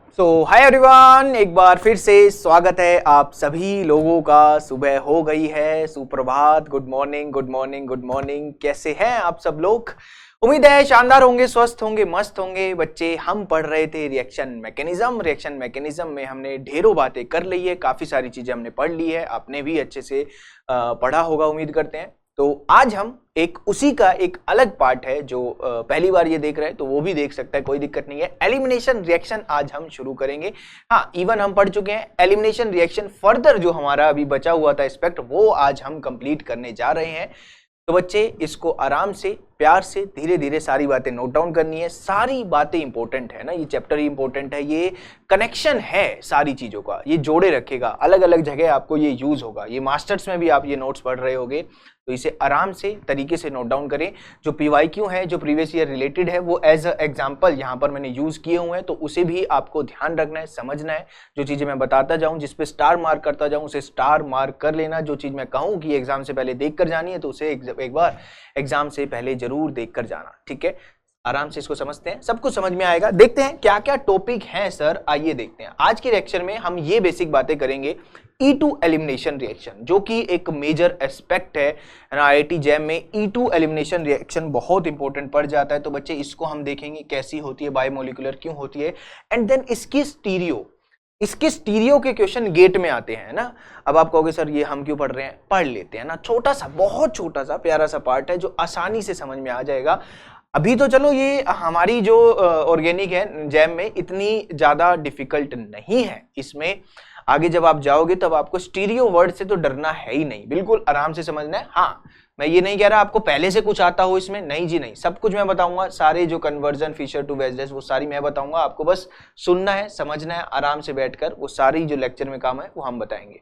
Hi everyone, एक बार फिर से स्वागत है आप सभी लोगों का। सुबह हो गई है, सुप्रभात, good morning good morning good morning. कैसे हैं आप सब लोग? उम्मीद है शानदार होंगे, स्वस्थ होंगे, मस्त होंगे। बच्चे, हम पढ़ रहे थे रिएक्शन मैकेनिज्म में हमने ढेरों बातें कर ली है, काफी सारी चीजें हमने पढ़ ली है, आपने भी अच्छे से पढ़ा होगा उम्मीद करते हैं। तो आज हम उसी का एक अलग पार्ट है, जो पहली बार ये देख रहे हैं तो वो भी देख सकता है, कोई दिक्कत नहीं है। एलिमिनेशन रिएक्शन आज हम शुरू करेंगे। हाँ, इवन हम पढ़ चुके हैं एलिमिनेशन रिएक्शन। फर्दर जो हमारा अभी बचा हुआ था एस्पेक्ट, वो आज हम कंप्लीट करने जा रहे हैं। तो बच्चे, इसको आराम से, प्यार से, धीरे धीरे सारी बातें नोट डाउन करनी है। सारी बातें इंपॉर्टेंट है ना, ये चैप्टर ही इंपॉर्टेंट है, ये कनेक्शन है सारी चीजों का, ये जोड़े रखेगा, अलग अलग जगह आपको ये यूज होगा। ये मास्टर्स में भी आप ये नोट्स पढ़ रहे होगे, तो इसे आराम से तरीके से नोट डाउन करें। जो PYQ है, जो प्रीवियस ईयर रिलेटेड है, वो एज अ एग्जाम्पल यहाँ पर मैंने यूज किए हुए हैं, तो उसे भी आपको ध्यान रखना है, समझना है। जो चीजें मैं बताता जाऊं, जिसपे स्टार मार्क करता जाऊं, उसे स्टार मार्क कर लेना। जो चीज मैं कहूं कि एग्जाम से पहले देख कर जानी है, तो उसे एक बार एग्जाम से पहले जरूर देख कर जाना, ठीक है। आराम से इसको समझते हैं, सब कुछ समझ में आएगा। देखते हैं क्या क्या टॉपिक हैं सर, आइए देखते हैं। आज के रिएक्शन में हम ये बेसिक बातें करेंगे। E2 एलिमिनेशन रिएक्शन, जो कि एक मेजर एस्पेक्ट है ना, IIT जैम में E2 एलिमिनेशन रिएक्शन बहुत इंपॉर्टेंट पड़ जाता है। तो बच्चे, इसको हम देखेंगे कैसी होती है, बायोमोलिकुलर क्यों होती है, एंड देन इसके स्टीरियो के क्वेश्चन गेट में आते हैं ना। अब आप कहोगे सर ये हम क्यों पढ़ रहे हैं, पढ़ लेते हैं ना। छोटा सा, बहुत छोटा सा प्यारा सा पार्ट है, जो आसानी से समझ में आ जाएगा। अभी तो चलो ये हमारी जो ऑर्गेनिक है जैम में, इतनी ज्यादा डिफिकल्ट नहीं है। इसमें आगे जब आप जाओगे तब आपको स्टीरियो वर्ड से तो डरना है ही नहीं, बिल्कुल आराम से समझना है। हाँ, मैं ये नहीं कह रहा आपको पहले से कुछ आता हो इसमें, नहीं जी नहीं, सब कुछ मैं बताऊंगा। सारे जो कन्वर्जन, फिशर टू वेल्स, वो सारी मैं बताऊंगा आपको, बस सुनना है, समझना है आराम से बैठकर। वो सारी जो लेक्चर में काम है वो हम बताएंगे।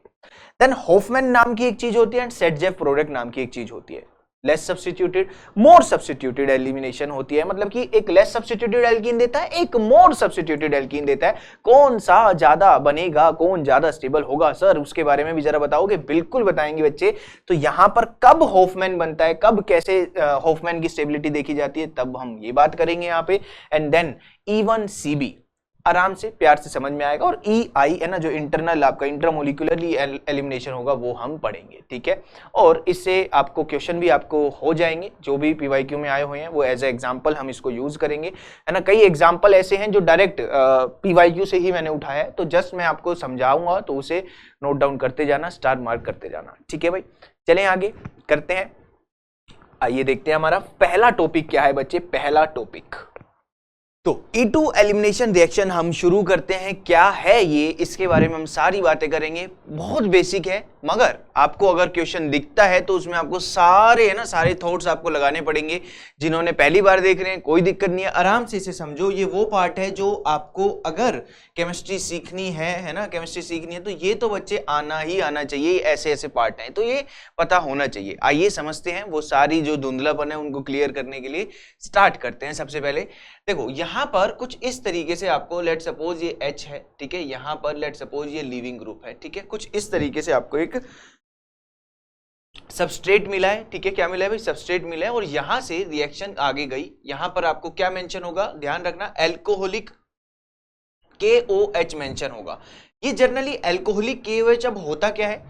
देन होफमैन नाम की एक चीज होती है, एंड सेट-जेफ प्रोडक्ट नाम की एक चीज होती है। लेस सब्स्टिट्यूटेड, मोर सब्स्टिट्यूटेड एलिमिनेशन होती है, मतलब कि एक लेस सब्स्टिट्यूटेड एल्कीन देता है, एक मोर सब्स्टिट्यूटेड एल्कीन देता है। कौन सा ज्यादा बनेगा, कौन ज्यादा स्टेबल होगा सर, उसके बारे में भी जरा बताओगे? बिल्कुल बताएंगे बच्चे। तो यहां पर कब होफमैन बनता है, कब कैसे होफमैन की स्टेबिलिटी देखी जाती है, तब हम ये बात करेंगे यहाँ पे। एंड देन E1CB आराम से, प्यार से समझ में आएगा। और EI है ना, जो इंटरनल आपका इंटरमोलिकुलरली एलिमिनेशन होगा, वो हम पढ़ेंगे, ठीक है। और इससे आपको क्वेश्चन भी आपको हो जाएंगे, जो भी PYQ में आए हुए हैं, वो एज ए एग्जांपल हम इसको यूज करेंगे, है ना। कई एग्जांपल ऐसे हैं जो डायरेक्ट PYQ से ही मैंने उठाया है, तो जस्ट मैं आपको समझाऊंगा, तो उसे नोट डाउन करते जाना, स्टार मार्क करते जाना, ठीक है भाई। चलें आगे करते हैं, आइए देखते हैं हमारा पहला टॉपिक क्या है बच्चे। पहला टॉपिक तो E2 एलिमिनेशन रिएक्शन हम शुरू करते हैं। क्या है ये, इसके बारे में हम सारी बातें करेंगे। बहुत बेसिक है, मगर आपको अगर क्वेश्चन दिखता है तो उसमें आपको सारे, है ना, सारे थॉट्स आपको लगाने पड़ेंगे। जिन्होंने पहली बार देख रहे हैं, कोई दिक्कत नहीं है, आराम से इसे समझो। ये वो पार्ट है जो आपको, अगर केमिस्ट्री सीखनी है ना, केमिस्ट्री सीखनी है, तो ये तो बच्चे आना ही आना चाहिए। ऐसे ऐसे पार्ट हैं तो ये पता होना चाहिए। आइए समझते हैं, वो सारी जो धुंधलापन है उनको क्लियर करने के लिए स्टार्ट करते हैं। सबसे पहले देखो, यहां पर कुछ इस तरीके से आपको, लेट सपोज ये H है, ठीक है, यहां पर लेट सपोज ये लीविंग ग्रुप है, ठीक है। कुछ इस तरीके से आपको एक सबस्ट्रेट मिला है, ठीक है। क्या मिला है भाई? सबस्ट्रेट मिला है। और यहां से रिएक्शन आगे गई, यहां पर आपको क्या मेंशन होगा, ध्यान रखना, एल्कोहलिक KOH मेंशन होगा। ये जनरली एल्कोहलिक KOH अब होता क्या है,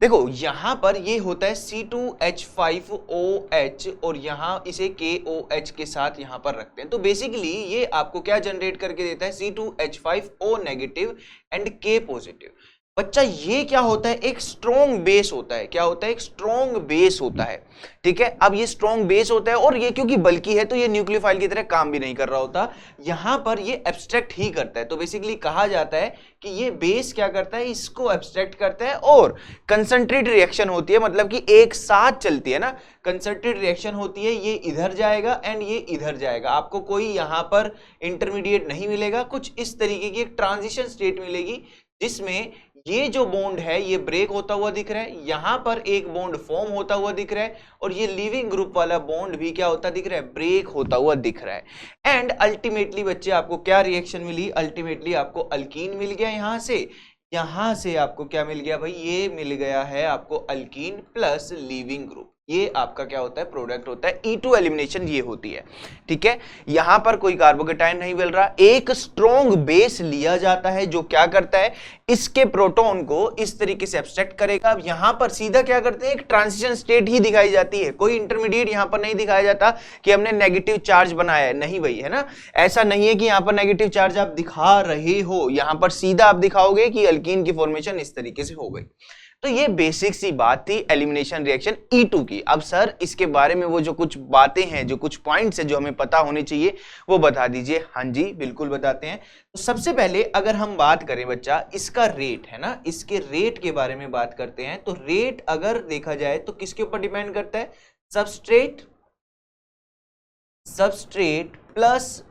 देखो यहां पर ये होता है C2H5OH, और यहां इसे KOH के साथ यहां पर रखते हैं। तो बेसिकली ये आपको क्या जनरेट करके देता है, C2H5O negative and K positive. बच्चा, ये क्या होता है, एक स्ट्रॉन्ग बेस होता है। क्या होता है? एक स्ट्रॉन्ग बेस होता है, ठीक है। अब ये स्ट्रॉन्ग बेस होता है, और ये क्योंकि बल्कि है तो ये न्यूक्लियोफाइल की तरह काम भी नहीं कर रहा होता, यहां पर ये एब्स्ट्रैक्ट ही करता है। तो बेसिकली कहा जाता है कि ये बेस क्या करता है, इसको एब्स्ट्रैक्ट करता है। और कंसंट्रेट रिएक्शन होती है, मतलब कि एक साथ चलती है ना, कंसंट्रेट रिएक्शन होती है। ये इधर जाएगा एंड ये इधर जाएगा, आपको कोई यहां पर इंटरमीडिएट नहीं मिलेगा। कुछ इस तरीके की एक ट्रांजिशन स्टेट मिलेगी, जिसमें ये जो बॉन्ड है ये ब्रेक होता हुआ दिख रहा है, यहां पर एक बॉन्ड फॉर्म होता हुआ दिख रहा है, और ये लिविंग ग्रुप वाला बॉन्ड भी क्या होता दिख रहा है, ब्रेक होता हुआ दिख रहा है। एंड अल्टीमेटली बच्चे आपको क्या रिएक्शन मिली, अल्टीमेटली आपको अल्कीन मिल गया। यहां से आपको क्या मिल गया भाई, ये मिल गया है आपको अल्कीन प्लस लिविंग ग्रुप। ये आपका क्या होता है, प्रोडक्ट होता है। E2 एलिमिनेशन ये होती है, ठीक है। यहां पर कोई कार्बोकेटाइन नहीं मिल रहा, एक स्ट्रॉन्ग बेस लिया जाता है जो क्या करता है, इसके प्रोटॉन को इस तरीके से एब्स्ट्रैक्ट करेगा। अब यहां पर सीधा क्या करते हैं, एक ट्रांजिशन स्टेट ही दिखाई जाती है, कोई इंटरमीडिएट यहां पर नहीं दिखाया जाता कि हमने नेगेटिव चार्ज बनाया है, नहीं भाई, है ना। ऐसा नहीं है कि यहां पर नेगेटिव चार्ज आप दिखा रहे हो, यहां पर सीधा आप दिखाओगे कि अल्कीन की फॉर्मेशन इस तरीके से हो गई। तो ये बेसिक सी बात थी एलिमिनेशन रिएक्शन E2 की। अब सर इसके बारे में वो जो कुछ बातें हैं, जो कुछ पॉइंट्स हैं जो हमें पता होने चाहिए, वो बता दीजिए। हाँ जी बिल्कुल बताते हैं। तो सबसे पहले अगर हम बात करें बच्चा, इसका रेट है ना, इसके रेट के बारे में बात करते हैं। तो रेट अगर देखा जाए तो किसके ऊपर डिपेंड करता है, सबस्ट्रेट प्लस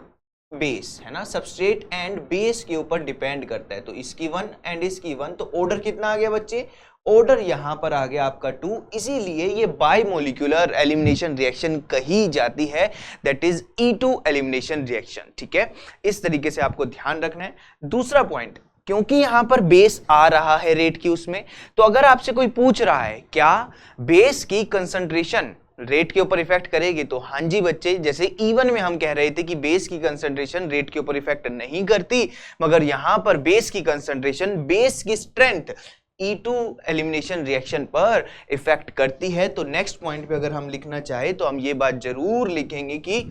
बेस, है ना, सबस्ट्रेट एंड बेस के ऊपर डिपेंड करता है। तो इसकी 1 एंड इसकी 1, तो ऑर्डर कितना आ गया बच्चे, ऑर्डर यहां पर आ गया आपका 2, इसीलिए ये बाइमोलिक्यूलर एलिमिनेशन रिएक्शन कही जाती है, that is E2 elimination reaction, ठीक है। इस तरीके से आपको ध्यान रखना है। दूसरा पॉइंट, क्योंकि यहां पर बेस आ रहा है रेट की उसमें, तो अगर आपसे कोई पूछ रहा है क्या बेस की कंसंट्रेशन रेट के ऊपर इफेक्ट करेगी, तो हाँ जी बच्चे, जैसे E1 में हम कह रहे थे कि बेस की कंसंट्रेशन रेट के ऊपर इफेक्ट नहीं करती, मगर यहां पर बेस की कंसंट्रेशन, बेस की स्ट्रेंथ E2 एलिमिनेशन रिएक्शन पर इफेक्ट करती है। तो नेक्स्ट पॉइंट पे अगर हम लिखना चाहे तो हम ये बात जरूर लिखेंगे कि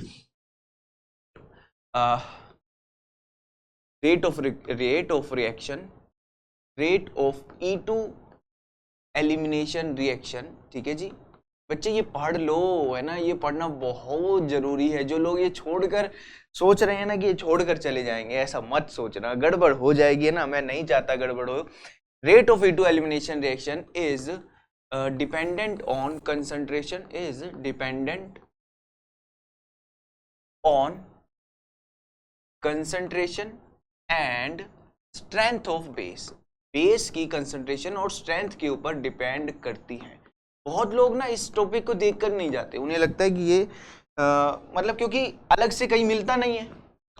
rate of E2 elimination reaction, ठीक है जी बच्चे, ये पढ़ लो, है ना, ये पढ़ना बहुत जरूरी है। जो लोग ये छोड़कर सोच रहे हैं ना कि ये छोड़कर चले जाएंगे, ऐसा मत सोचना, गड़बड़ हो जाएगी ना, मैं नहीं चाहता गड़बड़ हो। Rate of E2 elimination reaction is dependent on concentration, is dependent on concentration and strength of base, base की कंसंट्रेशन और स्ट्रेंथ के ऊपर डिपेंड करती है। बहुत लोग ना इस टॉपिक को देखकर नहीं जाते, उन्हें लगता है कि ये मतलब क्योंकि अलग से कहीं मिलता नहीं है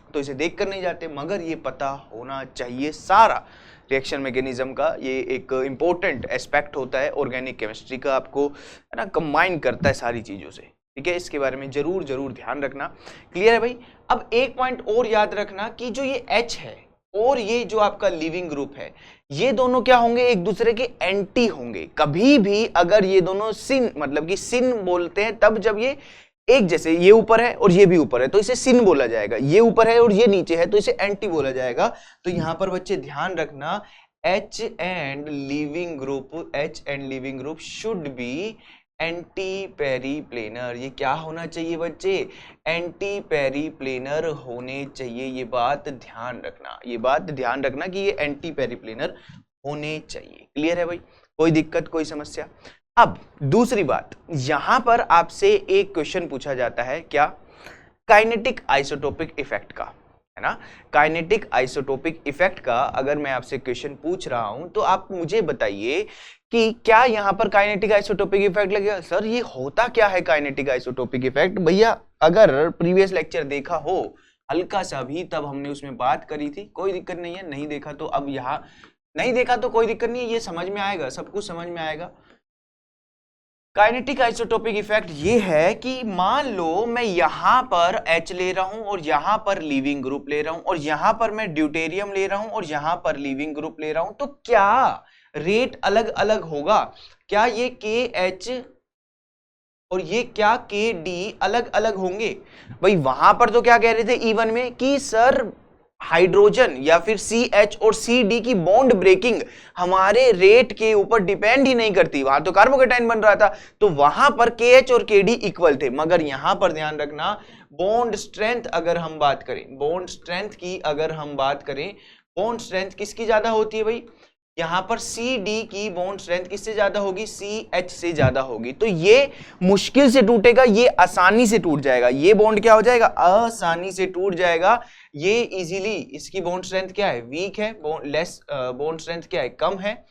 तो इसे देखकर नहीं जाते, मगर ये पता होना चाहिए। सारा रिएक्शन मैकेनिज्म का ये एक इम्पोर्टेंट एस्पेक्ट होता है ऑर्गेनिक केमिस्ट्री का, आपको है ना कंबाइन करता है सारी चीज़ों से, ठीक है। इसके बारे में जरूर जरूर ध्यान रखना। क्लियर है भाई। अब एक पॉइंट और याद रखना कि जो ये H है और ये जो आपका लिविंग ग्रुप है, ये दोनों क्या होंगे, एक दूसरे के एंटी होंगे। कभी भी अगर ये दोनों सिन, मतलब कि सिन बोलते हैं तब जब ये एक जैसे, ये ऊपर है और ये भी ऊपर है तो इसे सिन बोला जाएगा, ये ऊपर है और ये नीचे है तो इसे एंटी बोला जाएगा। तो यहां पर बच्चे ध्यान रखना, H and leaving group should be anti periplanar. ये क्या होना चाहिए बच्चे, एंटी पेरीप्लेनर होने चाहिए। ये बात ध्यान रखना, कि ये एंटी पेरीप्लेनर होने चाहिए। क्लियर है भाई, कोई दिक्कत कोई समस्या। अब दूसरी बात, यहां पर आपसे एक क्वेश्चन पूछा जाता है, क्या, काइनेटिक आइसोटोपिक इफेक्ट का, है ना, काइनेटिक आइसोटोपिक इफेक्ट का अगर मैं आपसे क्वेश्चन पूछ रहा हूं तो आप मुझे बताइए कि क्या यहां पर काइनेटिक आइसोटोपिक इफेक्ट लगेगा। सर ये होता क्या है काइनेटिक आइसोटोपिक इफेक्ट, भैया अगर प्रीवियस लेक्चर देखा हो हल्का सा भी, तब हमने उसमें बात करी थी, कोई दिक्कत नहीं है। नहीं देखा तो अब यहाँ नहीं देखा तो कोई दिक्कत नहीं है, ये समझ में आएगा, सब कुछ समझ में आएगा। काइनेटिक आइसोटोपिक इफेक्ट ये है कि मान लो मैं यहां पर H ले रहा हूं और यहां पर लिविंग ग्रुप ले रहा हूं और यहां पर मैं ड्यूटेरियम ले रहा हूं और यहां पर लिविंग ग्रुप ले रहा हूं, तो क्या रेट अलग अलग होगा, क्या ये KH और ये क्या KD अलग अलग होंगे। भाई वहां पर तो क्या कह रहे थे E1 में कि सर हाइड्रोजन या फिर CH और CD की बॉन्ड ब्रेकिंग हमारे रेट के ऊपर डिपेंड ही नहीं करती, वहां तो कार्बोकेटाइन बन रहा था, तो वहां पर KH और KD इक्वल थे। मगर यहां पर ध्यान रखना, बॉन्ड स्ट्रेंथ अगर हम बात करें, बॉन्ड स्ट्रेंथ किसकी ज्यादा होती है भाई, यहां पर CD की बॉन्ड स्ट्रेंथ किससे ज्यादा होगी, CH से ज्यादा होगी। तो ये मुश्किल से टूटेगा, ये आसानी से टूट जाएगा। ये बॉन्ड क्या हो जाएगा, आसानी से टूट जाएगा। ये इजीली, इसकी बॉन्ड स्ट्रेंथ क्या है, वीक है, लेस बॉन्ड स्ट्रेंथ क्या है, कम है।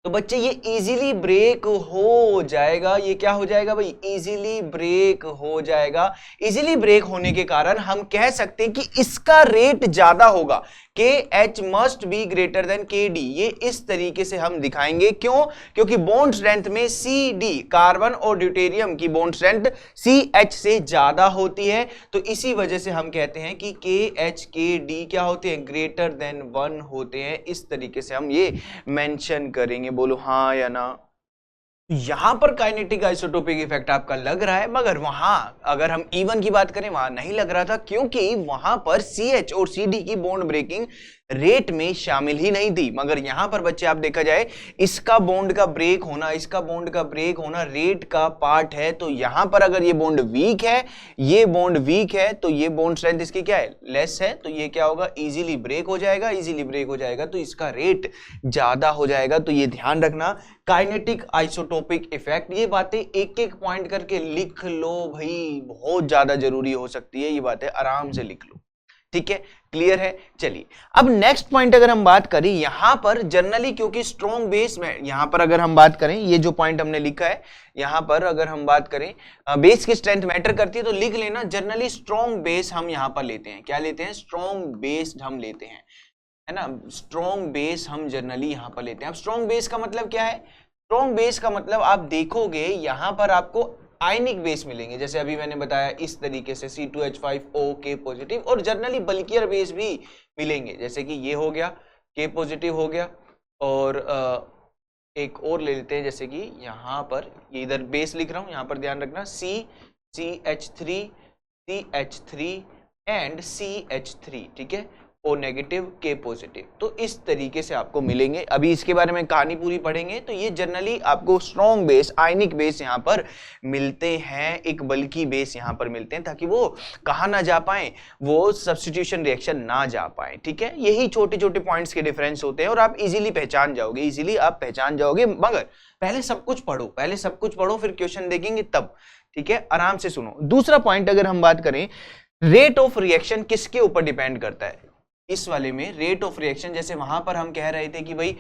तो बच्चे ये इजीली ब्रेक हो जाएगा। ये क्या हो जाएगा भाई? इजीली ब्रेक हो जाएगा। इजीली ब्रेक होने के कारण हम कह सकते हैं कि इसका रेट ज्यादा होगा। के H must be greater than के डी। ये इस तरीके से हम दिखाएंगे। क्यों? क्योंकि बॉन्ड स्ट्रेंथ में सी डी, कार्बन और ड्यूटेरियम की बॉन्ड स्ट्रेंथ सी एच से ज्यादा होती है। तो इसी वजह से हम कहते हैं कि के एच के डी क्या होते हैं? ग्रेटर देन 1 होते हैं। इस तरीके से हम ये मेंशन करेंगे। बोलो हाँ या ना। यहां पर काइनेटिक आइसोटोपिक इफेक्ट आपका लग रहा है, मगर वहां अगर हम E1 की बात करें वहां नहीं लग रहा था, क्योंकि वहां पर CH और CD की बॉन्ड ब्रेकिंग रेट में शामिल ही नहीं थी। मगर यहां पर बच्चे आप देखा जाए, इसका बॉन्ड का ब्रेक होना, इसका बॉन्ड का ब्रेक होना रेट का पार्ट है। तो यहां पर अगर ये बॉन्ड वीक है, ये बॉन्ड वीक है, तो ये बॉन्ड स्ट्रेंथ इसकी क्या है? लेस है। तो ये क्या होगा? इजीली ब्रेक हो जाएगा। इजीली ब्रेक हो जाएगा तो इसका रेट ज्यादा हो जाएगा। तो ये ध्यान रखना, काइनेटिक आइसोटोपिक इफेक्ट। ये बातें एक एक पॉइंट करके लिख लो भाई, बहुत ज्यादा जरूरी हो सकती है। ये बातें आराम से लिख लो, ठीक है? क्लियर है? चलिए अब नेक्स्ट पॉइंट अगर हम बात करें, यहां पर जनरली क्योंकि स्ट्रॉन्ग बेस में, यहां पर अगर हम बात करें, ये जो पॉइंट हमने लिखा है, यहां पर अगर हम बात करें बेस की स्ट्रेंथ मैटर करती है, तो लिख लेना जनरली स्ट्रॉन्ग बेस हम यहां पर लेते हैं। क्या लेते हैं? स्ट्रॉन्ग बेस हम लेते हैं, है ना? स्ट्रॉन्ग बेस हम जनरली यहां पर लेते हैं। अब स्ट्रॉन्ग बेस का मतलब क्या है? स्ट्रॉन्ग बेस का मतलब आप देखोगे यहां पर आपको आयनिक बेस मिलेंगे, जैसे अभी मैंने बताया इस तरीके से C2H5O K पॉजिटिव, और जनरली बल्कियर बेस भी मिलेंगे, जैसे कि ये हो गया K पॉजिटिव हो गया, और एक और ले लेते हैं, जैसे कि यहां पर ये इधर बेस लिख रहा हूं, यहां पर ध्यान रखना CH3 CH3 एंड CH3, ठीक है? O negative K positive. तो इस तरीके से आपको मिलेंगे। अभी इसके बारे में कहानी पूरी पढ़ेंगे। तो ये जनरली आपको स्ट्रॉन्ग बेस, आयनिक बेस यहाँ पर मिलते हैं, एक बल्कि बेस यहाँ पर मिलते हैं, ताकि वो कहाँ ना जा पाए, वो सब्स्टिट्यूशन रिएक्शन ना जा पाए, ठीक है? यही छोटे छोटे पॉइंट्स के डिफरेंस होते हैं और आप इजीली पहचान जाओगे, इजीली आप पहचान जाओगे। मगर पहले सब कुछ पढ़ो, पहले सब कुछ पढ़ो, फिर क्वेश्चन देखेंगे तब, ठीक है? आराम से सुनो। दूसरा पॉइंट अगर हम बात करें, रेट ऑफ रिएक्शन किसके ऊपर डिपेंड करता है? इस वाले में रेट ऑफ रिएक्शन, जैसे वहां पर हम कह रहे थे कि भाई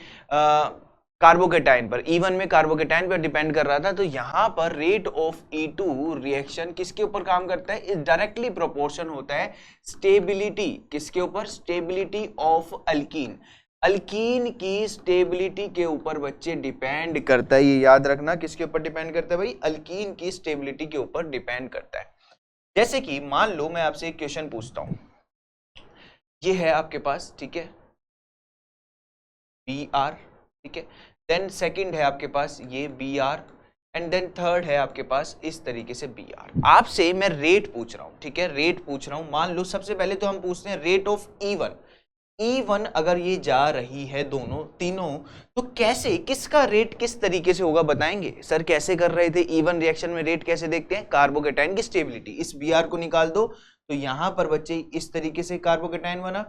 कार्बोकेटाइन पर, E1 में कार्बोकेटाइन पर डिपेंड कर रहा था, तो यहां पर रेट ऑफ E2 रिएक्शन किसके ऊपर काम करता है? इस डायरेक्टली प्रोपोर्शन होता है स्टेबिलिटी, किसके ऊपर? Stability of alkyne. अल्कीन की स्टेबिलिटी के ऊपर बच्चे डिपेंड करता है। ये याद रखना, किसके ऊपर डिपेंड करता है भाई? अल्कीन की स्टेबिलिटी के ऊपर डिपेंड करता है। जैसे कि मान लो मैं आपसे एक क्वेश्चन पूछता हूं, ये है आपके पास, ठीक है, Br, ठीक है? देन सेकंड है आपके पास ये Br, एंड देन थर्ड है आपके पास इस तरीके से Br। आपसे मैं रेट पूछ रहा हूं, ठीक है? रेट पूछ रहा हूं। मान लो सबसे पहले तो हम पूछते हैं रेट ऑफ E1। E1 अगर ये जा रही है दोनों तीनों, तो कैसे, किसका रेट किस तरीके से होगा बताएंगे? सर कैसे कर रहे थे E1 रिएक्शन में? रेट कैसे देखते हैं? कार्बोकेटाइन की स्टेबिलिटी, इस Br को निकाल दो, तो यहां पर बच्चे इस तरीके से कार्बोकेटाइन बना,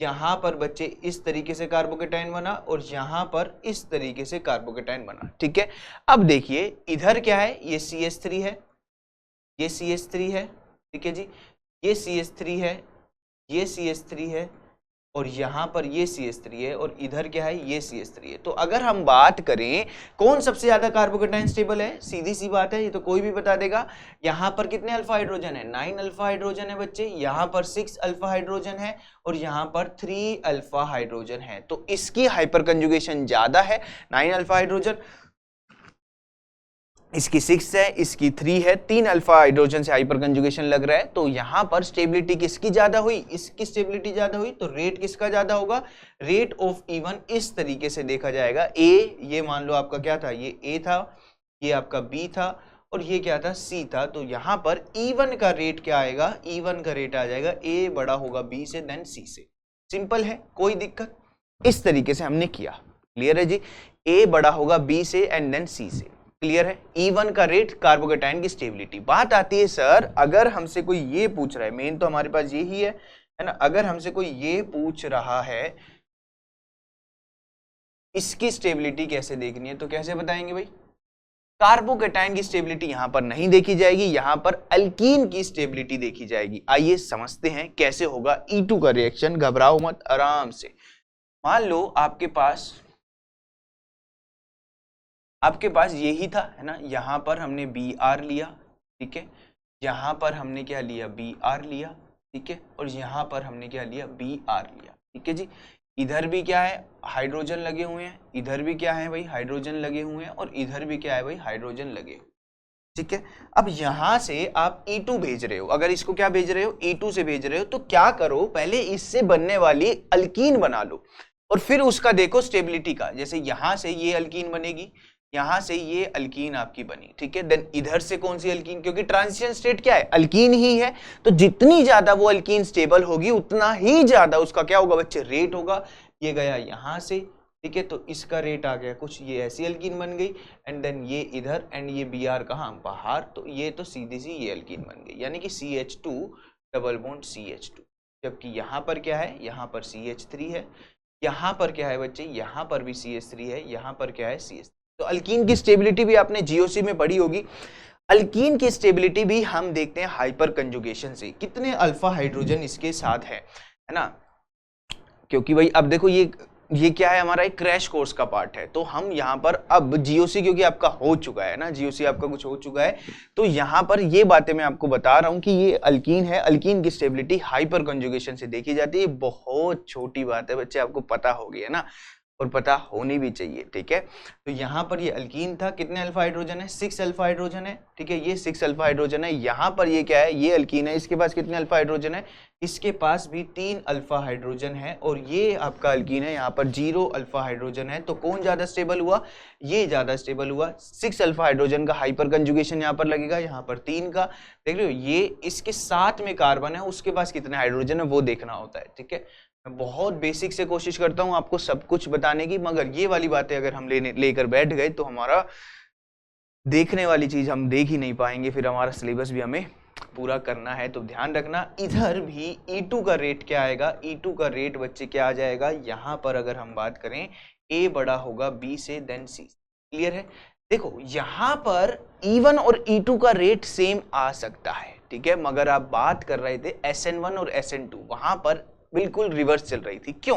यहां पर बच्चे इस तरीके से कार्बोकेटाइन बना, और यहां पर इस तरीके से कार्बोकेटाइन बना, ठीक है? अब देखिए इधर क्या है? ये CH3 है, ये CH3 है, ठीक है जी, ये CH3 है, ये CH3 है, और यहां पर ये CH3 है, और इधर क्या है? ये CH3 है। तो अगर हम बात करें कौन सबसे ज्यादा कार्बोकेटाइन स्टेबल है, सीधी सी बात है, ये तो कोई भी बता देगा। यहां पर कितने अल्फा हाइड्रोजन है? 9 अल्फा हाइड्रोजन है बच्चे। यहां पर 6 अल्फा हाइड्रोजन है, और यहां पर 3 अल्फा हाइड्रोजन है। तो इसकी हाइपर कंजुगेशन ज्यादा है, 9 अल्फा हाइड्रोजन, इसकी 6 है, इसकी 3 है, 3 अल्फा हाइड्रोजन से हाइपर कंजुगेशन लग रहा है। तो यहां पर स्टेबिलिटी किसकी ज्यादा हुई? इसकी स्टेबिलिटी ज्यादा हुई, तो रेट किसका ज्यादा होगा? रेट ऑफ E1 इस तरीके से देखा जाएगा। ये मान लो आपका क्या था? ये A था, ये आपका B था, और ये क्या था? C था। तो यहां पर E1 का रेट क्या आएगा? E1 का रेट आ जाएगा A बड़ा होगा B से, देन C से। सिंपल है, कोई दिक्कत? इस तरीके से हमने किया। क्लियर है जी? A बड़ा होगा B से एंड देन C से। क्लियर है? E1 का रेट, कार्बोकेटाइन की स्टेबिलिटी। बात आती है सर अगर हमसे कोई ये पूछ रहा है, मेन तो हमारे पास यही है ना? अगर हमसे कोई ये पूछ रहा है इसकी स्टेबिलिटी कैसे देखनी है, तो कैसे बताएंगे भाई? कार्बोकेटाइन की स्टेबिलिटी यहां पर नहीं देखी जाएगी, यहां पर अल्कीन की स्टेबिलिटी देखी जाएगी। आइए समझते हैं कैसे होगा E2 का रिएक्शन। घबराओ मत, आराम से। मान लो आपके पास आपके पास यही था, है ना। यहाँ पर हमने Br लिया, ठीक है, यहाँ पर हमने क्या लिया, Br लिया, ठीक है, और यहाँ पर हमने क्या लिया, Br लिया, ठीक है जी। इधर भी क्या है, हाइड्रोजन लगे हुए हैं, इधर भी क्या है भाई, हाइड्रोजन लगे हुए हैं, और इधर भी क्या है भाई, हाइड्रोजन लगे हुए, ठीक है। अब यहां से आप E2 भेज रहे हो, अगर इसको क्या भेज रहे हो, E2 से भेज रहे हो, तो क्या करो, पहले इससे बनने वाली अल्कीन बना लो और फिर उसका देखो स्टेबिलिटी का। जैसे यहां से ये अल्कीन बनेगी, यहां से ये अल्कीन आपकी बनी, ठीक है। देन इधर से कौन सी अल्कीन, क्योंकि ट्रांजिशन स्टेट क्या है, अल्कीन ही है, तो जितनी ज्यादा वो अल्कीन स्टेबल होगी उतना ही ज्यादा उसका क्या होगा बच्चे, रेट होगा। ये गया यहां से, ठीक है, तो इसका रेट आ गया कुछ, ये ऐसी अल्कीन बन गई, एंड देन ये इधर, एंड ये Br कहाँ बाहर, तो ये तो सीधी सी ये अल्कीन बन गई, यानी कि CH2 डबल बॉन्ड CH2। जबकि यहाँ पर क्या है, यहाँ पर CH3 है, यहाँ पर क्या है बच्चे, यहाँ पर भी CH3 है, यहाँ पर क्या है CH3। तो अल्कीन की स्टेबिलिटी भी आपने GOC में पढ़ी होगी। अल्कीन की स्टेबिलिटी भी हम देखते हैं हाइपर कंजुगेशन से, कितने अल्फा हाइड्रोजन इसके साथ है ना। क्योंकि भाई अब देखो ये क्या है, हमारा एक क्रैश कोर्स का पार्ट है, तो हम यहाँ पर अब GOC क्योंकि आपका हो चुका है ना, GOC आपका कुछ हो चुका है, तो यहाँ पर ये बातें मैं आपको बता रहा हूँ कि ये अल्कीन है, अल्कीन की स्टेबिलिटी हाइपर कंजुगेशन से देखी जाती है। बहुत छोटी बात है बच्चे, आपको पता होगी, है ना, और पता होनी भी चाहिए, ठीक है। तो यहाँ पर ये अल्कीन था, कितने अल्फा हाइड्रोजन है, 6 अल्फा हाइड्रोजन है, ठीक है, ये 6 अल्फा हाइड्रोजन है। यहाँ पर ये क्या है, ये अल्कीन है, इसके पास कितने अल्फा हाइड्रोजन है, इसके पास भी 3 अल्फा हाइड्रोजन है, और ये आपका अल्कीन है, यहाँ पर 0 अल्फा हाइड्रोजन है। तो कौन ज्यादा स्टेबल हुआ, ये ज्यादा स्टेबल हुआ। 6 अल्फा हाइड्रोजन का हाइपर कंजुगेशन यहाँ पर लगेगा, यहाँ पर 3 का, देख रहे हो, ये इसके साथ में कार्बन है, उसके पास कितने हाइड्रोजन है वो देखना होता है, ठीक है। मैं बहुत बेसिक से कोशिश करता हूं आपको सब कुछ बताने की, मगर ये वाली बातें अगर हम लेकर बैठ गए तो हमारा देखने वाली चीज हम देख ही नहीं पाएंगे, फिर हमारा सिलेबस भी हमें पूरा करना है। तो ध्यान रखना, इधर भी E2 का रेट क्या आएगा, E2 का रेट बच्चे क्या आ जाएगा, यहाँ पर अगर हम बात करें A बड़ा होगा B से, देन C। क्लियर है। देखो यहाँ पर E1 और E2 का रेट सेम आ सकता है, ठीक है, मगर आप बात कर रहे थे SN1 और SN2, वहां पर बिल्कुल रिवर्स चल रही थी। क्यों,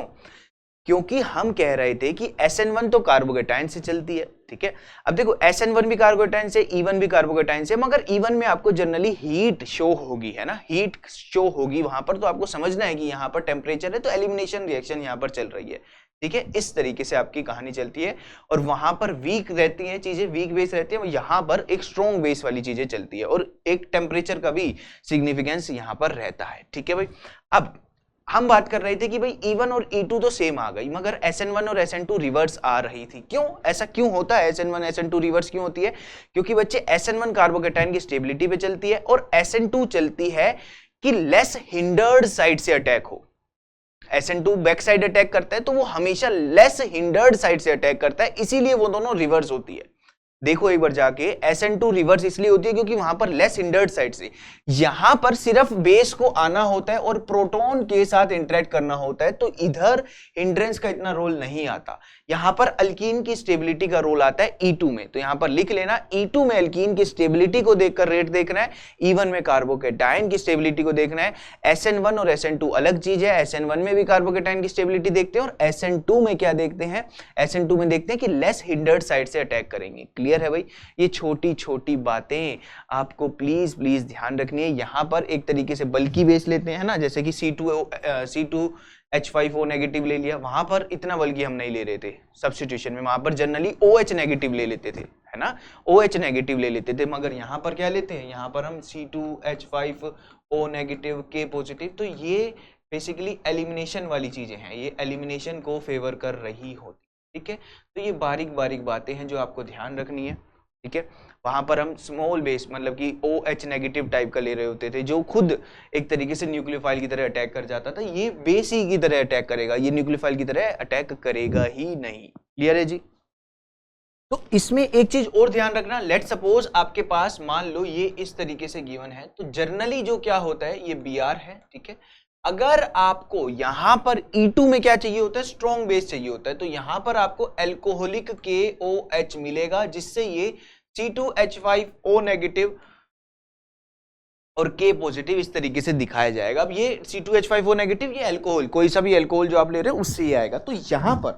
क्योंकि हम कह रहे थे कि SN1 तो कार्बोकेटाइन से चलती है, ठीक है। अब देखो SN1 भी कार्बोकेटाइन से, E1 भी कार्बोकेटाइन से, मगर E1 में आपको जनरली हीट शो होगी, है ना, हीट शो होगी वहां पर, तो आपको समझना है कि यहाँ पर टेम्परेचर है तो एलिमिनेशन रिएक्शन यहाँ पर चल रही है, ठीक है। इस तरीके से आपकी कहानी चलती है, और वहां पर वीक रहती है चीजें, वीक बेस रहती है, यहाँ पर एक स्ट्रॉन्ग बेस वाली चीजें चलती है, और एक टेम्परेचर का भी सिग्निफिकेंस यहाँ पर रहता है, ठीक है भाई। अब हम बात कर रहे थे कि भाई E1 और E2 तो सेम आ गई, मगर SN1 और SN2 रिवर्स आ रही थी। क्यों, ऐसा क्यों होता है, SN1 SN2 रिवर्स क्यों होती है, क्योंकि बच्चे SN1 कार्बोकेटाइन की स्टेबिलिटी पे चलती है, और SN2 चलती है कि लेस हिंडर्ड साइड से अटैक हो। SN2 बैक साइड अटैक करता है, तो वो हमेशा लेस हिंडर्ड साइड से अटैक करता है, इसीलिए वो दोनों रिवर्स होती है। देखो एक बार जाके, SN2 रिवर्स इसलिए होती है क्योंकि वहां पर लेस हिंडर्ड साइड से, यहां पर सिर्फ बेस को आना होता है और प्रोटॉन के साथ इंटरेक्ट करना होता है, तो इधर हिंड्रेंस का इतना रोल नहीं आता। यहां पर अल्कीन की स्टेबिलिटी का रोल आता है E2 में, तो यहां पर लिख लेना, E2 में अल्कीन की स्टेबिलिटी को देखकर रेट देखना है, E1 में कार्बोकेटाइन की स्टेबिलिटी को देखना है। SN1 और SN2 अलग चीज है, SN1 में भी कार्बोकेटाइन की स्टेबिलिटी देखते हैं, और SN2 में क्या देखते हैं, SN2 में देखते हैं कि लेस हिंडर्ड साइड से अटैक करेंगे। क्लियर है भाई, ये छोटी छोटी बातें आपको प्लीज प्लीज ध्यान रखनी है। यहां पर एक तरीके से बल्कि बेस लेते हैं ना, जैसे कि C2H5O नेगेटिव ले लिया, वहां पर इतना बल्कि हम नहीं ले रहे थे सब्स्टिट्यूशन में, वहां पर जनरली OH नेगेटिव ले लेते थे, है ना, OH नेगेटिव ले लेते थे, मगर यहां पर क्या लेते हैं, यहां पर हम C2H5O नेगेटिव K पॉजिटिव। तो ये बेसिकली एलिमिनेशन वाली चीजें हैं, ये एलिमिनेशन को फेवर कर रही होती, ठीक है। तो ये बारीक बारीक बातें हैं जो आपको ध्यान रखनी है, ठीक है। वहां पर हम स्मॉल बेस मतलब कि OH नेगेटिव टाइप का ले रहे होते थे, जो खुद एक तरीके से न्यूक्लियोफाइल की तरह अटैक कर जाता था, ये बेस ही की तरह अटैक करेगा, ये न्यूक्लियोफाइल की तरह अटैक करेगा ही नहीं। क्लियर है जी। तो इसमें एक चीज और ध्यान रखना, लेट सपोज आपके पास मान लो ये इस तरीके से गिवन है, तो जनरली जो क्या होता है, ये Br है, ठीक है। अगर आपको यहां पर E2 में क्या चाहिए होता है, स्ट्रॉन्ग बेस चाहिए होता है, तो यहां पर आपको अल्कोहलिक KOH मिलेगा, जिससे ये C2H5O नेगेटिव और K पॉजिटिव इस तरीके से दिखाया जाएगा। अब ये C2H5O नेगेटिव, ये अल्कोहल, कोई सा भी अल्कोहल जो आप ले रहे हो उससे ही आएगा। तो यहां पर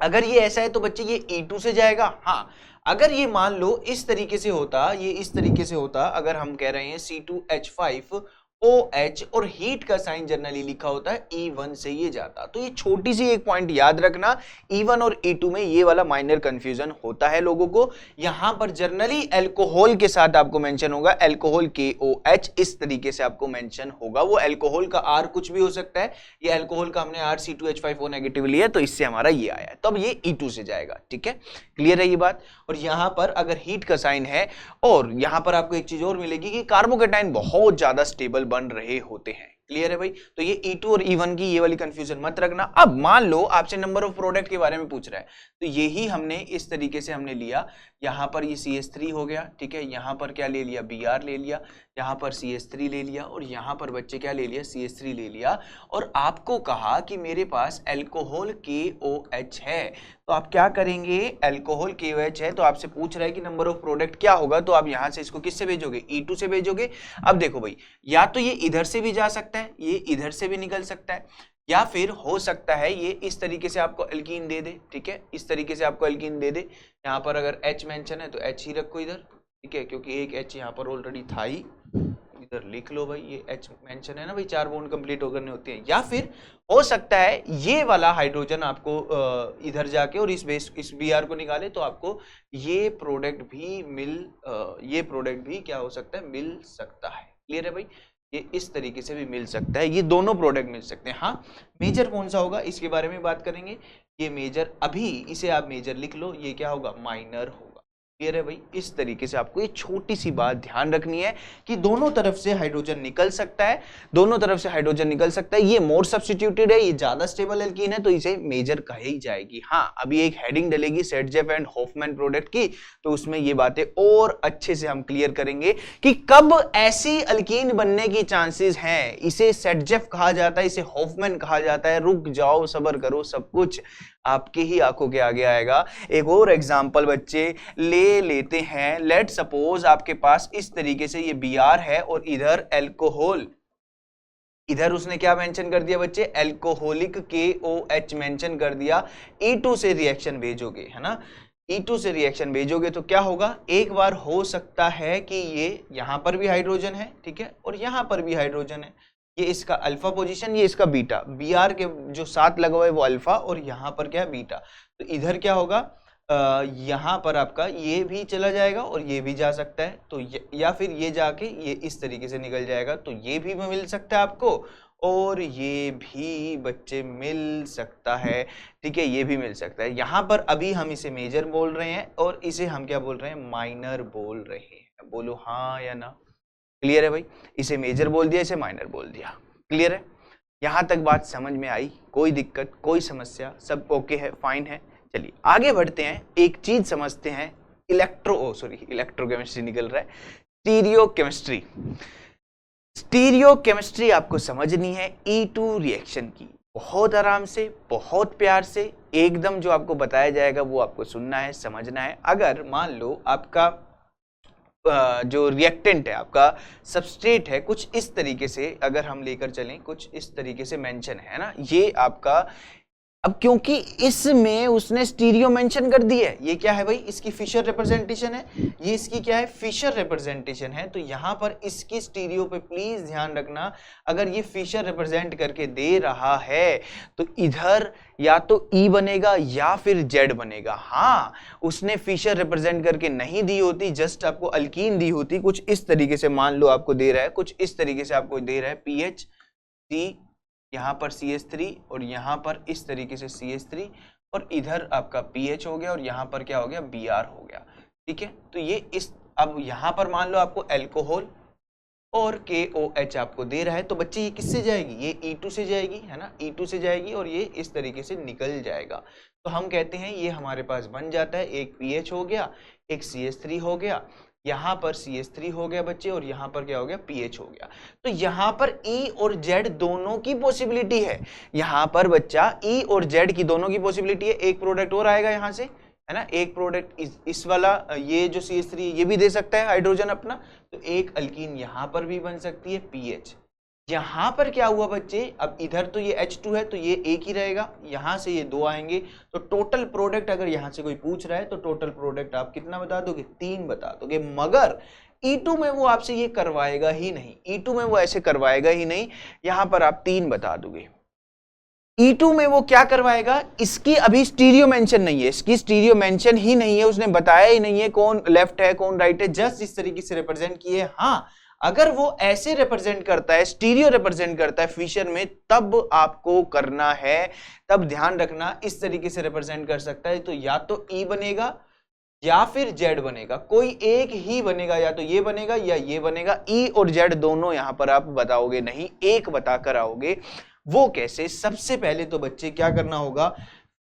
अगर ये ऐसा है तो बच्चे ये E2 से जाएगा। हाँ, अगर ये मान लो इस तरीके से होता, ये इस तरीके से होता, अगर हम कह रहे हैं C2H5OH और हीट का साइन जनरली लिखा होता है E1 से ये जाता। तो ये छोटी सी एक पॉइंट याद रखना, E1 और E2 में ये वाला माइनर कंफ्यूजन होता है लोगों को। यहां पर जनरली अल्कोहल के साथ आपको मेंशन होगा, अल्कोहल KOH इस तरीके से आपको मेंशन होगा। वो अल्कोहल का R कुछ भी हो सकता है, ये अल्कोहल का हमने R C2H5O नेगेटिव लिया तो इससे हमारा ये आया है, तो अब ये E2 से जाएगा। ठीक है, क्लियर है ये बात। और यहां पर अगर हीट का साइन है, और यहां पर आपको एक चीज और मिलेगी कि कार्बोकेटाइन बहुत ज्यादा स्टेबल बन रहे होते हैं। क्लियर है भाई, तो ये E2 और E1 की ये वाली कंफ्यूजन मत रखना। अब मान लो आपसे नंबर ऑफ प्रोडक्ट के बारे में पूछ रहा है, तो यही हमने इस तरीके से हमने लिया, यहां पर ये CH3 हो गया, ठीक है, यहां पर क्या ले लिया, Br ले लिया, यहां पर CH3 ले लिया, और यहां पर बच्चे क्या ले लिया, CH3 ले लिया। और आपको कहा कि मेरे पास अल्कोहल KOH है, तो आप क्या करेंगे, अल्कोहल KOH है तो आपसे पूछ रहा है कि नंबर ऑफ प्रोडक्ट क्या होगा, तो आप यहां से इसको किससे भेजोगे, E2 से भेजोगे। अब देखो भाई, या तो ये इधर से भी जा सकता है, ये इधर से भी निकल सकता है, या फिर हो सकता है ये इस तरीके से आपको एल्कीन दे दे। ठीक है, इस तरीके से आपको एल्कीन दे दे। यहाँ पर अगर H मेंशन है तो H ही रखो इधर, ठीक है, क्योंकि एक H यहाँ पर ऑलरेडी था ही, इधर लिख लो भाई, ये H मेंशन है ना भाई, 4 बॉन्ड कंप्लीट होकर होते हैं। या फिर हो सकता है ये वाला हाइड्रोजन आपको इधर जाके और इस Br को निकाले तो आपको ये प्रोडक्ट भी क्या हो सकता है, मिल सकता है। क्लियर है भाई, ये इस तरीके से भी मिल सकता है, ये दोनों प्रोडक्ट मिल सकते हैं। हाँ, मेजर कौन सा होगा इसके बारे में बात करेंगे। ये मेजर, अभी इसे आप मेजर लिख लो, ये क्या होगा, माइनर होगा। क्लियर है भाई, इस तरीके से आपको ये छोटी सी बात ध्यान रखनी है कि दोनों तरफ से हाइड्रोजन निकल सकता है, दोनों तरफ से हाइड्रोजन निकल सकता है। ये मोर सब्स्टिट्यूटेड है, ये ज्यादा स्टेबल एल्कीन है, तो इसे मेजर कही जाएगी। हाँ, अभी एक हेडिंग डलेगी सेटजेफ एंड हॉफमैन प्रोडक्ट की, तो उसमें ये बातें और अच्छे से हम क्लियर करेंगे कि कब ऐसी एल्कीन बनने की चांसेस हैं। इसे सेटजेफ कहा जाता है, इसे हॉफमैन कहा जाता है। रुक जाओ, सब्र करो, सब कुछ आपके ही आंखों के आगे आएगा। एक और एग्जांपल बच्चे ले लेते हैं। लेट सपोज आपके पास इस तरीके से ये Br है और इधर अल्कोहल, इधर उसने क्या मेंशन कर दिया बच्चे, अल्कोहलिक KOH मेंशन कर दिया। E2 से रिएक्शन भेजोगे, है ना, E2 से रिएक्शन भेजोगे तो क्या होगा, एक बार हो सकता है कि ये यहां पर भी हाइड्रोजन है, ठीक है, और यहां पर भी हाइड्रोजन है। ये इसका अल्फा पोजीशन, ये इसका बीटा, Br के जो साथ लगा हुआ है वो अल्फा और यहाँ पर क्या बीटा। तो इधर क्या होगा, यहाँ पर आपका ये भी चला जाएगा और ये भी जा सकता है, तो या फिर ये जाके ये इस तरीके से निकल जाएगा, तो ये भी मिल सकता है आपको, और ये भी बच्चे मिल सकता है। ठीक है, ये भी मिल सकता है। यहाँ पर अभी हम इसे मेजर बोल रहे हैं और इसे हम क्या बोल रहे हैं, माइनर बोल रहे हैं। बोलो हाँ या ना। क्लियर है भाई, इसे मेजर बोल दिया, इसे माइनर बोल दिया। क्लियर है, यहां तक बात समझ में आई, कोई दिक्कत, कोई समस्या, सब ओके है, फाइन है। चलिए आगे बढ़ते हैं, एक चीज समझते हैं, इलेक्ट्रोकेमिस्ट्री निकल रहा है, स्टीरियोकेमिस्ट्री। स्टीरियोकेमिस्ट्री आपको समझनी है E2 रिएक्शन की, बहुत आराम से, बहुत प्यार से, एकदम जो आपको बताया जाएगा वो आपको सुनना है, समझना है। अगर मान लो आपका जो रिएक्टेंट है, आपका सबस्ट्रेट है, कुछ इस तरीके से अगर हम लेकर चलें, कुछ इस तरीके से मेंशन है ना, ये आपका, अब क्योंकि इसमें उसने स्टीरियो मेंशन कर दी है, ये क्या है भाई, इसकी फिशर रिप्रेजेंटेशन है, ये इसकी क्या है, फिशर रिप्रेजेंटेशन है। तो यहां पर इसकी स्टीरियो पे प्लीज ध्यान रखना, अगर ये फिशर रिप्रेजेंट करके दे रहा है तो इधर या तो E बनेगा या फिर Z बनेगा। हाँ, उसने फिशर रिप्रेजेंट करके नहीं दी होती, जस्ट आपको अल्कीन दी होती, कुछ इस तरीके से मान लो आपको दे रहा है, कुछ इस तरीके से आपको दे रहा है PH C, यहाँ पर CH3 और यहाँ पर इस तरीके से CH3 और इधर आपका PH हो गया और यहाँ पर क्या हो गया, Br हो गया। ठीक है, तो ये इस, अब यहाँ पर मान लो आपको अल्कोहल और KOH आपको दे रहा है, तो बच्चे ये किससे जाएगी, ये E2 से जाएगी, है ना, E2 से जाएगी और ये इस तरीके से निकल जाएगा। तो हम कहते हैं ये हमारे पास बन जाता है, एक PH हो गया, एक CH3 हो गया, यहाँ पर CH3 हो गया बच्चे, और यहाँ पर क्या हो गया, PH हो गया। तो यहाँ पर E और Z दोनों की पॉसिबिलिटी है, यहाँ पर बच्चा E और Z की दोनों की पॉसिबिलिटी है। एक प्रोडक्ट और आएगा यहाँ से, है ना, एक प्रोडक्ट इस वाला, ये जो CH3 ये भी दे सकता है हाइड्रोजन अपना, तो एक अल्कीन यहाँ पर भी बन सकती है PH। यहां पर क्या हुआ बच्चे, अब इधर तो ये H2 है तो ये एक ही रहेगा, यहां से ये 2 आएंगे, तो टोटल प्रोडक्ट अगर यहां से कोई पूछ रहा है तो टोटल प्रोडक्ट आप कितना बता दोगे, 3 बता दोगे। मगर E2 में वो आपसे ये करवाएगा ही नहीं, E2 में वो ऐसे करवाएगा ही नहीं, यहां पर आप 3 बता दोगे। E2 में वो क्या करवाएगा, इसकी अभी स्टीरियो मेंशन नहीं है, इसकी स्टीरियो मेंशन ही नहीं है, उसने बताया ही नहीं है कौन लेफ्ट है कौन राइट है, जस्ट इस तरीके से रिप्रेजेंट किए। हाँ, अगर वो ऐसे रिप्रेजेंट करता है, स्टीरियो रिप्रेजेंट करता है फिशर में, तब आपको करना है, तब ध्यान रखना इस तरीके से रिप्रेजेंट कर सकता है, तो या तो E बनेगा या फिर Z बनेगा, कोई एक ही बनेगा, या तो ये बनेगा या ये बनेगा। E और Z दोनों यहां पर आप बताओगे नहीं, एक बताकर आओगे। वो कैसे, सबसे पहले तो बच्चे क्या करना होगा,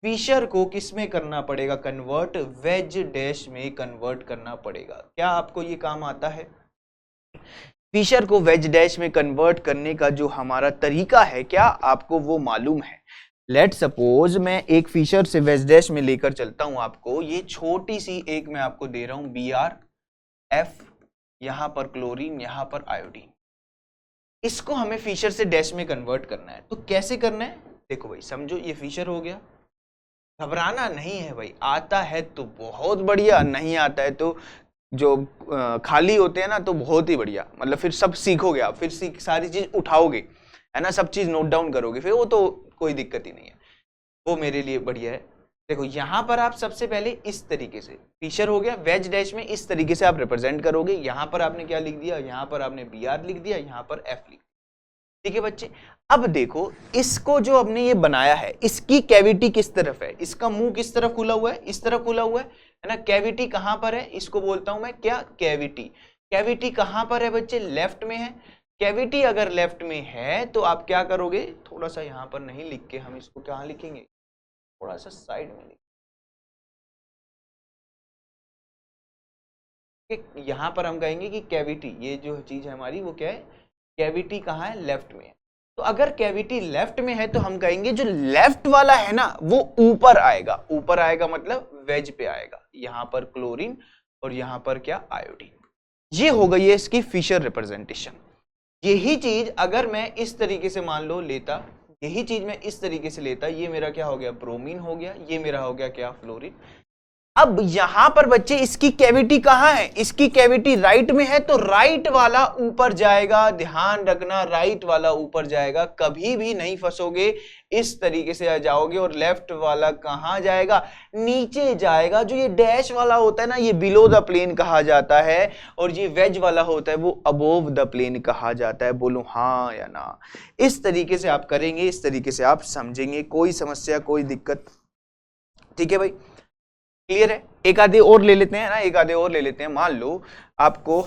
फिशर को किस में करना पड़ेगा कन्वर्ट, वेज डैश में कन्वर्ट करना पड़ेगा। क्या आपको ये काम आता है, फिशर को वेज डैश में कन्वर्ट करने का जो हमारा तरीका है, क्या आपको वो मालूम है? लेट सपोज मैं एक फिशर से वेज डैश में लेकर चलता हूं आपको, ये छोटी सी एक मैं आपको दे रहा हूं BrF, यहां पर क्लोरीन, यहां पर आयोडीन, इसको हमें फिशर से डैश में कन्वर्ट करना है। तो कैसे करना है, देखो भाई, समझो ये फिशर हो गया, घबराना नहीं है भाई, आता है तो बहुत बढ़िया, नहीं आता है तो जो खाली होते हैं ना तो बहुत ही बढ़िया, मतलब फिर सब सीखोगे आप, फिर सारी चीज उठाओगे, है ना, सब चीज नोट डाउन करोगे, फिर वो तो कोई दिक्कत ही नहीं है, वो मेरे लिए बढ़िया है। देखो यहां पर आप सबसे पहले इस तरीके से, फिशर हो गया, वेज डैश में इस तरीके से आप रिप्रेजेंट करोगे। यहां पर आपने क्या लिख दिया, यहां पर आपने Br लिख दिया, यहां पर F लिख दिया, ठीक है बच्चे। अब देखो इसको जो हमने ये बनाया है, इसकी कैविटी किस तरफ है, इसका मुंह किस तरफ खुला हुआ है, इस तरफ खुला हुआ है ना। कैविटी कहां पर है, इसको बोलता हूं मैं क्या, कैविटी। कैविटी कहां पर है बच्चे, लेफ्ट में है। कैविटी अगर लेफ्ट में है तो आप क्या करोगे, थोड़ा सा यहां पर नहीं लिख के हम इसको कहां लिखेंगे, थोड़ा सा साइड में लिखेंगे। यहां पर हम कहेंगे कि कैविटी, ये जो चीज है हमारी वो क्या है, कैविटी कहां है, लेफ्ट में है। तो अगर कैविटी लेफ्ट में है तो हम कहेंगे जो लेफ्ट वाला है ना वो ऊपर आएगा, ऊपर आएगा मतलब वेज पे आएगा, यहां पर क्लोरीन और यहां पर क्या, आयोडीन। ये हो गई है इसकी फिशर रिप्रेजेंटेशन। यही चीज अगर मैं इस तरीके से मान लो लेता, यही चीज मैं इस तरीके से लेता, ये मेरा क्या हो गया, ब्रोमीन हो गया, ये मेरा हो गया क्या, फ्लोरीन। अब यहां पर बच्चे इसकी कैविटी कहां है, इसकी कैविटी राइट में है, तो राइट वाला ऊपर जाएगा, ध्यान रखना राइट वाला ऊपर जाएगा, कभी भी नहीं फंसोगे, इस तरीके से आ जाओगे। और लेफ्ट वाला कहां जाएगा, नीचे जाएगा। जो ये डैश वाला होता है ना, ये बिलो द प्लेन कहा जाता है, और ये वेज वाला होता है वो अबोव द प्लेन कहा जाता है। बोलो हाँ या ना। इस तरीके से आप करेंगे, इस तरीके से आप समझेंगे, कोई समस्या कोई दिक्कत, ठीक है भाई, क्लियर है। एक आधे और ले लेते हैं ना, एक आधे और ले लेते हैं। मान लो आपको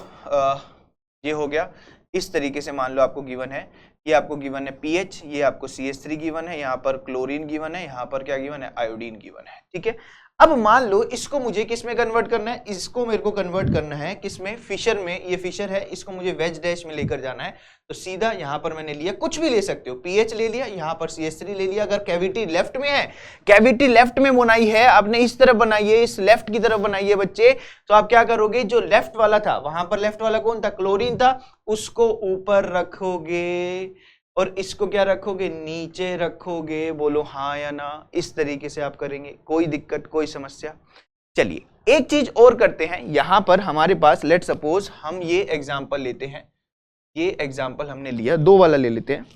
ये हो गया इस तरीके से, मान लो आपको गिवन है, ये आपको गिवन है pH, ये आपको CH3 गिवन है, यहाँ पर क्लोरीन गिवन है, यहाँ पर क्या गिवन है, आयोडीन गिवन है, ठीक है। अब मान लो इसको मुझे किस में कन्वर्ट करना है, इसको मेरे को कन्वर्ट करना है किसमें, फिशर में। ये फिशर है, इसको मुझे वेज डैश में लेकर जाना है, तो सीधा यहां पर मैंने लिया, कुछ भी ले सकते हो, pH ले लिया, यहां पर CH3 ले लिया। अगर कैविटी लेफ्ट में है, कैविटी लेफ्ट में बनाई है आपने, इस तरफ बनाई है, इस लेफ्ट की तरफ बनाई है बच्चे, तो आप क्या करोगे, जो लेफ्ट वाला था, वहां पर लेफ्ट वाला कौन था, क्लोरीन था, उसको ऊपर रखोगे और इसको क्या रखोगे, नीचे रखोगे। बोलो हाँ या ना। इस तरीके से आप करेंगे, कोई दिक्कत कोई समस्या। चलिए एक चीज और करते हैं, यहां पर हमारे पास लेट सपोज हम ये एग्जांपल लेते हैं, ये एग्जांपल हमने लिया, 2 वाला ले लेते हैं,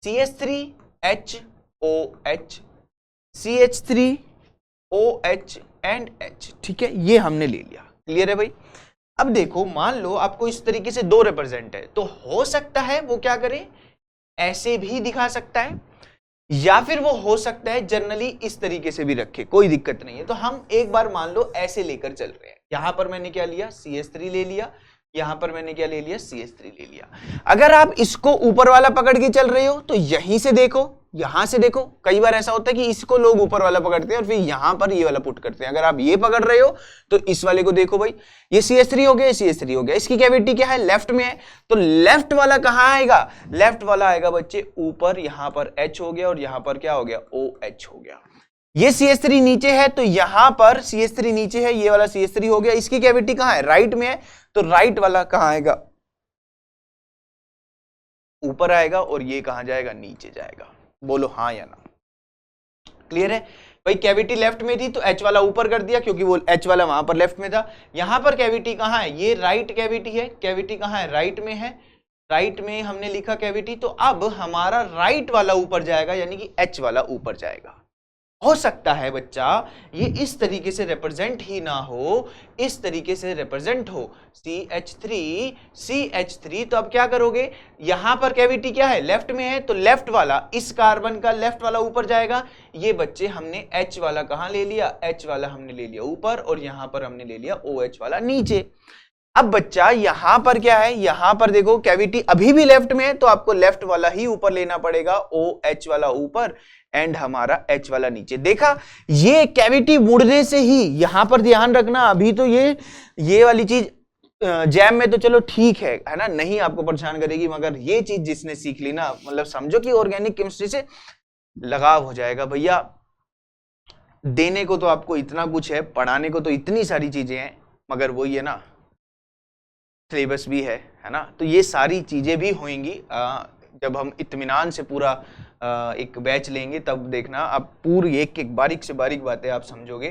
CH3HOH, CH3OH एंड H, ठीक है, ये हमने ले लिया, क्लियर है भाई। अब देखो मान लो आपको इस तरीके से 2 रिप्रेजेंट है, तो हो सकता है वो क्या करे, ऐसे भी दिखा सकता है, या फिर वो हो सकता है जनरली इस तरीके से भी रखे, कोई दिक्कत नहीं है। तो हम एक बार मान लो ऐसे लेकर चल रहे हैं, यहां पर मैंने क्या लिया, CH3 ले लिया, यहां पर मैंने क्या ले लिया, CH3 ले लिया। अगर आप इसको ऊपर वाला पकड़ के चल रहे हो तो यहीं से देखो, यहां से देखो। कई बार ऐसा होता है कि इसको लोग ऊपर वाला पकड़ते हैं और फिर यहां पर ये वाला पुट करते हैं। अगर आप ये पकड़ रहे हो तो इस वाले को देखो भाई, ये CH3 हो गया, CH3 हो गया, इसकी कैविटी क्या है, लेफ्ट में है, तो लेफ्ट वाला कहां आएगा, लेफ्ट वाला आएगा बच्चे ऊपर, यहां पर H हो गया और यहां पर क्या हो गया, OH हो गया। ये CH3 नीचे है तो यहां पर CH3 नीचे है, ये वाला CH3 हो गया, इसकी कैविटी कहां है, राइट में है, तो राइट वाला कहां आएगा, ऊपर आएगा और ये कहां जाएगा, नीचे जाएगा। बोलो हाँ या ना, क्लियर है भाई। कैविटी लेफ्ट में थी तो H वाला ऊपर कर दिया क्योंकि वो H वाला वहां पर लेफ्ट में था। यहां पर कैविटी कहां है, ये राइट कैविटी है, कैविटी कहां है, राइट में है, राइट में हमने लिखा कैविटी, तो अब हमारा राइट वाला ऊपर जाएगा यानी कि H वाला ऊपर जाएगा। हो सकता है बच्चा ये इस तरीके से रिप्रेजेंट ही ना हो, इस तरीके से रिप्रेजेंट हो CH3 CH3। तो अब क्या करोगे, यहां पर कैविटी क्या है, लेफ्ट में है, तो लेफ्ट वाला, इस कार्बन का लेफ्ट वाला ऊपर जाएगा। ये बच्चे हमने H वाला कहां ले लिया, H वाला हमने ले लिया ऊपर, और यहां पर हमने ले लिया OH वाला नीचे। अब बच्चा यहां पर क्या है, यहां पर देखो कैविटी अभी भी लेफ्ट में है तो आपको लेफ्ट वाला ही ऊपर लेना पड़ेगा, OH वाला ऊपर एंड हमारा H वाला नीचे। देखा, ये कैविटी मुड़ने से ही, यहां पर ध्यान रखना, अभी तो ये वाली चीज जैम में तो चलो ठीक है ना, नहीं आपको परेशान करेगी, मगर ये चीज जिसने सीख ली ना, मतलब समझो कि ऑर्गेनिक केमिस्ट्री से लगाव हो जाएगा भैया। देने को तो आपको इतना कुछ है, पढ़ाने को तो इतनी सारी चीजें हैं, मगर वही है ना, सिलेबस भी है ना, तो ये सारी चीजें भी होंगी जब हम इत्मीनान से पूरा एक बैच लेंगे, तब देखना आप पूरी एक एक बारीक से बारीक बातें आप समझोगे।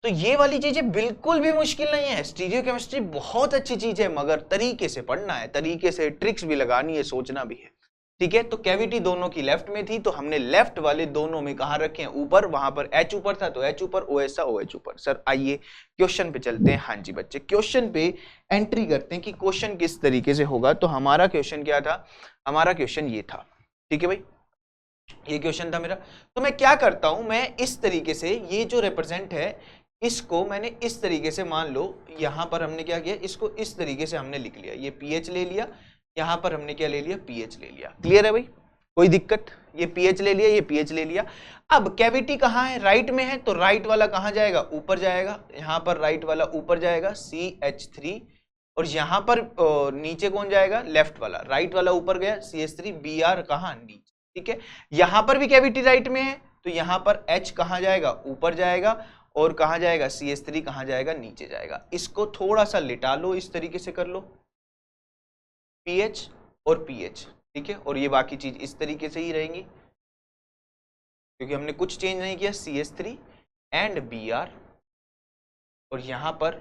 तो ये वाली चीजें बिल्कुल भी मुश्किल नहीं है, स्टीरियो केमिस्ट्री बहुत अच्छी चीज है, मगर तरीके से पढ़ना है, तरीके से ट्रिक्स भी लगानी है, सोचना भी है, ठीक है। तो कैविटी दोनों की लेफ्ट में थी तो हमने लेफ्ट वाले दोनों में कहां रखे हैं, ऊपर, वहां पर H ऊपर था तो H ऊपर, OH था OH ऊपर। सर आइए क्वेश्चन पे चलते हैं। हाँ जी बच्चे, क्वेश्चन पे एंट्री करते हैं कि क्वेश्चन किस तरीके से होगा। तो हमारा क्वेश्चन क्या था, हमारा क्वेश्चन ये था, ठीक है भाई, ये क्वेश्चन था मेरा। तो मैं क्या करता हूं, मैं इस तरीके से ये जो रिप्रेजेंट है इसको मैंने इस तरीके से, मान लो यहां पर हमने क्या किया, इसको इस तरीके से हमने लिख लिया, ये PH ले लिया, यहां पर हमने क्या ले लिया, PH ले लिया। क्लियर है भाई, कोई दिक्कत, ये PH ले लिया, ये PH ले लिया। अब कैविटी कहां है, राइट में है, तो राइट वाला कहां जाएगा, ऊपर जाएगा, यहां पर राइट वाला ऊपर जाएगा CH3, और यहां पर नीचे कौन जाएगा, लेफ्ट वाला, राइट वाला ऊपर गया CH3, Br कहां, नीचे, ठीक है। यहां पर भी कैविटी राइट में है तो यहां पर H कहां जाएगा, ऊपर जाएगा, और कहां जाएगा CH3 कहां जाएगा, नीचे जाएगा। इसको थोड़ा सा लिटा लो, इस तरीके से कर लो, PH और PH, ठीक है, और ये बाकी चीज इस तरीके से ही रहेंगी क्योंकि हमने कुछ चेंज नहीं किया, CH3 एंड Br, और यहां पर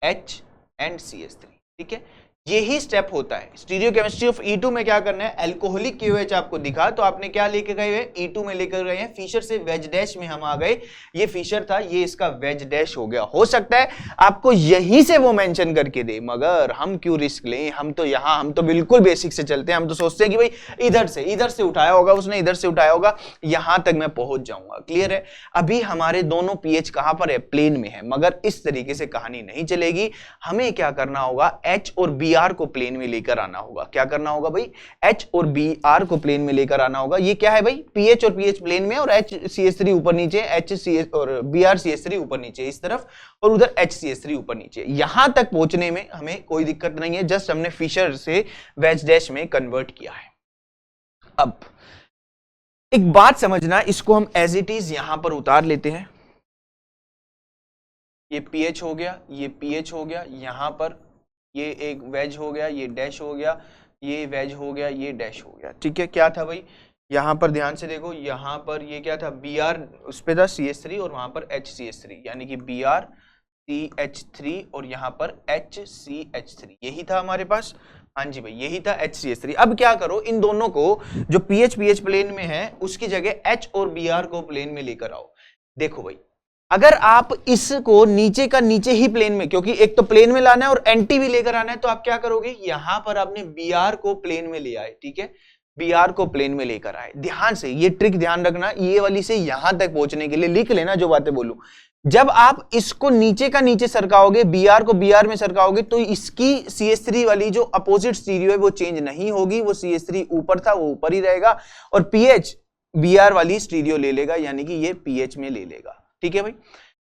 H एंड CH3, ठीक है। यही स्टेप होता है स्टीरियो केमिस्ट्री ऑफ E2 में। क्या करना है, अल्कोहलिक KOH आपको दिखा तो आपने क्या लेके गए हैं, E2 में लेकर गए हैं, फिशर से वेज डैश में हम आ गए, ये फिशर था, ये इसका वेज डैश हो गया। हो सकता है आपको यहीं से वो मेंशन करके दे, मगर हम क्यों रिस्क लें, हम तो यहाँ, हम तो बिल्कुल बेसिक से चलते हैं, हम तो सोचते हैं कि भाई इधर से उठाया होगा उसने, इधर से उठाया होगा, यहां तक मैं पहुंच जाऊंगा। क्लियर है, अभी हमारे दोनों PH कहां पर है, प्लेन में है, मगर इस तरीके से कहानी नहीं चलेगी। हमें क्या करना होगा, H और Br को प्लेन में लेकर आना होगा। क्या करना होगा भाई, H और Br को प्लेन में लेकर आना होगा। ये क्या है भाई, PH और PH प्लेन में, और HCH3 ऊपर नीचे, HCH और BrCH3 ऊपर नीचे इस तरफ, और उधर HCH3 ऊपर नीचे। यहां तक पहुंचने में हमें कोई दिक्कत नहीं है, जस्ट हमने फिशर से वेज डैश में कन्वर्ट किया है। अब एक बात समझना, इसको हम एज इट इज यहां पर उतार लेते हैं। ये PH हो गया, ये PH हो गया, यहां पर ये एक वेज हो गया, ये डैश हो गया, ये वेज हो गया, ये डैश हो गया, ठीक है। क्या था भाई, यहां पर ध्यान से देखो, यहां पर ये क्या था, Br उस पे था CH3 और वहां पर HCH3, यानी कि BrCH3 और यहां पर HCH3, यही था हमारे पास। हाँ जी भाई, यही था HCH3। अब क्या करो, इन दोनों को जो PH प्लेन में है उसकी जगह H और Br को प्लेन में लेकर आओ। देखो भाई, अगर आप इसको नीचे का नीचे ही प्लेन में, क्योंकि एक तो प्लेन में लाना है और एंटी भी लेकर आना है, तो आप क्या करोगे, यहां पर आपने Br को प्लेन में ले आए, ठीक है, Br को प्लेन में लेकर आए। ध्यान से ये ट्रिक ध्यान रखना, ये वाली से यहां तक पहुंचने के लिए लिख लेना जो बातें बोलूं। जब आप इसको नीचे का नीचे सरकाओगे, Br को Br में सरकाओगे, तो इसकी CH3 वाली जो अपोजिट स्टीरियो है वो चेंज नहीं होगी, वो CH3 ऊपर था वो ऊपर ही रहेगा, और PH Br वाली स्टीरियो ले लेगा, यानी कि ये PH में ले लेगा, ठीक है भाई।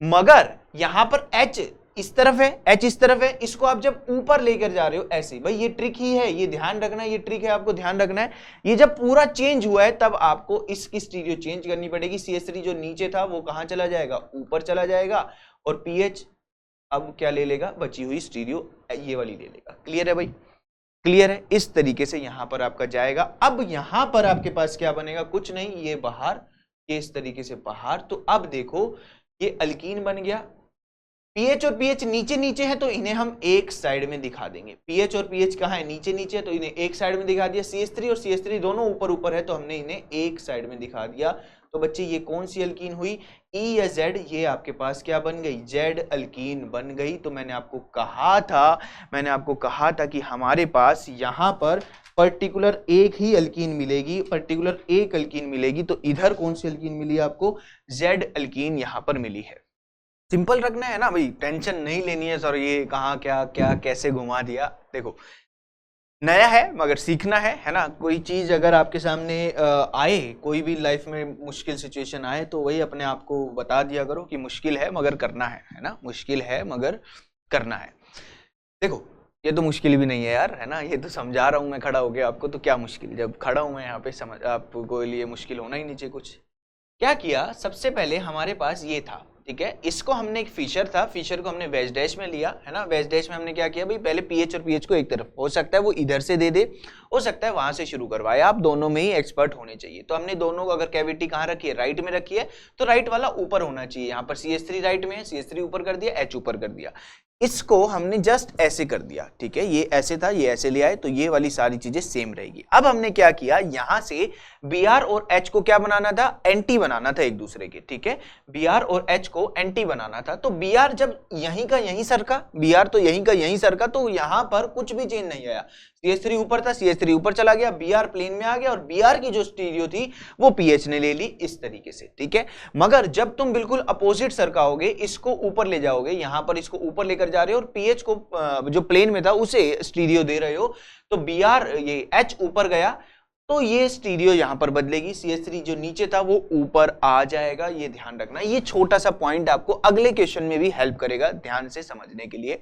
मगर यहां पर H इस तरफ है, H इस तरफ है, इसको आप जब ऊपर लेकर जा रहे हो ऐसे, भाई ये ट्रिक ही है, ये ध्यान रखना, ये ट्रिक है, आपको ध्यान रखना है। ये जब पूरा चेंज हुआ है तब आपको इसकी स्टीरियो चेंज करनी पड़ेगी। CH3 जो नीचे था वो कहां चला जाएगा, ऊपर चला जाएगा, और PH अब क्या ले लेगा, बची हुई स्टीरियो ये वाली ले लेगा। क्लियर है भाई, क्लियर है? इस तरीके से यहां पर आपका जाएगा। अब यहां पर आपके पास क्या बनेगा? कुछ नहीं, ये बाहर, ये इस तरीके से बाहर। तो अब देखो ये अल्कीन बन गया। पीएच और पीएच नीचे नीचे है तो इन्हें हम एक साइड में दिखा देंगे। पीएच और पीएच कहाँ है? नीचे नीचे है तो इन्हें एक साइड में दिखा दिया। CH3 और CH3 दोनों ऊपर ऊपर है तो हमने इन्हें एक साइड में दिखा दिया। तो बच्चे ये कौन सी अल्कीन हुई? E या Z? ये आपके पास क्या बन गई? Z अल्कीन बन गई। तो मैंने आपको कहा था कि हमारे पास यहाँ पर पर्टिकुलर एक ही अल्कीन मिलेगी, पर्टिकुलर एक अल्कीन मिलेगी। तो इधर कौन सी अल्कीन मिली आपको? Z अल्कीन यहाँ पर मिली है। सिंपल रखना है ना भाई, टेंशन नहीं लेनी है सर ये कहाँ क्या क्या कैसे घुमा दिया। देखो नया है मगर सीखना है ना। कोई चीज अगर आपके सामने आए, कोई भी लाइफ में मुश्किल सिचुएशन आए तो वही अपने आप को बता दिया करो कि मुश्किल है मगर करना है ना, मुश्किल है मगर करना है। देखो ये तो मुश्किल भी नहीं है यार, है ना, ये तो समझा रहा हूँ मैं खड़ा हो गया आपको, तो क्या मुश्किल, जब खड़ा हूँ मैं यहाँ पे समझ, आपको लिए मुश्किल होना ही नहीं चाहिए कुछ। क्या किया, सबसे पहले हमारे पास ये था, ठीक है, इसको हमने एक फीचर था, फीचर को हमने वेज डैश में लिया, है ना। वेज डैश में हमने क्या किया भाई, पहले पीएच और पीएच को एक तरफ, हो सकता है वो इधर से दे दे, हो सकता है वहां से शुरू करवाए, आप दोनों में ही एक्सपर्ट होने चाहिए। तो हमने दोनों, अगर कैविटी कहाँ रखी है, राइट में रखी है, तो राइट वाला ऊपर होना चाहिए। यहाँ पर CH3 राइट में है, CH3 ऊपर कर दिया, H ऊपर कर दिया। इसको हमने जस्ट ऐसे कर दिया, ठीक है, ये ऐसे था, ये ऐसे ले आए, तो ये वाली सारी चीजें सेम रहेगी। अब हमने क्या किया, यहां से Br और H को क्या बनाना था, एंटी बनाना था एक दूसरे के, ठीक है, Br और H को एंटी बनाना था। तो Br जब यहीं का यहीं सरका, Br तो यहीं का यहीं सरका, तो यहां पर कुछ भी चेंज नहीं आया। CH3 ऊपर था, CH3 ऊपर चला गया, Br प्लेन में आ गया, और Br की जो स्टीरियो थी वो पीएच ने ले ली, इस तरीके से, ठीक है। मगर जब तुम बिल्कुल अपोजिट सरकाओगे, इसको ऊपर ले जाओगे, यहां पर इसको ऊपर लेकर जा रहे हो और पीएच को जो प्लेन में था उसे स्टीरियो दे रहे हो, तो Br ये H ऊपर गया, तो ये स्टीरियो यहां पर बदलेगी, CH3 जो नीचे था वो ऊपर आ जाएगा। ये ध्यान रखना, ये छोटा सा पॉइंट आपको अगले क्वेश्चन में भी हेल्प करेगा ध्यान से समझने के लिए।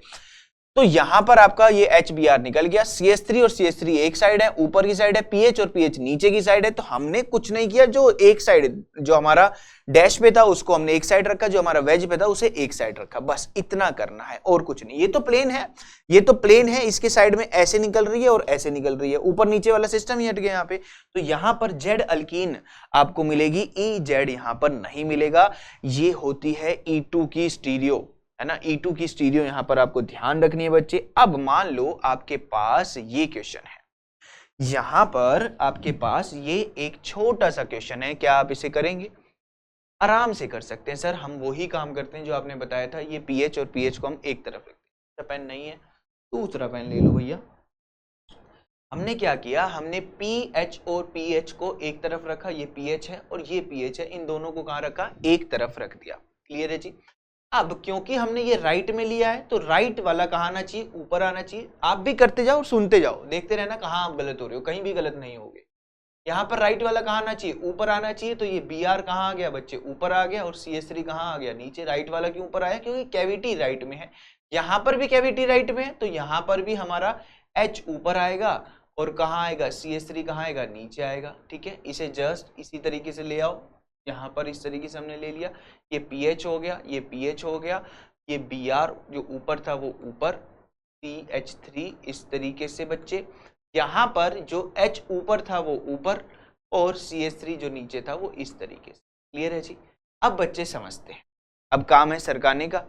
तो यहां पर आपका ये HBr निकल गया, CH3 और CH3 एक साइड है, ऊपर की साइड है, पीएच और पीएच नीचे की साइड है। तो हमने कुछ नहीं किया, जो एक साइड, जो हमारा डैश पे था उसको हमने एक साइड रखा, जो हमारा वेज पे था उसे एक साइड रखा, बस इतना करना है और कुछ नहीं। ये तो प्लेन है, ये तो प्लेन है, इसके साइड में ऐसे निकल रही है और ऐसे निकल रही है, ऊपर नीचे वाला सिस्टम ही हट गया यहाँ पे। तो यहां पर Z अल्कीन आपको मिलेगी, EZ यहां पर नहीं मिलेगा। ये होती है E2 की स्टीरियो, है ना, E2 की स्टीरियो यहां पर आपको ध्यान रखनी है बच्चे। अब मान लो आपके पास ये क्वेश्चन है, यहां पर आपके पास ये एक छोटा सा क्वेश्चन है, क्या आप इसे करेंगे? आराम से कर सकते हैं सर, हम वही काम करते हैं जो आपने बताया था। ये पीएच और पीएच को हम एक तरफ रखते हैं, पेन नहीं है दूसरा पेन ले लो भैया। हमने क्या किया, हमने पीएच और पीएच को एक तरफ रखा, ये पीएच है और ये पीएच है, इन दोनों को कहां रखा, एक तरफ रख दिया। क्लियर है जी। अब क्योंकि हमने ये राइट में लिया है तो राइट वाला कहाँ आना चाहिए, ऊपर आना चाहिए। आप भी करते जाओ, सुनते जाओ, देखते रहना कहाँ आप गलत हो रहे हो, कहीं भी गलत नहीं होगे। यहाँ पर राइट वाला कहाँ आना चाहिए, ऊपर आना चाहिए। तो ये Br कहाँ आ गया बच्चे, ऊपर आ गया, और CH3 कहाँ आ गया, नीचे। राइट वाला क्यों ऊपर आया, क्योंकि कैविटी राइट में है। यहाँ पर भी कैविटी राइट में है, तो यहाँ पर भी हमारा H ऊपर आएगा, और कहाँ आएगा, CH3 कहाँ आएगा, नीचे आएगा। ठीक है, इसे जस्ट इसी तरीके से ले आओ, यहाँ पर इस तरीके से हमने ले लिया। ये पीएच हो गया, ये पीएच हो गया, ये Br जो ऊपर था वो ऊपर, CH3 इस तरीके से बच्चे। यहाँ पर जो H ऊपर था वो ऊपर, और CH3 जो नीचे था वो इस तरीके से। क्लियर है जी। अब बच्चे समझते हैं, अब काम है सरकाने का।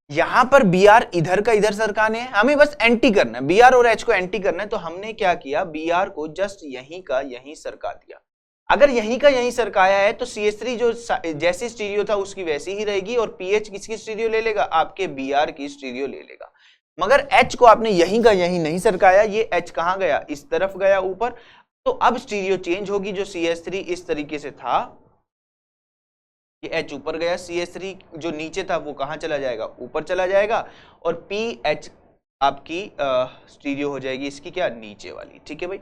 यहाँ पर Br इधर का इधर सरकाने हैं, हमें बस एंटी करना है, Br और H को एंटी करना है। तो हमने क्या किया, Br को जस्ट यहीं का यहीं सरका दिया। अगर यहीं का यहीं सरकाया है तो CH3 जो जैसी स्टीरियो था उसकी वैसी ही रहेगी, और पीएच किसकी स्टीरियो ले लेगा, आपके Br की स्टीरियो ले लेगा। मगर H को आपने यहीं का यहीं नहीं सरकाया, ये H कहां गया, इस तरफ गया ऊपर। तो अब स्टीरियो चेंज होगी, जो CH3 इस तरीके से था, ये H ऊपर गया, CH3 जो नीचे था वो कहां चला जाएगा, ऊपर चला जाएगा, और PH आपकी स्टीरियो हो जाएगी इसकी क्या, नीचे वाली। ठीक है भाई,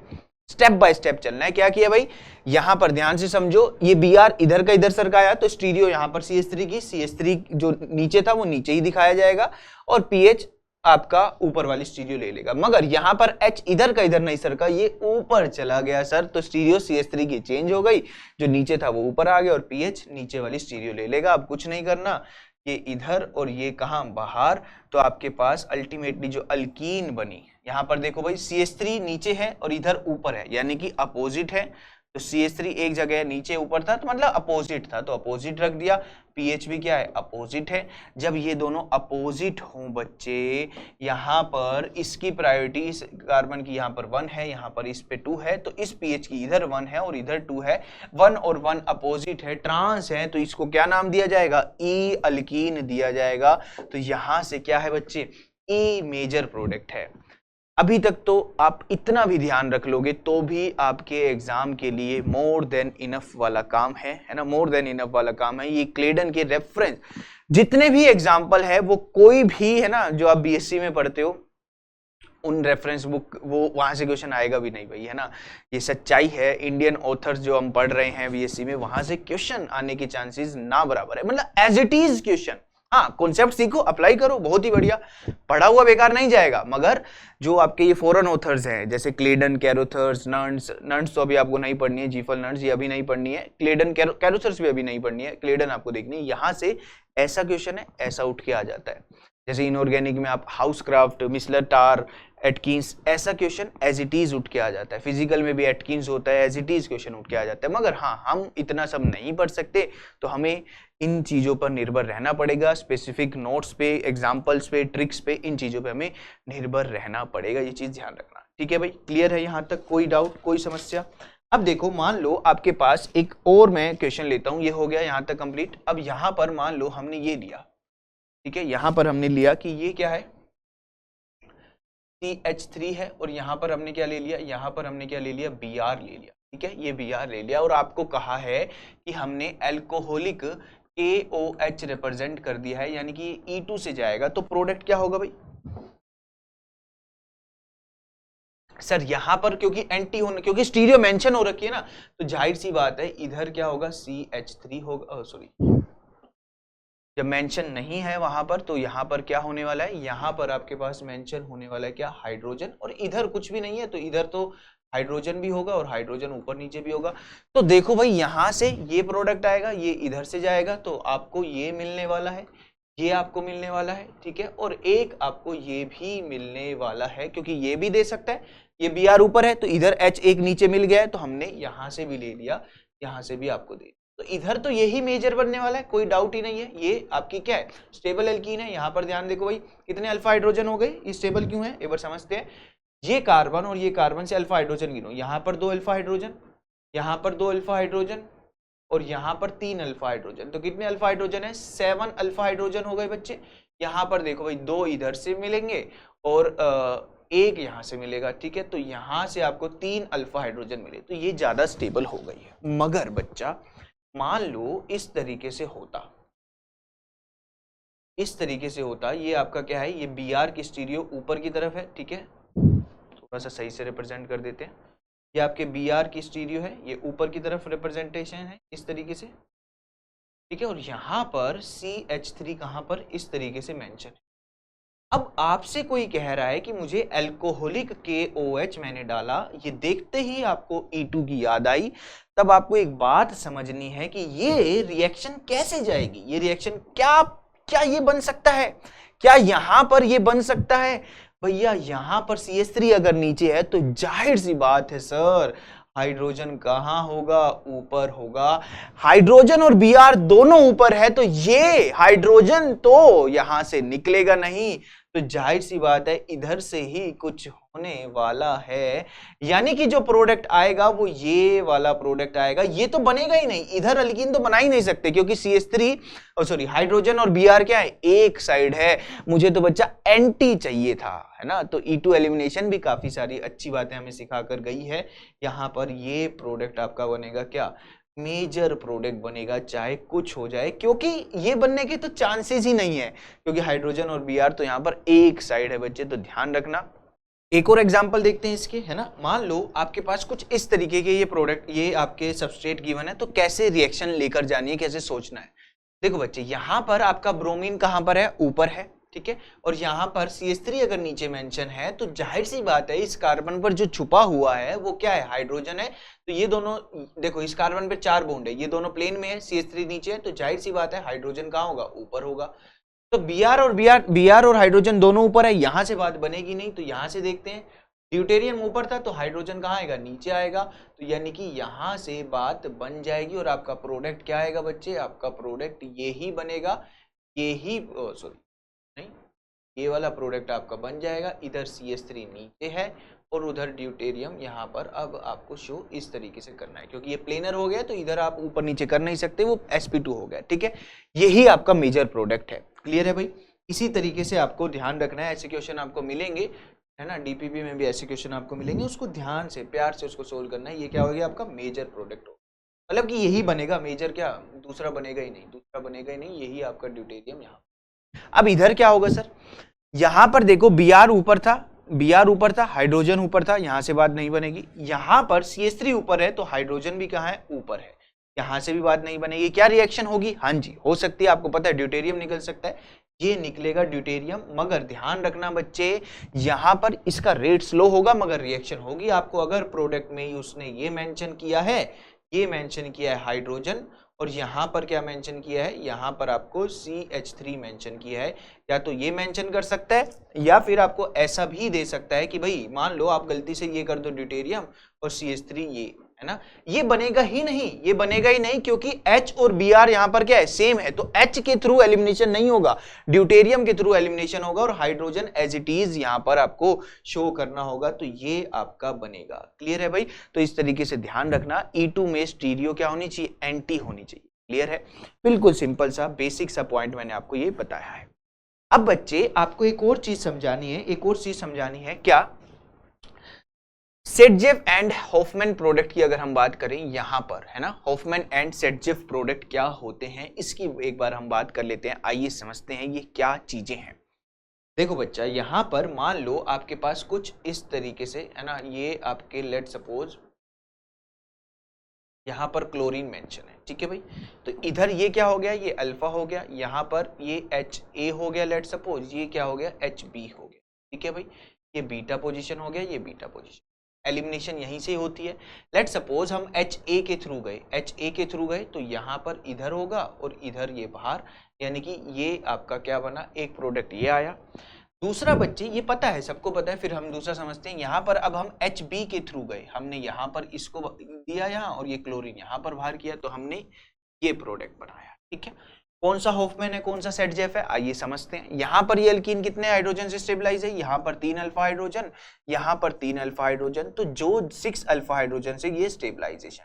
स्टेप बाय स्टेप चलना है। क्या किया भाई, यहां पर ध्यान से समझो, ये Br इधर का इधर सरकाया, तो स्टीरियो यहां पर CH3 की, CH3 जो नीचे था वो नीचे ही दिखाया जाएगा, और PH आपका ऊपर वाली स्टीरियो ले लेगा। मगर यहां पर H इधर का इधर नहीं सरका, ये ऊपर चला गया सर, तो स्टीरियो CH3 की चेंज हो गई, जो नीचे था वो ऊपर आ गया, और PH नीचे वाली स्टीरियो ले लेगा। अब कुछ नहीं करना, ये इधर और ये कहां, बाहर। तो आपके पास अल्टीमेटली जो अल्कीन बनी, यहाँ पर देखो भाई CH3 नीचे है और इधर ऊपर है, यानी कि अपोजिट है। तो CH3 एक जगह नीचे ऊपर था तो मतलब अपोजिट था, तो अपोजिट रख दिया। पीएच भी क्या है, अपोजिट है। जब ये दोनों अपोजिट हों बच्चे, यहाँ पर इसकी प्रायोरिटी इस कार्बन की यहाँ पर 1 है, यहाँ पर इस पे 2 है, तो इस पीएच की इधर 1 है और इधर 2 है। 1 और 1 अपोजिट है, ट्रांस है, तो इसको क्या नाम दिया जाएगा, ई अल्कीन दिया जाएगा। तो यहाँ से क्या है बच्चे, ई मेजर प्रोडक्ट है। अभी तक तो आप इतना भी ध्यान रख लोगे तो भी आपके एग्जाम के लिए मोर देन इनफ वाला काम है ना, मोर देन इनफ वाला काम है। ये क्लेडन के रेफरेंस जितने भी एग्जाम्पल है वो कोई भी है ना जो आप बीएससी में पढ़ते हो उन रेफरेंस बुक वो वहां से क्वेश्चन आएगा भी नहीं भाई, है ना। ये सच्चाई है, इंडियन ऑथर्स जो हम पढ़ रहे हैं बीएससी में वहां से क्वेश्चन आने के चांसेस ना बराबर है, मतलब एज इट इज क्वेश्चन। हाँ, कॉन्सेप्ट सीखो, अप्लाई करो, बहुत ही बढ़िया, पढ़ा हुआ बेकार नहीं जाएगा। मगर जो आपके ये फॉरेन ऑथर्स हैं जैसे क्लेडन, कैरोथर्स, नर्न्स तो अभी आपको नहीं पढ़नी है, जीफल नर्न्स ये अभी नहीं पढ़नी है, क्लेडन कैरोथर्स भी अभी नहीं पढ़नी है, क्लेडन आपको देखनी है। यहाँ से ऐसा क्वेश्चन है, ऐसा उठ के आ जाता है। जैसे इनऑर्गेनिक में आप हाउसक्राफ्ट, मिसलर टार, एटकिंस, ऐसा क्वेश्चन एज इट इज उठ के आ जाता है। फिजिकल में भी एटकिंस होता है, एज इट इज क्वेश्चन उठ के आ जाता है। मगर हाँ, हम इतना सब नहीं पढ़ सकते, तो हमें इन चीजों पर निर्भर रहना पड़ेगा, स्पेसिफिक नोट्स पे, एग्जाम्पल्स पे, ट्रिक्स पे, इन चीजों पे हमें निर्भर रहना पड़ेगा। ये चीज ध्यान रखना, ठीक है भाई। क्लियर है यहाँ तक, कोई डाउट, कोई समस्या? अब देखो, मान लो आपके पास एक और मैं क्वेश्चन लेता हूं, ये हो गया यहाँ तक कंप्लीट। अब यहाँ पर मान लो हमने ये लिया, ठीक है, यहाँ पर हमने लिया कि ये क्या है, CH3 है, और यहाँ पर हमने क्या ले लिया, यहाँ पर हमने क्या ले लिया, Br ले लिया, ठीक है, ये Br ले लिया। और आपको कहा है कि हमने एल्कोहलिक KOH रिप्रेजेंट कर दिया है, यानी कि E2 से जाएगा, तो प्रोडक्ट क्या होगा भाई? सर यहाँ पर क्योंकि एंटी होना, क्योंकि स्टीरियो मेंशन हो रखी है ना, तो जाहिर सी बात है इधर क्या होगा, CH3 होगा, सॉरी, जब मेंशन नहीं है वहां पर तो यहाँ पर क्या होने वाला है, यहाँ पर आपके पास मेंशन होने वाला है क्या, हाइड्रोजन। और इधर कुछ भी नहीं है तो इधर तो हाइड्रोजन भी होगा और हाइड्रोजन ऊपर नीचे भी होगा। तो देखो भाई, यहाँ से ये प्रोडक्ट आएगा, ये इधर से जाएगा, तो आपको ये मिलने वाला है, ये आपको मिलने वाला है, ठीक है, और एक आपको ये भी मिलने वाला है, क्योंकि ये भी दे सकता है, ये Br ऊपर है तो इधर H एक नीचे मिल गया है, तो हमने यहाँ से भी ले लिया, यहाँ से भी आपको दे, तो इधर तो यही मेजर बनने वाला है, कोई डाउट ही नहीं है। ये आपकी क्या है, स्टेबल एल्कीन है। यहाँ पर ध्यान देखो भाई, कितने अल्फा हाइड्रोजन हो गए, ये स्टेबल क्यों है एक बार समझते हैं। ये कार्बन और ये कार्बन से अल्फा हाइड्रोजन गिनो, यहाँ पर 2 अल्फा हाइड्रोजन, यहाँ पर 2 अल्फा हाइड्रोजन और यहाँ पर 3 अल्फा हाइड्रोजन, तो कितने अल्फा हाइड्रोजन है, 7 अल्फा हाइड्रोजन हो गए बच्चे। यहाँ पर देखो भाई, 2 इधर से मिलेंगे और एक यहाँ से मिलेगा, ठीक है, तो यहाँ से आपको 3 अल्फा हाइड्रोजन मिले, तो ये ज्यादा स्टेबल हो गई है। मगर बच्चा मान लो इस तरीके से होता, इस तरीके से होता, ये आपका क्या है, ये Br की स्टीरियो ऊपर की तरफ है, ठीक है, थोड़ा सा सही से रिप्रेजेंट कर देते हैं, ये आपके Br की स्टीरियो है, ये ऊपर की तरफ रिप्रेजेंटेशन है इस तरीके से, ठीक है, और यहाँ पर CH3 कहाँ पर, इस तरीके से मेंशन है। अब आपसे कोई कह रहा है कि मुझे एल्कोहलिक KOH मैंने डाला, ये देखते ही आपको E2 की याद आई, तब आपको एक बात समझनी है कि ये रिएक्शन कैसे जाएगी, ये रिएक्शन क्या ये बन सकता है, क्या यहां पर ये बन सकता है भैया। यहां पर CH3 अगर नीचे है तो जाहिर सी बात है सर, हाइड्रोजन कहाँ होगा, ऊपर होगा। हाइड्रोजन और Br दोनों ऊपर है, तो ये हाइड्रोजन तो यहां से निकलेगा नहीं, तो जाहिर सी बात है इधर से ही कुछ होने वाला है, यानी कि जो प्रोडक्ट आएगा वो ये वाला प्रोडक्ट आएगा। ये तो बनेगा ही नहीं, इधर अल्कीन तो बना ही नहीं सकते, क्योंकि CH3 हाइड्रोजन और Br क्या है, एक साइड है। मुझे तो बच्चा एंटी चाहिए था, है ना, तो E2 एलिमिनेशन भी काफी सारी अच्छी बातें हमें सिखा कर गई है। यहाँ पर ये प्रोडक्ट आपका बनेगा क्या, मेजर प्रोडक्ट बनेगा, चाहे कुछ हो जाए, क्योंकि ये बनने के तो चांसेस ही नहीं है, क्योंकि हाइड्रोजन और Br तो यहाँ पर एक साइड है बच्चे, तो ध्यान रखना। एक और एग्जांपल देखते हैं इसके, है ना। मान लो आपके पास कुछ इस तरीके के ये प्रोडक्ट, ये आपके सबस्ट्रेट गिवन है, तो कैसे रिएक्शन लेकर जानी है, कैसे सोचना है। देखो बच्चे, यहाँ पर आपका ब्रोमीन कहाँ पर है, ऊपर है, ठीक है, और यहाँ पर CH3 अगर नीचे मेंशन है, तो जाहिर सी बात है इस कार्बन पर जो छुपा हुआ है वो क्या है, हाइड्रोजन है। तो ये दोनों देखो, इस कार्बन पे 4 बॉन्ड है, ये दोनों प्लेन में है, CH3 नीचे है, तो जाहिर सी बात है हाइड्रोजन कहाँ होगा, ऊपर होगा। तो Br और हाइड्रोजन दोनों ऊपर है, यहां से बात बनेगी नहीं। तो यहां से देखते हैं, ड्यूटेरियम ऊपर था तो हाइड्रोजन कहाँ आएगा, नीचे आएगा। तो यानी कि यहां से बात बन जाएगी और आपका प्रोडक्ट क्या आएगा बच्चे, आपका प्रोडक्ट ये ही बनेगा, ये ही सॉरी नहीं, ये वाला प्रोडक्ट आपका बन जाएगा। इधर CH3 नीचे है और उधर ड्यूटेरियम यहाँ पर। अब आपको शो इस तरीके से करना है, क्योंकि ये प्लेनर हो गया तो इधर आप ऊपर नीचे कर नहीं सकते, वो sp2 हो गया, ठीक है। यही आपका मेजर प्रोडक्ट है। क्लियर है भाई? इसी तरीके से आपको ध्यान रखना है, ऐसे क्वेश्चन आपको मिलेंगे, है ना, डीपीपी में भी ऐसे क्वेश्चन आपको मिलेंगे, उसको ध्यान से प्यार से उसको सोल्व करना है। ये क्या हो गया आपका मेजर प्रोडक्ट हो, मतलब कि यही बनेगा मेजर, क्या दूसरा बनेगा ही नहीं, दूसरा बनेगा ही नहीं, यही आपका ड्यूटेरियम यहाँ। अब इधर क्या होगा सर, यहां पर देखो Br ऊपर था, हाइड्रोजन ऊपर था, यहां से बात नहीं बनेगी। यहां पर CH3 ऊपर है तो हाइड्रोजन भी कहां है, ऊपर है, यहां से भी बात नहीं बनेगी। क्या रिएक्शन होगी, हाँ जी हो सकती है, आपको पता है ड्यूटेरियम निकल सकता है, ये निकलेगा ड्यूटेरियम। मगर ध्यान रखना बच्चे, यहां पर इसका रेट स्लो होगा मगर रिएक्शन होगी। आपको अगर प्रोडक्ट में ही उसने ये मेंशन किया है, ये मेंशन किया है हाइड्रोजन, और यहां पर क्या मेंशन किया है, यहां पर आपको CH3 मेंशन किया है, या तो ये मेंशन कर सकता है या फिर आपको ऐसा भी दे सकता है कि भाई मान लो आप गलती से ये कर दो ड्यूटेरियम और CH3 ये, है ना, ये बनेगा ही नहीं, ये बनेगा ही नहीं, क्योंकि H और Br यहां पर क्या है, सेम है। तो H के थ्रू एलिमिनेशन नहीं होगा, ड्यूटेरियम के थ्रू एलिमिनेशन होगा, और हाइड्रोजन एज इट इज यहां पर आपको शो करना होगा, तो ये आपका बनेगा। क्लियर है भाई? तो इस तरीके से ध्यान रखना, E2 में स्टीरियो क्या होनी चाहिए, एंटी होनी चाहिए। क्लियर है? बिल्कुल सिंपल सा बेसिक सा पॉइंट मैंने आपको ये बताया है। अब बच्चे आपको एक और चीज समझानी है, क्या, सेटजेफ एंड हॉफमैन प्रोडक्ट की अगर हम बात करें यहां पर, है ना, हॉफमैन एंड सेटजेफ प्रोडक्ट क्या होते हैं, इसकी एक बार हम बात कर लेते हैं। आइए समझते हैं ये क्या चीजें हैं। देखो बच्चा, यहां पर मान लो आपके पास कुछ इस तरीके से, है ना, ये आपके लेट सपोज यहां पर क्लोरीन मेंशन है, ठीक है भाई। तो इधर ये क्या हो गया, ये अल्फा हो गया, यहां पर ये HA हो गया, लेट सपोज ये क्या हो गया, HB हो गया, ठीक है भाई। ये बीटा पोजीशन हो गया, ये बीटा पोजीशन, एलिमिनेशन यहीं से होती है। लेट सपोज हम HA के थ्रू गए तो यहाँ पर इधर होगा और इधर ये बाहर, यानी कि ये आपका क्या बना, एक प्रोडक्ट ये आया। दूसरा बच्चे ये पता है, सबको पता है, फिर हम दूसरा समझते हैं। यहाँ पर अब हम HB के थ्रू गए, हमने यहाँ पर इसको दिया यहाँ और ये क्लोरीन यहाँ पर बाहर किया, तो हमने ये प्रोडक्ट बनाया, ठीक है। कौन सा हॉफमैन है, कौन सा सेटजेफ है, आइए समझते हैं। यहाँ पर ये अल्कीन कितने हाइड्रोजन से स्टेबलाइज है, यहाँ पर 3 अल्फा हाइड्रोजन, यहाँ पर 3 अल्फा हाइड्रोजन, तो जो 6 अल्फा हाइड्रोजन से ये स्टेबलाइजेशन,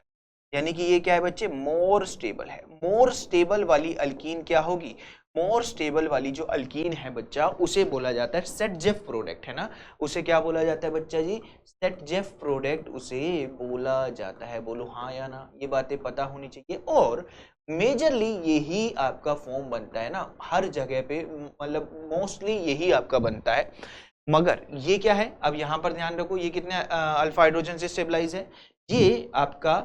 यानी कि ये क्या है बच्चे, मोर स्टेबल है। मोर स्टेबल वाली अल्कीन क्या होगी, मोर स्टेबल वाली जो अल्कीन है बच्चा, उसे बोला जाता है सेटजेफ प्रोडक्ट, है ना। उसे क्या बोला जाता है बच्चा जी, सेटजेफ प्रोडक्ट उसे बोला जाता है। बोलो हाँ या ना, ये बातें पता होनी चाहिए। और मेजरली यही आपका फॉर्म बनता है ना हर जगह पे, मतलब मोस्टली यही आपका बनता है। मगर ये क्या है, अब यहां पर ध्यान रखो, ये कितने अल्फा हाइड्रोजन से स्टेबलाइज है, ये आपका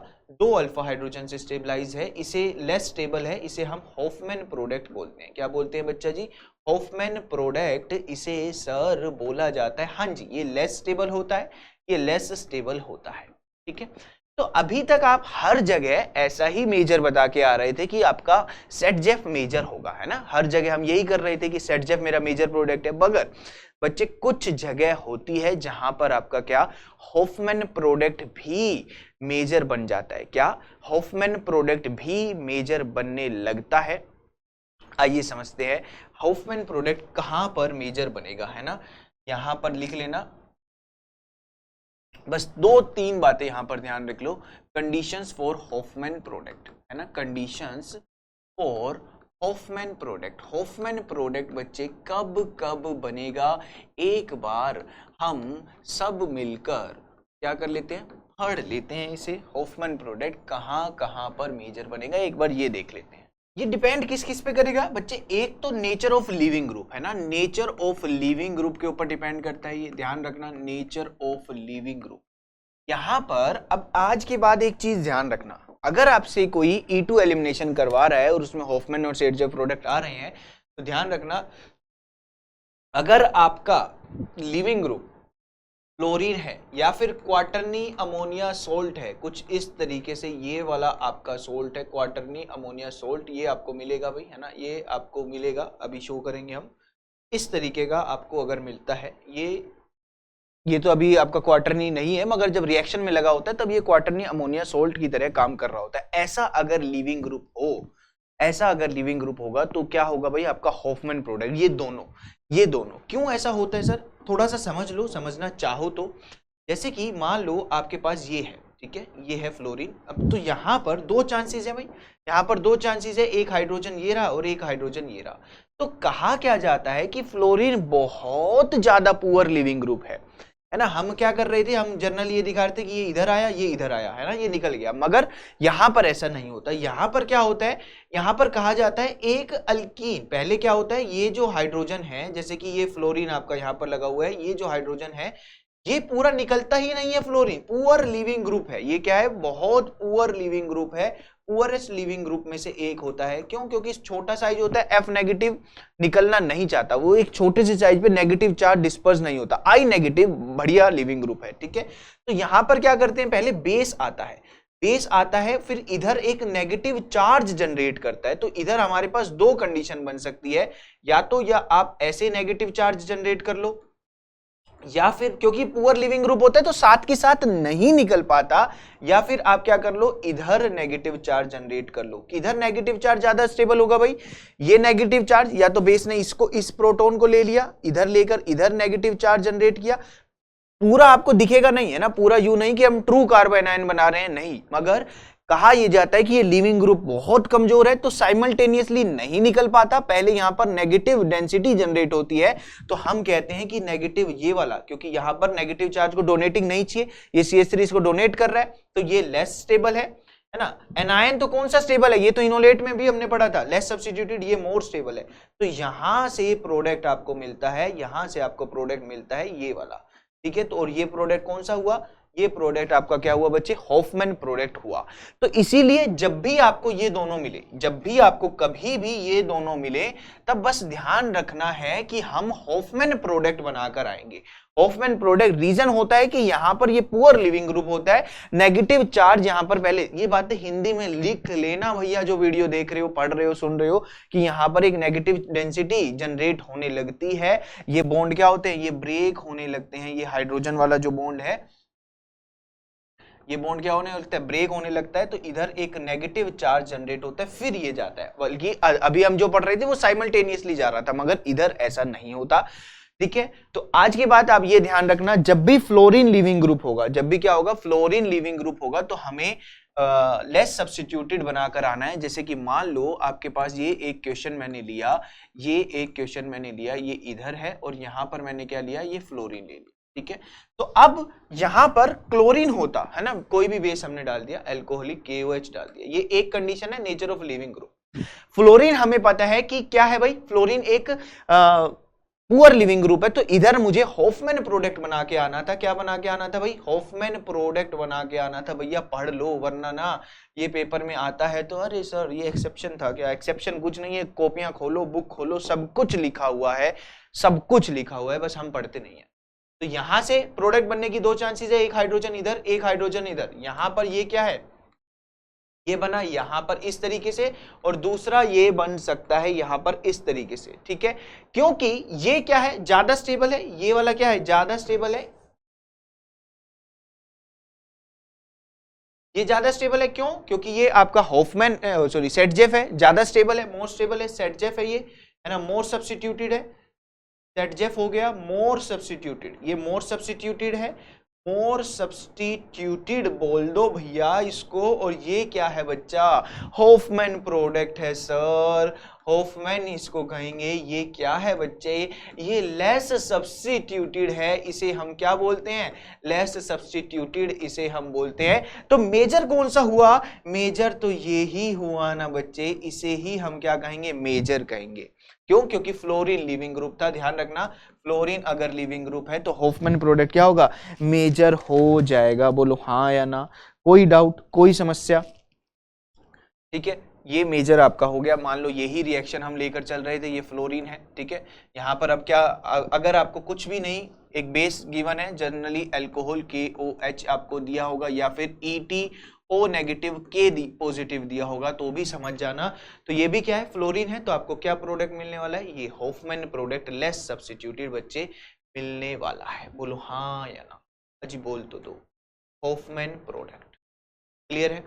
2 अल्फा हाइड्रोजन से स्टेबलाइज है, इसे लेस स्टेबल है, इसे हम हॉफमैन प्रोडक्ट बोलते हैं। क्या बोलते हैं बच्चा जी, हॉफमैन प्रोडक्ट इसे सर बोला जाता है। हाँ जी, ये लेस स्टेबल होता है, ये लेस स्टेबल होता है, ठीक है। तो अभी तक आप हर जगह ऐसा ही मेजर बता के आ रहे थे कि आपका सेटजेफ मेजर होगा, है ना, हर जगह हम यही कर रहे थे कि सेटजेफ मेरा मेजर प्रोडक्ट है। मगर बच्चे कुछ जगह होती है जहां पर आपका क्या, हॉफमैन प्रोडक्ट भी मेजर बन जाता है। क्या, हॉफमैन प्रोडक्ट भी मेजर बनने लगता है। आइए समझते हैं हॉफमैन प्रोडक्ट कहां पर मेजर बनेगा, है ना, यहां पर लिख लेना। बस 2-3 बातें यहां पर ध्यान रख लो। कंडीशंस फॉर हॉफमैन प्रोडक्ट, है ना, conditions for Hofmann product. Hofmann product बच्चे कब कब बनेगा, एक बार हम सब मिलकर क्या कर लेते हैं, पढ़ लेते हैं इसे। हॉफमैन प्रोडक्ट कहां कहां पर मेजर बनेगा, एक बार ये देख लेते हैं। ये डिपेंड किस किस पे करेगा बच्चे, एक तो नेचर ऑफ लिविंग ग्रुप, है ना, नेचर ऑफ लिविंग ग्रुप के ऊपर डिपेंड करता है, ये ध्यान रखना, नेचर ऑफ लिविंग ग्रुप। यहां पर अब आज के बाद एक चीज ध्यान रखना, अगर आपसे कोई E2 एलिमिनेशन करवा रहा है और उसमें हॉफमैन और सेटजेफ प्रोडक्ट आ रहे हैं, तो ध्यान रखना, अगर आपका लिविंग ग्रुप फ्लोरीन है या फिर क्वाटरनी अमोनिया सोल्ट है, कुछ इस तरीके से ये वाला आपका सोल्ट है क्वाटरनी अमोनिया सोल्ट, ये आपको मिलेगा भाई, है ना, ये आपको मिलेगा, अभी शो करेंगे हम। इस तरीके का आपको अगर मिलता है ये तो अभी आपका क्वाटरनी नहीं है, मगर जब रिएक्शन में लगा होता है तब ये क्वाटरनी अमोनिया सोल्ट की तरह काम कर रहा होता है। ऐसा अगर लिविंग ग्रुप हो, ऐसा अगर लिविंग ग्रुप होगा तो क्या होगा भाई, आपका हॉफमैन प्रोडक्ट। ये दोनों क्यों ऐसा होता है सर, थोड़ा सा समझ लो, समझना चाहो तो। जैसे कि मान लो आपके पास ये है, ठीक है, ये है फ्लोरीन। अब तो यहाँ पर दो चांसेस है भाई, यहाँ पर दो चांसेस है, एक हाइड्रोजन ये रहा और एक हाइड्रोजन ये रहा। तो कहा क्या जाता है कि फ्लोरीन बहुत ज्यादा पुअर लिविंग ग्रुप है ना। हम क्या कर रहे थे, हम जर्नल ये दिखा रहे थे कि ये इधर आया, ये इधर आया, है ना, ये निकल गया। मगर यहाँ पर ऐसा नहीं होता। यहाँ पर क्या होता है, यहाँ पर कहा जाता है एक अल्कीन, पहले क्या होता है, ये जो हाइड्रोजन है, जैसे कि ये फ्लोरीन आपका यहाँ पर लगा हुआ है, ये जो हाइड्रोजन है ये पूरा निकलता ही नहीं है फ्लोरीन, पुअर लिविंग ग्रुप है। ये क्या है, बहुत पुअर लिविंग ग्रुप है, पुअरेस्ट लिविंग ग्रुप में से एक होता है। क्यों, क्योंकि छोटा साइज होता है, F नेगेटिव निकलना नहीं चाहता, वो एक छोटे से साइज पे नेगेटिव चार्ज डिस्पर्स नहीं होता। I नेगेटिव बढ़िया लिविंग ग्रुप है, ठीक है। तो यहां पर क्या करते हैं, पहले बेस आता है, बेस आता है, फिर इधर एक नेगेटिव चार्ज जनरेट करता है। तो इधर हमारे पास दो कंडीशन बन सकती है, या तो या आप ऐसे नेगेटिव चार्ज जनरेट कर लो, या फिर क्योंकि पुअर लिविंग ग्रुप होता है तो साथ के साथ नहीं निकल पाता, या फिर आप क्या कर लो, इधर नेगेटिव चार्ज जनरेट कर लो। किधर नेगेटिव चार्ज ज्यादा स्टेबल होगा भाई, ये नेगेटिव चार्ज, या तो बेस ने इसको, इस प्रोटॉन को ले लिया, इधर लेकर इधर नेगेटिव चार्ज जनरेट किया। पूरा आपको दिखेगा नहीं, है ना, पूरा यूं नहीं कि हम ट्रू कार्बन आयन बना रहे हैं, नहीं, मगर कहा यह जाता है कि ये लिविंग ग्रुप बहुत कमजोर है, तो साइमल्टेनियसली नहीं निकल पाता। पहले यहां पर नेगेटिव डेंसिटी जनरेट होती है, तो हम कहते हैं कि नेगेटिव ये वाला, क्योंकि यहां पर नेगेटिव चार्ज को डोनेटिंग नहीं चाहिए, ये CH3 इसको डोनेट कर रहा है, तो ये लेस स्टेबल है ना। एनायन तो कौन सा स्टेबल है, ये तो इनोलेट में भी हमने पढ़ा था, लेस सब्स्टिट्यूटेड, ये मोर स्टेबल है। तो यहां से प्रोडक्ट आपको मिलता है, यहां से आपको प्रोडक्ट मिलता है ये वाला, ठीक है। तो और ये प्रोडक्ट कौन सा हुआ, ये प्रोडक्ट आपका क्या हुआ बच्चे, हॉफमैन प्रोडक्ट हुआ। तो इसीलिए जब भी आपको ये दोनों मिले, जब भी आपको कभी भी ये दोनों मिले, तब बस ध्यान रखना है कि हम हॉफमैन प्रोडक्ट बनाकर आएंगे। हॉफमैन प्रोडक्ट रीजन होता है कि यहां पर ये पुअर लिविंग ग्रुप होता है, नेगेटिव चार्ज यहां पर, पहले ये बातें हिंदी में लिख लेना भैया, जो वीडियो देख रहे हो, पढ़ रहे हो, सुन रहे हो, कि यहां पर एक नेगेटिव डेंसिटी जनरेट होने लगती है। ये बॉन्ड क्या होते हैं, ये ब्रेक होने लगते हैं। ये हाइड्रोजन वाला जो बॉन्ड है, ये बॉन्ड क्या होने लगता है, ब्रेक होने लगता है, तो इधर एक नेगेटिव चार्ज जनरेट होता है, फिर ये जाता है। बल्कि अभी हम जो पढ़ रहे थे वो साइमल्टेनियसली जा रहा था, मगर इधर ऐसा नहीं होता, ठीक है। तो आज के बाद आप ये ध्यान रखना, जब भी फ्लोरीन लिविंग ग्रुप होगा, जब भी क्या होगा, फ्लोरीन लिविंग ग्रुप होगा, तो हमें लेस सब्स्टिट्यूटेड बनाकर आना है। जैसे कि मान लो आपके पास ये एक क्वेश्चन मैंने लिया, ये एक क्वेश्चन मैंने लिया, ये इधर है, और यहां पर मैंने क्या लिया, ये फ्लोरीन ले लिया, ठीक है। तो अब यहां पर क्लोरीन होता है ना, कोई भी बेस हमने डाल दिया, अल्कोहलिक KOH डाल दिया, ये एक कंडीशन है, nature of leaving group. Fluorine हमें पता है कि क्या है भाई, फ्लोरीन एक पुअर लिविंग ग्रुप है, तो इधर मुझे हॉफमैन प्रोडक्ट बना के आना था। क्या बना के आना था भाई, हॉफमैन प्रोडक्ट बना के आना था भैया, पढ़ लो, वरना ना ये पेपर में आता है तो अरे सर ये एक्सेप्शन था क्या, एक्सेप्शन कुछ नहीं है, कॉपियां खोलो, बुक खोलो, सब कुछ लिखा हुआ है, सब कुछ लिखा हुआ है, बस हम पढ़ते नहीं है। तो यहां से प्रोडक्ट बनने की दो चांसेस है, एक हाइड्रोजन इधर, एक हाइड्रोजन इधर। यहां पर ये क्या है, ये बना यहां पर इस तरीके से, और दूसरा ये बन सकता है यहां पर इस तरीके से, ठीक है। क्योंकि ये क्या है, ज्यादा स्टेबल है, ये वाला क्या है, ज्यादा स्टेबल है, ये ज्यादा स्टेबल है। क्यों, क्योंकि ये आपका हॉफमैन सॉरी सेटजेफ है, ज्यादा स्टेबल है, मोर स्टेबल है, सेटजेफ है ये, है ना, मोर सब्स्टिट्यूटेड है, सेटजेफ हो गया मोर सब्स्टिट्यूटेड, ये मोर सब्स्टिट्यूटेड है, मोर सब्स्टिट्यूटेड बोल दो भैया इसको। और ये क्या है बच्चा, हॉफमैन प्रोडक्ट है सर, हॉफमैन इसको कहेंगे। ये क्या है बच्चे, ये लेस सब्स्टिट्यूटेड है, इसे हम क्या बोलते हैं, लेस सब्स्टिट्यूटेड इसे हम बोलते हैं। तो मेजर कौन सा हुआ, मेजर तो ये ही हुआ ना बच्चे, इसे ही हम क्या कहेंगे, मेजर कहेंगे। क्यों, क्योंकि फ्लोरीन लिविंग ग्रुप था। ध्यान रखना, फ्लोरीन अगर लिविंग ग्रुप है तो हॉफमैन प्रोडक्ट क्या होगा, मेजर हो जाएगा। बोलो हाँ या ना, कोई डाउट, कोई समस्या, ठीक है। ये मेजर आपका हो गया। मान लो यही रिएक्शन हम लेकर चल रहे थे, ये फ्लोरीन है, ठीक है। यहाँ पर अब क्या, अगर आपको कुछ भी नहीं एक बेस गिवन है, जनरली अल्कोहल KOH आपको दिया होगा, या फिर ETO नेगेटिव K पॉजिटिव दिया होगा, तो भी समझ जाना। तो ये भी क्या है, फ्लोरीन है, तो आपको क्या प्रोडक्ट मिलने वाला है, ये हॉफमैन प्रोडक्ट लेस सब्स्टिट्यूटेड बच्चे मिलने वाला है। बोलो हाँ या ना, अजी बोल तो दो, हॉफमैन प्रोडक्ट। क्लियर है,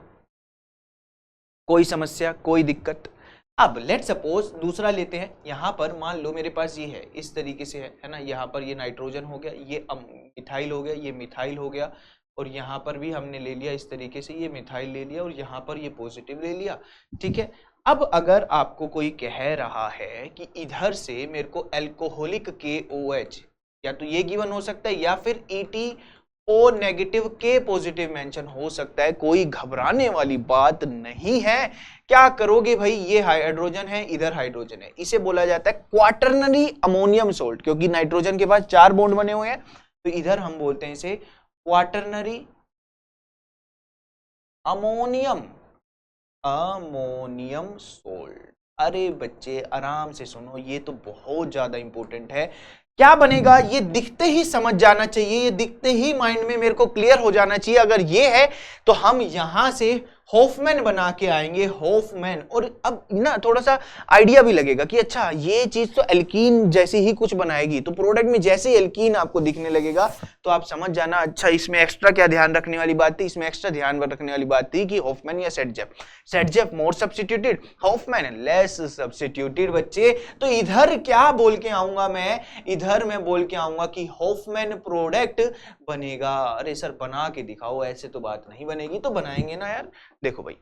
कोई समस्या, कोई दिक्कत? अब लेट सपोज दूसरा लेते हैं, यहां पर मान लो मेरे पास ये है, इस तरीके से है ना, यहाँ पर ये नाइट्रोजन हो गया, ये मिथाइल हो गया, ये मिथाइल हो गया, और यहाँ पर भी हमने ले लिया इस तरीके से, ये मिथाइल ले लिया, और यहाँ पर ये पॉजिटिव ले लिया। ठीक है, अब अगर आपको कोई कह रहा है कि इधर से मेरे को अल्कोहलिक KOH या तो ये गिवन हो सकता है, या फिर ETO negative K positive mention हो सकता है, कोई घबराने वाली बात नहीं है। क्या करोगे भाई, ये हाइड्रोजन है, इधर हाइड्रोजन है, इसे बोला जाता है क्वाटरनरी अमोनियम सोल्ट, क्योंकि नाइट्रोजन के पास 4 बॉन्ड बने हुए हैं, तो इधर हम बोलते हैं इसे क्वाटरनरी अमोनियम सोल्ट। अरे बच्चे आराम से सुनो, ये तो बहुत ज्यादा इंपॉर्टेंट है। क्या बनेगा, ये दिखते ही समझ जाना चाहिए, ये दिखते ही माइंड में मेरे को क्लियर हो जाना चाहिए। अगर ये है तो हम यहां से हॉफमैन बना के आएंगे, हॉफमैन। और अब ना थोड़ा सा आइडिया भी लगेगा कि अच्छा ये चीज तो एल्कीन जैसे ही कुछ बनाएगी, तो प्रोडक्ट में जैसे ही एल्कीन आपको दिखने लगेगा तो आप समझ जाना अच्छा इसमें एक्स्ट्रा क्या ध्यान रखने वाली बात थी, इसमें एक्स्ट्रा ध्यान रखने वाली बात थी कि हॉफमैन या Saytzeff. Saytzeff more substituted, Hofmann less substituted बच्चे। तो इधर क्या बोल के आऊंगा मैं, इधर मैं बोल के आऊंगा कि हॉफमैन प्रोडक्ट बनेगा। अरे सर बना के दिखाओ, ऐसे तो बात नहीं बनेगी। तो बनाएंगे ना यार, देखो भाई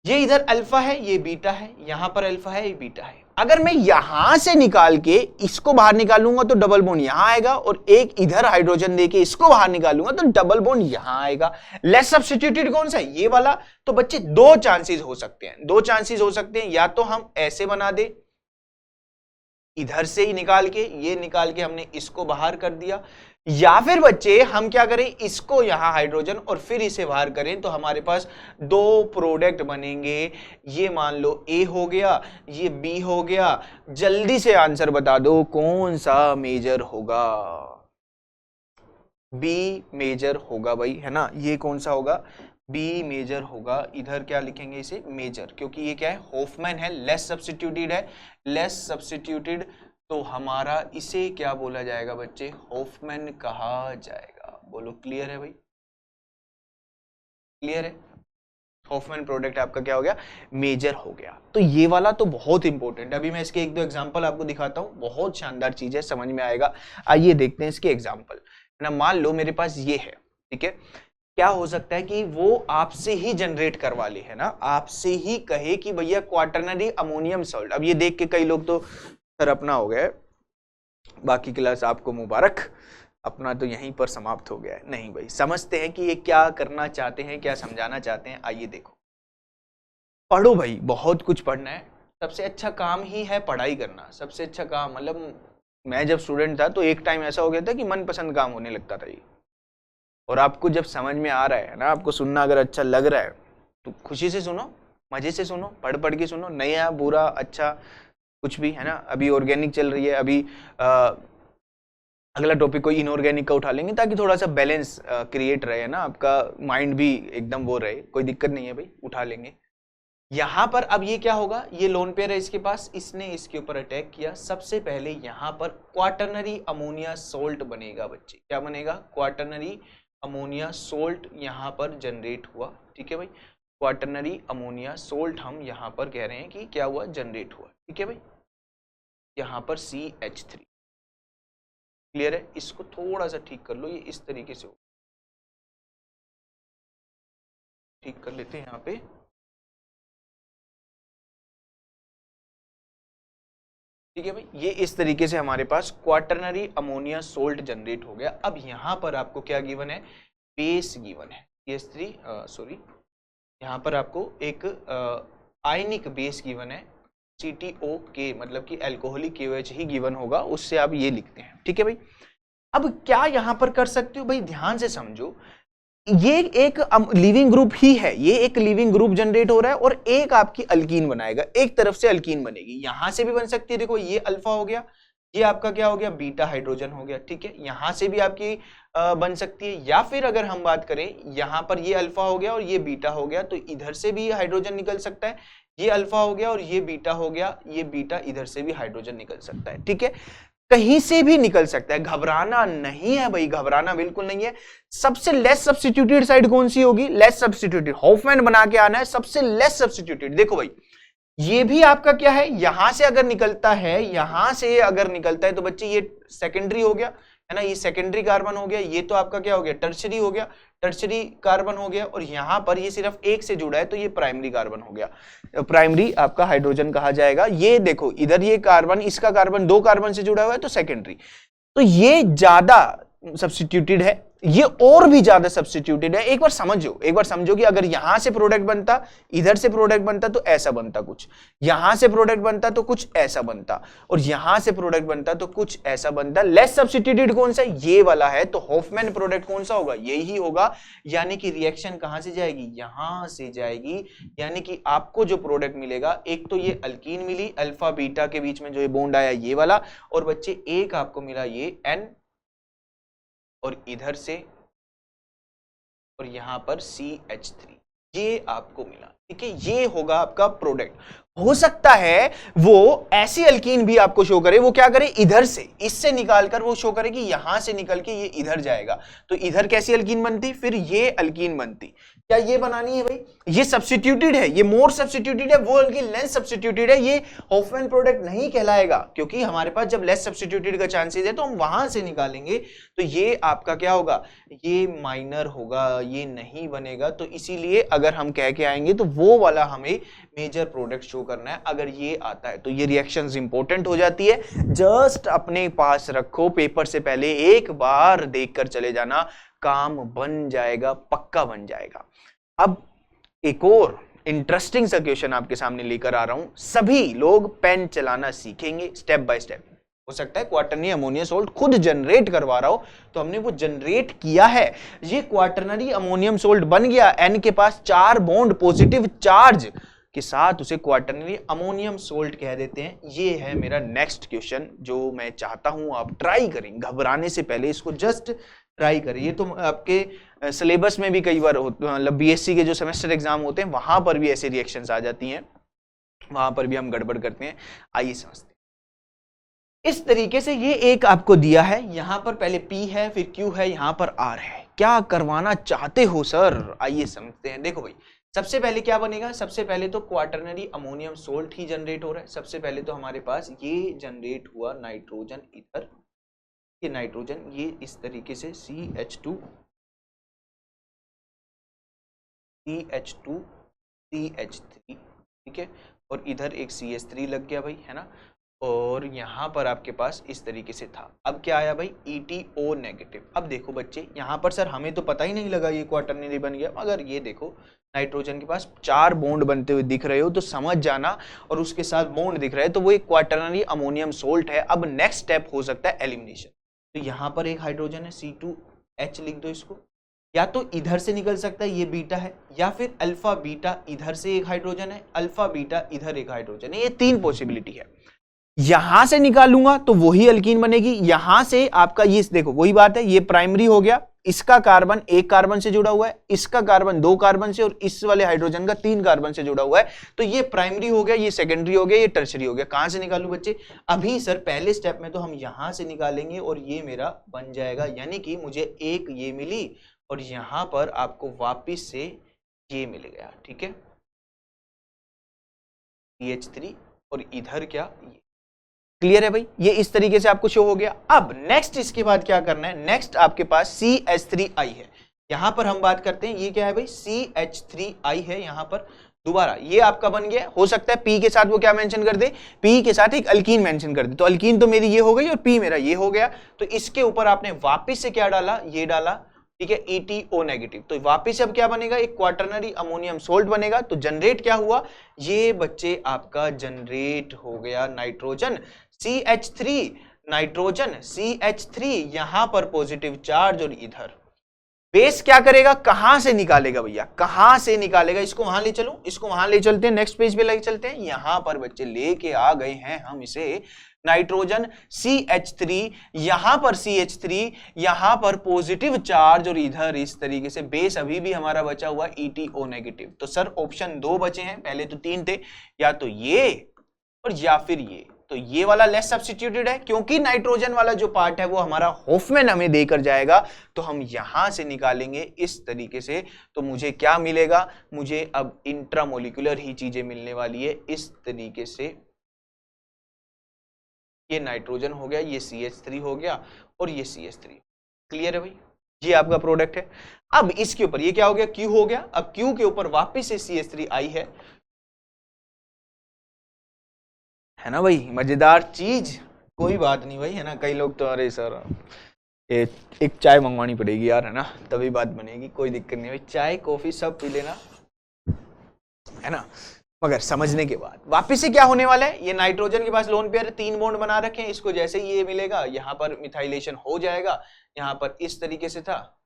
ये इधर अल्फा है, ये बीटा है, यहां पर अल्फा है, ये बीटा है। अगर मैं यहां से निकाल के इसको बाहर निकालूंगा तो डबल बॉन्ड यहां आएगा, और एक इधर हाइड्रोजन देके इसको बाहर निकालूंगा तो डबल बॉन्ड यहां आएगा। लेस सब्स्टिट्यूटेड कौन सा है, ये वाला। तो बच्चे दो चांसेस हो सकते हैं, दो चांसेस हो सकते हैं, या तो हम ऐसे बना दे, इधर से ही निकाल के, ये निकाल के हमने इसको बाहर कर दिया, या फिर बच्चे हम क्या करें, इसको यहां हाइड्रोजन और फिर इसे बाहर करें, तो हमारे पास दो प्रोडक्ट बनेंगे। ये मान लो A हो गया, ये B हो गया। जल्दी से आंसर बता दो कौन सा मेजर होगा, B मेजर होगा भाई, है ना। ये कौन सा होगा, B मेजर होगा। इधर क्या लिखेंगे इसे, मेजर, क्योंकि ये क्या है, हॉफमैन है, लेस सब्स्टिट्यूटेड है, लेस सब्स्टिट्यूटेड। तो हमारा इसे क्या बोला जाएगा बच्चे, हॉफमैन कहा जाएगा। बोलो क्लियर है भाई, क्लियर है। हॉफमैन प्रोडक्ट आपका क्या हो गया, मेजर हो गया। तो ये वाला तो बहुत इंपॉर्टेंट है। अभी मैं इसके एक दो एग्जांपल आपको दिखाता हूँ, बहुत शानदार चीज है, समझ में आएगा। आइए देखते हैं इसके एग्जांपल ना। मान लो मेरे पास ये है, ठीक है। क्या हो सकता है कि वो आपसे ही जनरेट करवा ले, है ना, आपसे ही कहे कि भैया क्वाटरनरी अमोनियम सॉल्ट। अब ये देख के कई लोग तो सर अपना हो गया, बाकी क्लास आपको मुबारक, अपना तो यहीं पर समाप्त हो गया है। नहीं भाई, समझते हैं कि ये क्या करना चाहते हैं, क्या समझाना चाहते हैं। आइए देखो, पढ़ो भाई, बहुत कुछ पढ़ना है। सबसे अच्छा काम ही है पढ़ाई करना, सबसे अच्छा काम। मतलब मैं जब स्टूडेंट था तो एक टाइम ऐसा हो गया था कि मनपसंद काम होने लगता था ये। और आपको जब समझ में आ रहा है ना, आपको सुनना अगर अच्छा लग रहा है तो खुशी से सुनो, मजे से सुनो, पढ़ पढ़ के सुनो, नया बुरा अच्छा कुछ भी, है ना। अभी ऑर्गेनिक चल रही है, अभी अगला टॉपिक कोई इनऑर्गेनिक का उठा लेंगे, ताकि थोड़ा सा बैलेंस क्रिएट रहे, ना, आपका माइंड भी एकदम वो रहे। कोई दिक्कत नहीं है भाई, उठा लेंगे। यहाँ पर अब ये क्या होगा, ये लोन पेयर है इसके पास, इसने इसके ऊपर अटैक किया। सबसे पहले यहाँ पर क्वाटरनरी अमोनिया सोल्ट बनेगा बच्चे। क्या बनेगा, क्वाटरनरी अमोनिया सोल्ट यहाँ पर जनरेट हुआ। ठीक है भाई, क्वाटरनरी अमोनिया सोल्ट हम यहाँ पर कह रहे हैं कि क्या हुआ, जनरेट हुआ। ठीक है भाई, यहाँ पर CH3। क्लियर है। इसको थोड़ा सा ठीक कर लो, ये इस तरीके से हो, ठीक कर लेते हैं यहाँ पे। ठीक है भाई, ये इस तरीके से हमारे पास क्वाटरनरी अमोनिया सोल्ट जनरेट हो गया। अब यहाँ पर आपको क्या गिवन है, बेस गिवन है, CH3 सॉरी, यहाँ पर आपको एक आयनिक बेस गिवन है, CTOK, मतलब कि अल्कोहलिक KOH ही गिवन होगा, उससे आप ये लिखते हैं। ठीक है भाई। अब क्या यहाँ पर कर सकते हो भाई, ध्यान से समझो, ये एक लिविंग ग्रुप ही है, ये एक लिविंग ग्रुप जनरेट हो रहा है, और एक आपकी अल्कीन बनाएगा, एक तरफ से अल्कीन बनेगी, यहां से भी बन सकती है। देखो ये अल्फा हो गया, ये आपका क्या हो गया, बीटा हाइड्रोजन हो गया। ठीक है, यहां से भी आपकी बन सकती है, या फिर अगर हम बात करें यहां पर ये अल्फा हो गया और ये बीटा हो गया, तो इधर से भी हाइड्रोजन निकल सकता है। ये अल्फा हो गया और ये बीटा हो गया, ये बीटा, इधर से भी हाइड्रोजन निकल सकता है। ठीक है, कहीं से भी निकल सकता है, घबराना नहीं है भाई, घबराना बिल्कुल नहीं है। सबसे लेस सब्स्टिट्यूटेड साइड कौन सी होगी, लेस सब्स्टिट्यूटेड, हॉफमैन बना के आना है, सबसे लेस सब्स्टिट्यूटेड। देखो भाई, ये भी आपका क्या है, यहां से अगर निकलता है, यहां से अगर निकलता है तो बच्चे ये सेकेंडरी हो गया, है ना, ये सेकेंडरी कार्बन हो गया, ये तो आपका क्या हो गया, टर्शरी हो गया, टर्शरी कार्बन हो गया, और यहां पर ये सिर्फ एक से जुड़ा है तो ये प्राइमरी कार्बन हो गया, प्राइमरी आपका हाइड्रोजन कहा जाएगा। ये देखो इधर ये कार्बन, इसका कार्बन 2 कार्बन से जुड़ा हुआ है तो सेकेंडरी, तो ये ज्यादा सब्स्टिट्यूटेड है, ये और भी ज्यादा सब्स्टिट्यूटेड है। एक बार समझो कि अगर यहां से प्रोडक्ट बनता, इधर से प्रोडक्ट बनता तो ऐसा बनता कुछ, यहां से प्रोडक्ट बनता तो कुछ ऐसा बनता, और यहां से प्रोडक्ट बनता तो कुछ ऐसा बनता। लेस सब्स्टिट्यूटेड कौन सा, ये वाला है, तो हॉफमैन प्रोडक्ट कौन सा होगा, यही होगा। यानी कि रिएक्शन कहां से जाएगी, यहां से जाएगी। यानी कि आपको जो प्रोडक्ट मिलेगा, एक तो ये अल्कीन मिली, अल्फा बीटा के बीच में जो ये बॉन्ड आया ये वाला, और बच्चे एक आपको मिला ये N, और इधर से और यहां पर CH3, ये आपको मिला। ठीक है, ये होगा आपका प्रोडक्ट। हो सकता है वो ऐसी अल्कीन भी आपको शो करे, वो क्या करे, इधर से, इससे निकालकर वो शो करे कि यहां से निकल के ये इधर जाएगा, तो इधर कैसी अल्कीन बनती, फिर ये अल्कीन बनती। क्या ये बनानी है भाई, ये सब्स्टिट्यूटेड है, ये मोर सब्स्टिट्यूटेड है, वो अल्कीन लेस सब्स्टिट्यूटेड है, ये हॉफमैन प्रोडक्ट नहीं कहलाएगा, क्योंकि हमारे पास जब लेस सब्स्टिट्यूटेड का चांसेस है तो हम वहां से निकालेंगे, तो ये आपका क्या होगा, ये माइनर होगा, ये नहीं बनेगा। तो इसीलिए अगर हम कह के आएंगे तो वो वाला हमें मेजर प्रोडक्ट शो करना है। अगर ये आता है तो ये रिएक्शंस इंपॉर्टेंट हो जाती है, जस्ट अपने पास रखो, पेपर से पहले एक बार देखकर चले जाना, काम बन जाएगा, पक्का बन जाएगा। अब एक और इंटरेस्टिंग सा क्वेश्चन आपके सामने लेकर आ रहा हूं, सभी लोग पेन चलाना सीखेंगे स्टेप बाय स्टेप। हो सकता है क्वाटरनरी अमोनियम सोल्ट खुद जनरेट करवा रहा हो, तो हमने वो जनरेट किया है, ये क्वाटरनरी अमोनियम सोल्ट बन गया, N के पास 4 बॉन्ड पॉजिटिव चार्ज के साथ उसे क्वाटरनरी अमोनियम सोल्ट कह देते हैं। ये है मेरा नेक्स्ट क्वेश्चन, जो मैं चाहता हूं आप ट्राई करें, घबराने से पहले इसको जस्ट ट्राई करें। ये तो आपके सिलेबस में भी कई बार मतलब BSc के जो सेमेस्टर एग्जाम होते हैं वहां पर भी ऐसे रिएक्शंस आ जाती हैं, वहां पर भी हम गड़बड़ करते हैं। आइए समझते हैं। इस तरीके से ये एक आपको दिया है, यहां पर पहले P है, फिर Q है, यहां पर R है। क्या करवाना चाहते हो सर, आइए समझते हैं। देखो भाई, सबसे पहले क्या बनेगा, सबसे पहले तो क्वाटरनरी अमोनियम सोल्ट ही जनरेट हो रहा है। सबसे पहले तो हमारे पास ये जनरेट हुआ नाइट्रोजन, इधर ये नाइट्रोजन, ये इस तरीके से CH2 CH3, ठीक है, और इधर एक CH3 लग गया भाई, है ना, और यहां पर आपके पास इस तरीके से था। अब क्या आया भाई, ETO नेगेटिव। अब देखो बच्चे, यहां पर सर हमें तो पता ही नहीं लगा ये क्वाटरनरी बन गया, मगर ये देखो नाइट्रोजन के पास 4 बॉन्ड बनते हुए दिख रहे हो तो समझ जाना, और उसके साथ बॉन्ड दिख रहा है तो वो एक क्वाटरनरी अमोनियम सोल्ट है। अब नेक्स्ट स्टेप हो सकता है एलिमिनेशन। तो यहां पर एक हाइड्रोजन है, C2H लिख दो इसको, या तो इधर से निकल सकता है, ये बीटा है, या फिर अल्फा बीटा, इधर से एक हाइड्रोजन है, अल्फा बीटा इधर एक हाइड्रोजन है, ये 3 पॉसिबिलिटी है। यहां से निकालूंगा तो वही अल्कीन बनेगी, यहां से आपका ये देखो वही बात है, ये प्राइमरी हो गया, इसका कार्बन 1 कार्बन से जुड़ा हुआ है, इसका कार्बन 2 कार्बन से, और इस वाले हाइड्रोजन का 3 कार्बन से जुड़ा हुआ है, तो ये प्राइमरी हो गया, ये सेकेंडरी हो गया, ये टर्शरी हो गया। कहां से निकालूं बच्चे, अभी सर पहले स्टेप में तो हम यहां से निकालेंगे और ये मेरा बन जाएगा, यानी कि मुझे एक ये मिली और यहां पर आपको वापिस से ये मिल गया। ठीक है, CH3 और इधर क्या, क्लियर है भाई, ये इस तरीके से आपको शो हो गया। अब नेक्स्ट इसके बाद क्या करना है, नेक्स्ट आपके पास CH3I है, यहां पर हम बात करते हैं, ये क्या है भाई, CH3I है, यहां पर दोबारा ये आपका बन गया। हो सकता है P के साथ वो क्या मेंशन कर दे, P के साथ एक अल्कीन मेंशन कर दे, तो अल्कीन तो मेरी ये हो गई और P मेरा ये हो गया, तो इसके ऊपर आपने वापिस से क्या डाला, ये डाला, ठीक है, ETO नेगेटिव, तो वापिस से अब क्या बनेगा, एक क्वाटरनरी अमोनियम सोल्ट बनेगा। तो जनरेट क्या हुआ, ये बच्चे आपका जनरेट हो गया नाइट्रोजन CH3, नाइट्रोजन CH3, यहां पर पॉजिटिव चार्ज और इधर, बेस क्या करेगा, कहां से निकालेगा भैया, कहां से निकालेगा, इसको वहां ले चलो, इसको वहां ले चलते हैं, नेक्स्ट पेज पे ले चलते हैं। यहां पर बच्चे लेके आ गए हैं हम इसे नाइट्रोजन CH3, यहां पर CH3, यहां पर पॉजिटिव चार्ज और इधर इस तरीके से बेस अभी भी हमारा बचा हुआ ETO नेगेटिव। तो सर ऑप्शन 2 बचे हैं, पहले तो 3 थे, या तो ये और या फिर ये। तो ये वाला लेस सब्स्टिट्यूटेड है क्योंकि नाइट्रोजन वाला जो पार्ट है वो हमारा होफमैन हमें देकर जाएगा, तो हम यहां से निकालेंगे इस तरीके से। तो मुझे क्या मिलेगा, मुझे अब इंट्रामोलिकुलर ही चीजें मिलने वाली है इस तरीके से। ये नाइट्रोजन हो गया, ये CH3 हो गया और ये CH3। क्लियर है भाई, ये आपका प्रोडक्ट है। अब इसके ऊपर ये क्या हो गया, Q हो गया। अब Q के ऊपर वापिस से CH3 आई है ना भाई, मजेदार चीज। कोई बात नहीं भाई, है ना। कई लोग तो अरे सर एक चाय मंगवानी पड़ेगी यार, है ना, तभी बात बनेगी। कोई दिक्कत नहीं भाई, चाय कॉफी सब पी लेना, है ना। मगर समझने के बाद वापिस से क्या होने वाला है, ये नाइट्रोजन के पास लोन पेयर 3 बॉन्ड बना रखे हैं, इसको जैसे ही ये मिलेगा यहाँ पर मिथाइलेशन हो जाएगा। यहाँ पर इस तरीके से था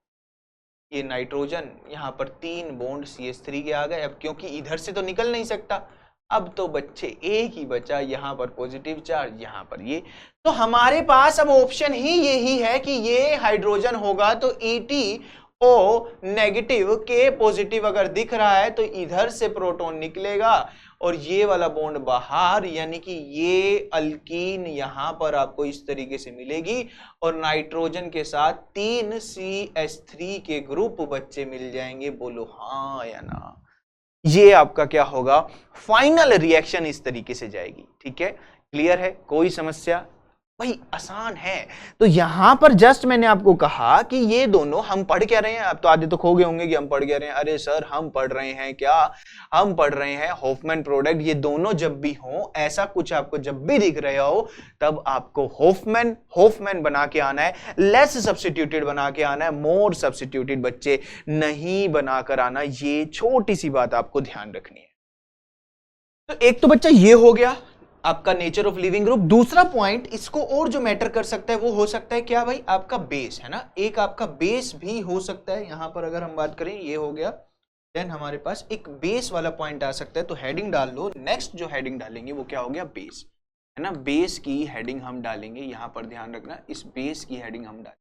ये नाइट्रोजन, यहाँ पर 3 बॉन्ड CH3 के आ गए। अब क्योंकि इधर से तो निकल नहीं सकता, अब तो बच्चे एक ही बचा, यहाँ पर पॉजिटिव चार्ज, यहाँ पर ये। तो हमारे पास अब ऑप्शन ही यही है कि ये हाइड्रोजन होगा तो ETO नेगेटिव के पॉजिटिव अगर दिख रहा है तो इधर से प्रोटॉन निकलेगा और ये वाला बॉन्ड बाहर, यानी कि ये अल्कीन यहां पर आपको इस तरीके से मिलेगी और नाइट्रोजन के साथ 3 CH3 के ग्रुप बच्चे मिल जाएंगे। बोलो हाँ या ना। ये आपका क्या होगा, फाइनल रिएक्शन इस तरीके से जाएगी। ठीक है, क्लियर है, कोई समस्या भाई, आसान है। तो यहां पर जस्ट मैंने आपको कहा कि ये दोनों हम पढ़ क्या रहे हैं। अब तो आधे तो खो गए होंगे कि हम पढ़ क्या रहे हैं। अरे सर हम पढ़ रहे हैं क्या, हम पढ़ रहे हैं होफमैन प्रोडक्ट। ये दोनों जब भी हो, ऐसा कुछ आपको जब भी दिख रहा हो, तब आपको होफमैन बना के आना है, लेस सब्स्टिट्यूटेड बना के आना है, मोर सब्स्टिट्यूटेड बच्चे नहीं बनाकर आना। ये छोटी सी बात आपको ध्यान रखनी है। तो एक तो बच्चा ये हो गया आपका नेचर ऑफ लिविंग ग्रुप। दूसरा पॉइंट इसको और जो मैटर कर सकता है वो हो सकता है क्या भाई, आपका बेस, है ना। एक आपका बेस भी हो सकता है। यहां पर अगर हम बात करें, ये हो गया, देन हमारे पास एक बेस वाला पॉइंट आ सकता है। तो हेडिंग डाल लो, नेक्स्ट जो हेडिंग डालेंगे वो क्या हो गया, बेस, है ना। बेस की हेडिंग हम डालेंगे, यहां पर ध्यान रखना, इस बेस की हेडिंग हम डालेंगे।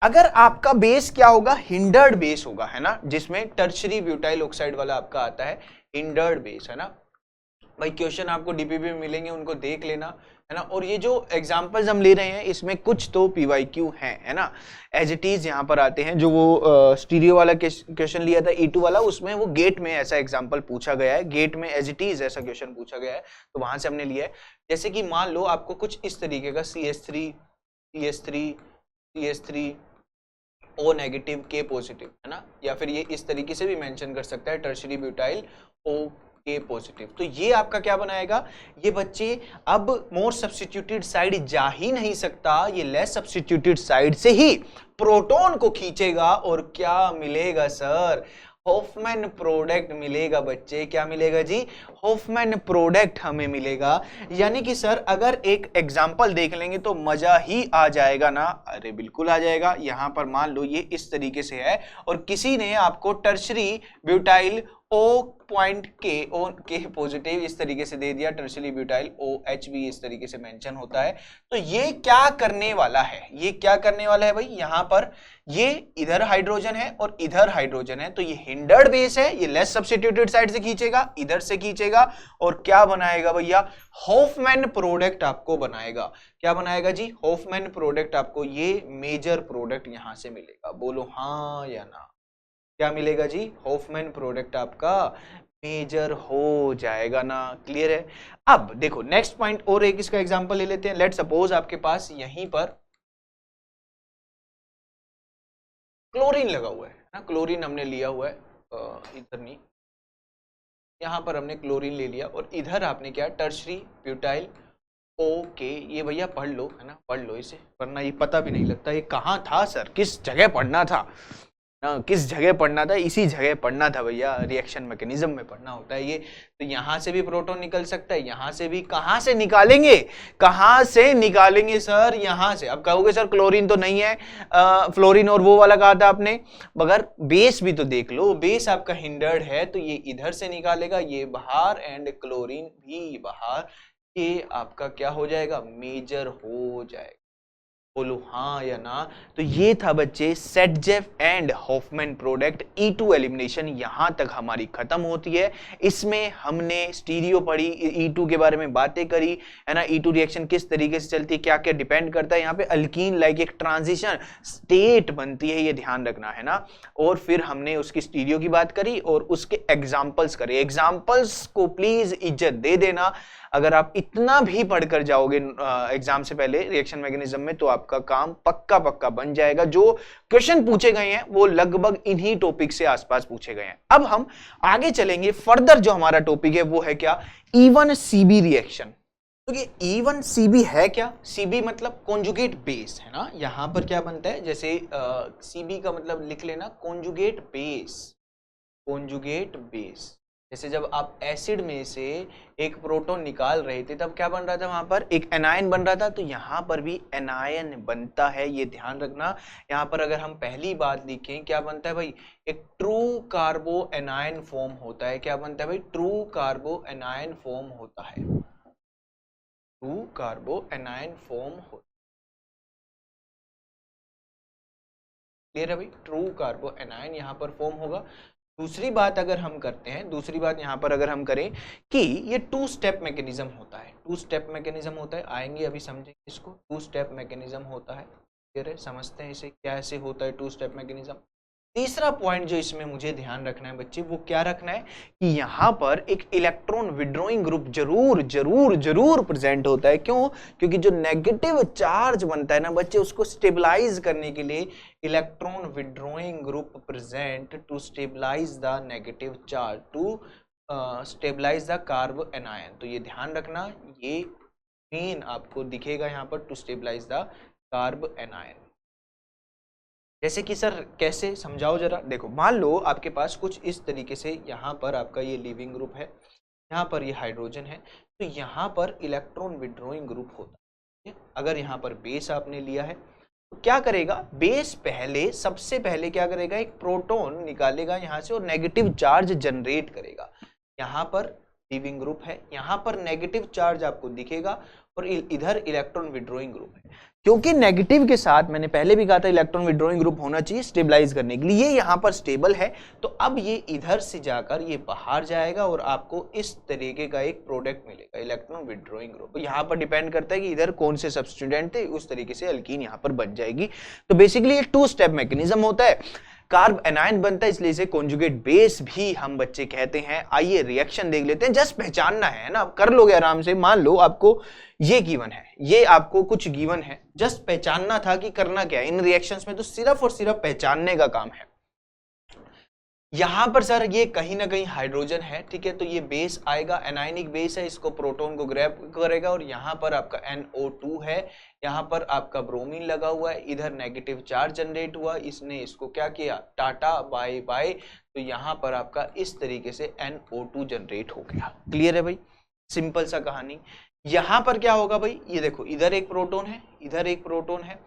अगर आपका बेस क्या होगा, हिंडर्ड बेस होगा, है ना, जिसमें टर्शरी ब्यूटाइल ऑक्साइड वाला आपका आता है हिंडर्ड बेस, है ना भाई। क्वेश्चन आपको डीपीपी में मिलेंगे, उनको देख लेना, है ना। और ये जो एग्जांपल्स हम ले रहे हैं इसमें कुछ तो PYQ है ना, एज इट इज यहाँ पर आते हैं। जो वो स्टीरियो वाला क्वेश्चन लिया था E2 वाला, उसमें वो गेट में ऐसा एग्जांपल पूछा गया है, गेट में एज इट इज ऐसा क्वेश्चन पूछा गया है, तो वहां से हमने लिया है। जैसे कि मान लो आपको कुछ इस तरीके का CH3 O negative K positive, है ना, या फिर ये इस तरीके से भी मेंशन कर सकता है tertiary butyl O K positive. तो ये आपका क्या बनाएगा, ये बच्चे अब मोर सब्स्टिट्यूटेड साइड जा ही नहीं सकता, ये लेस सब्स्टिट्यूटेड साइड से ही प्रोटॉन को खींचेगा और क्या मिलेगा सर, होफमैन प्रोडक्ट मिलेगा बच्चे। क्या मिलेगा जी, होफमैन प्रोडक्ट हमें मिलेगा। यानी कि सर अगर एक एग्जांपल देख लेंगे तो मजा ही आ जाएगा ना। अरे बिल्कुल आ जाएगा। यहां पर मान लो ये इस तरीके से है और किसी ने आपको टर्शरी ब्यूटाइल O पॉजिटिव इस तरीके से दे दिया, टर्शरी ब्यूटाइल OH भी इस तरीके से मेंशन होता है। तो ये क्या करने वाला है, ये क्या करने वाला है भाई, यहां पर ये इधर हाइड्रोजन है और इधर हाइड्रोजन है, तो ये हिंडर्ड बेस है, ये लेस सब्स्टिट्यूटेड साइड से खींचेगा, इधर से खींचेगा और क्या बनाएगा भैया, होफमैन प्रोडक्ट आपको बनाएगा। क्या बनाएगा जी, होफमैन प्रोडक्ट आपको ये मेजर प्रोडक्ट यहां से मिलेगा। बोलो हाँ या ना। क्या मिलेगा जी, होफमैन प्रोडक्ट आपका मेजर हो जाएगा ना। क्लियर है। अब देखो नेक्स्ट पॉइंट और एक इसका एग्जांपल ले लेते हैं। लेट सपोज आपके पास यहीं पर क्लोरीन लगा हुआ है ना, क्लोरीन हमने लिया हुआ है, इधर नहीं, यहां पर हमने क्लोरीन ले लिया और इधर आपने क्या, टर्शरी ब्यूटाइल ओके। ये भैया पढ़ लो, है ना, पढ़ लो इसे, वरना ये पता भी नहीं लगता ये कहां था सर, किस जगह पढ़ना था। ना, किस जगह पढ़ना था, इसी जगह पढ़ना था भैया, रिएक्शन मैकेनिज्म में पढ़ना होता है ये। तो यहां से भी प्रोटॉन निकल सकता है, यहां से भी। कहां से निकालेंगे, कहां से निकालेंगे सर? यहां से। अब कहोगे सर क्लोरीन तो नहीं है, फ्लोरीन और वो वाला कहा था आपने, मगर बेस भी तो देख लो, बेस आपका हिंडर्ड है तो ये इधर से निकालेगा, ये बाहर, एंड क्लोरीन भी बाहर, ये आपका क्या हो जाएगा, मेजर हो जाएगा। बोलो हाँ या ना। तो ये था बच्चे Saytzeff and Hoffmann product. E2 elimination यहां तक हमारी खत्म होती है। इसमें हमने स्टीरियो पढ़ी, E2 के बारे में बातें करी, है ना। E2 रिएक्शन किस तरीके से चलती है, क्या क्या डिपेंड करता है, यहाँ पे अल्कीन लाइक एक ट्रांजिशन स्टेट बनती है, ये ध्यान रखना है ना। और फिर हमने उसकी स्टीरियो की बात करी और उसके एग्जाम्पल्स करे। एग्जाम्पल्स को प्लीज इज्जत दे देना। अगर आप इतना भी पढ़कर जाओगे एग्जाम से पहले रिएक्शन मैकेनिज्म में, तो आपका काम पक्का पक्का बन जाएगा। जो क्वेश्चन पूछे गए हैं वो लगभग इन्हीं टॉपिक से आसपास पूछे गए हैं। अब हम आगे चलेंगे फर्दर। जो हमारा टॉपिक है वो है क्या, E1CB रिएक्शन। तो ये E1CB है क्या? CB मतलब कॉन्जुगेट बेस, है ना। यहां पर क्या बनता है, जैसे CB का मतलब लिख लेना, कॉन्जुगेट बेस। कॉन्जुगेट बेस, जैसे जब आप एसिड में से एक प्रोटॉन निकाल रहे थे तब क्या बन रहा था, वहां पर एक एनायन बन रहा था, तो यहां पर भी एनायन बनता है, ये ध्यान रखना। यहां पर अगर हम पहली बात लिखें, क्या बनता है भाई, एक ट्रू कार्बो एनायन फॉर्म होता है। क्या बनता है भाई, ट्रू कार्बो एनायन फॉर्म होता है। ट्रू कार्बो एनायन फॉर्म होता है, क्लियर है भाई, ट्रू कार्बो एनायन यहां पर फॉर्म होगा। दूसरी बात अगर हम करते हैं, दूसरी बात यहां पर अगर हम करें कि ये टू स्टेप मैकेनिज्म होता है। टू स्टेप मैकेनिज्म होता है, आएंगे अभी समझेंगे इसको। टू स्टेप मैकेनिज्म होता है, क्लियर है, समझते हैं इसे क्या ऐसे होता है टू स्टेप मैकेनिज्म। तीसरा पॉइंट जो इसमें मुझे ध्यान रखना है बच्चे, वो क्या रखना है कि यहां पर एक इलेक्ट्रॉन विड्रॉइंग ग्रुप जरूर जरूर जरूर प्रेजेंट होता है। क्यों? क्योंकि जो नेगेटिव चार्ज बनता है ना बच्चे, उसको स्टेबलाइज करने के लिए electron withdrawing group present to stabilize the negative charge, to stabilize the carbanion. तो ये ध्यान रखना, ये मेन आपको दिखेगा यहाँ पर, to stabilize the carbanion. जैसे कि सर कैसे, समझाओ जरा। देखो मान लो आपके पास कुछ इस तरीके से, यहाँ पर आपका ये लीविंग ग्रुप है, यहाँ पर ये हाइड्रोजन है, तो यहाँ पर इलेक्ट्रॉन विड्रॉइंग ग्रुप होता है। अगर यहाँ पर बेस आपने लिया है तो क्या करेगा, बेस पहले, सबसे पहले क्या करेगा, एक प्रोटॉन निकालेगा यहाँ से और नेगेटिव चार्ज जनरेट करेगा। यहाँ पर लीविंग ग्रुप है, यहाँ पर नेगेटिव चार्ज आपको दिखेगा और इधर इलेक्ट्रॉन विड्रॉइंग ग्रुप है। क्योंकि नेगेटिव के साथ मैंने पहले भी कहा था इलेक्ट्रॉन विड्रॉइंग ग्रुप होना चाहिए स्टेबलाइज करने के लिए, ये यहाँ पर स्टेबल है, तो अब ये इधर से जाकर ये बाहर जाएगा और आपको इस तरीके का एक प्रोडक्ट मिलेगा, इलेक्ट्रॉन विड्रॉइंग ग्रुप। यहाँ पर डिपेंड करता है कि इधर कौन से सब्स्टिट्यूएंट थे, उस तरीके से अल्कीन यहाँ पर बन जाएगी। तो बेसिकली एक टू स्टेप मैकेनिज्म होता है, कार्ब एनायन बनता है, इसलिए इसे कॉन्जुगेट बेस भी हम बच्चे कहते हैं। आइए रिएक्शन देख लेते हैं, जस्ट पहचानना है ना, कर लोगे आराम से। मान लो आपको ये गिवन है, ये आपको कुछ गिवन है, जस्ट पहचानना था कि करना क्या है इन रिएक्शंस में, तो सिर्फ और सिर्फ पहचानने का काम है। यहां पर सर ये कहीं ना कहीं हाइड्रोजन है, ठीक है, तो ये बेस आएगा, एनायनिक बेस है, इसको प्रोटॉन को ग्रैब करेगा और यहाँ पर आपका NO2 है, यहाँ पर आपका ब्रोमीन लगा हुआ है, इधर नेगेटिव चार्ज जनरेट हुआ, इसने इसको क्या किया, टाटा बाय बाय, तो यहाँ पर आपका इस तरीके से NO2 जनरेट हो गया। क्लियर है भाई, सिंपल सा कहानी। यहाँ पर क्या होगा भाई, ये देखो इधर एक प्रोटॉन है, इधर एक प्रोटॉन है,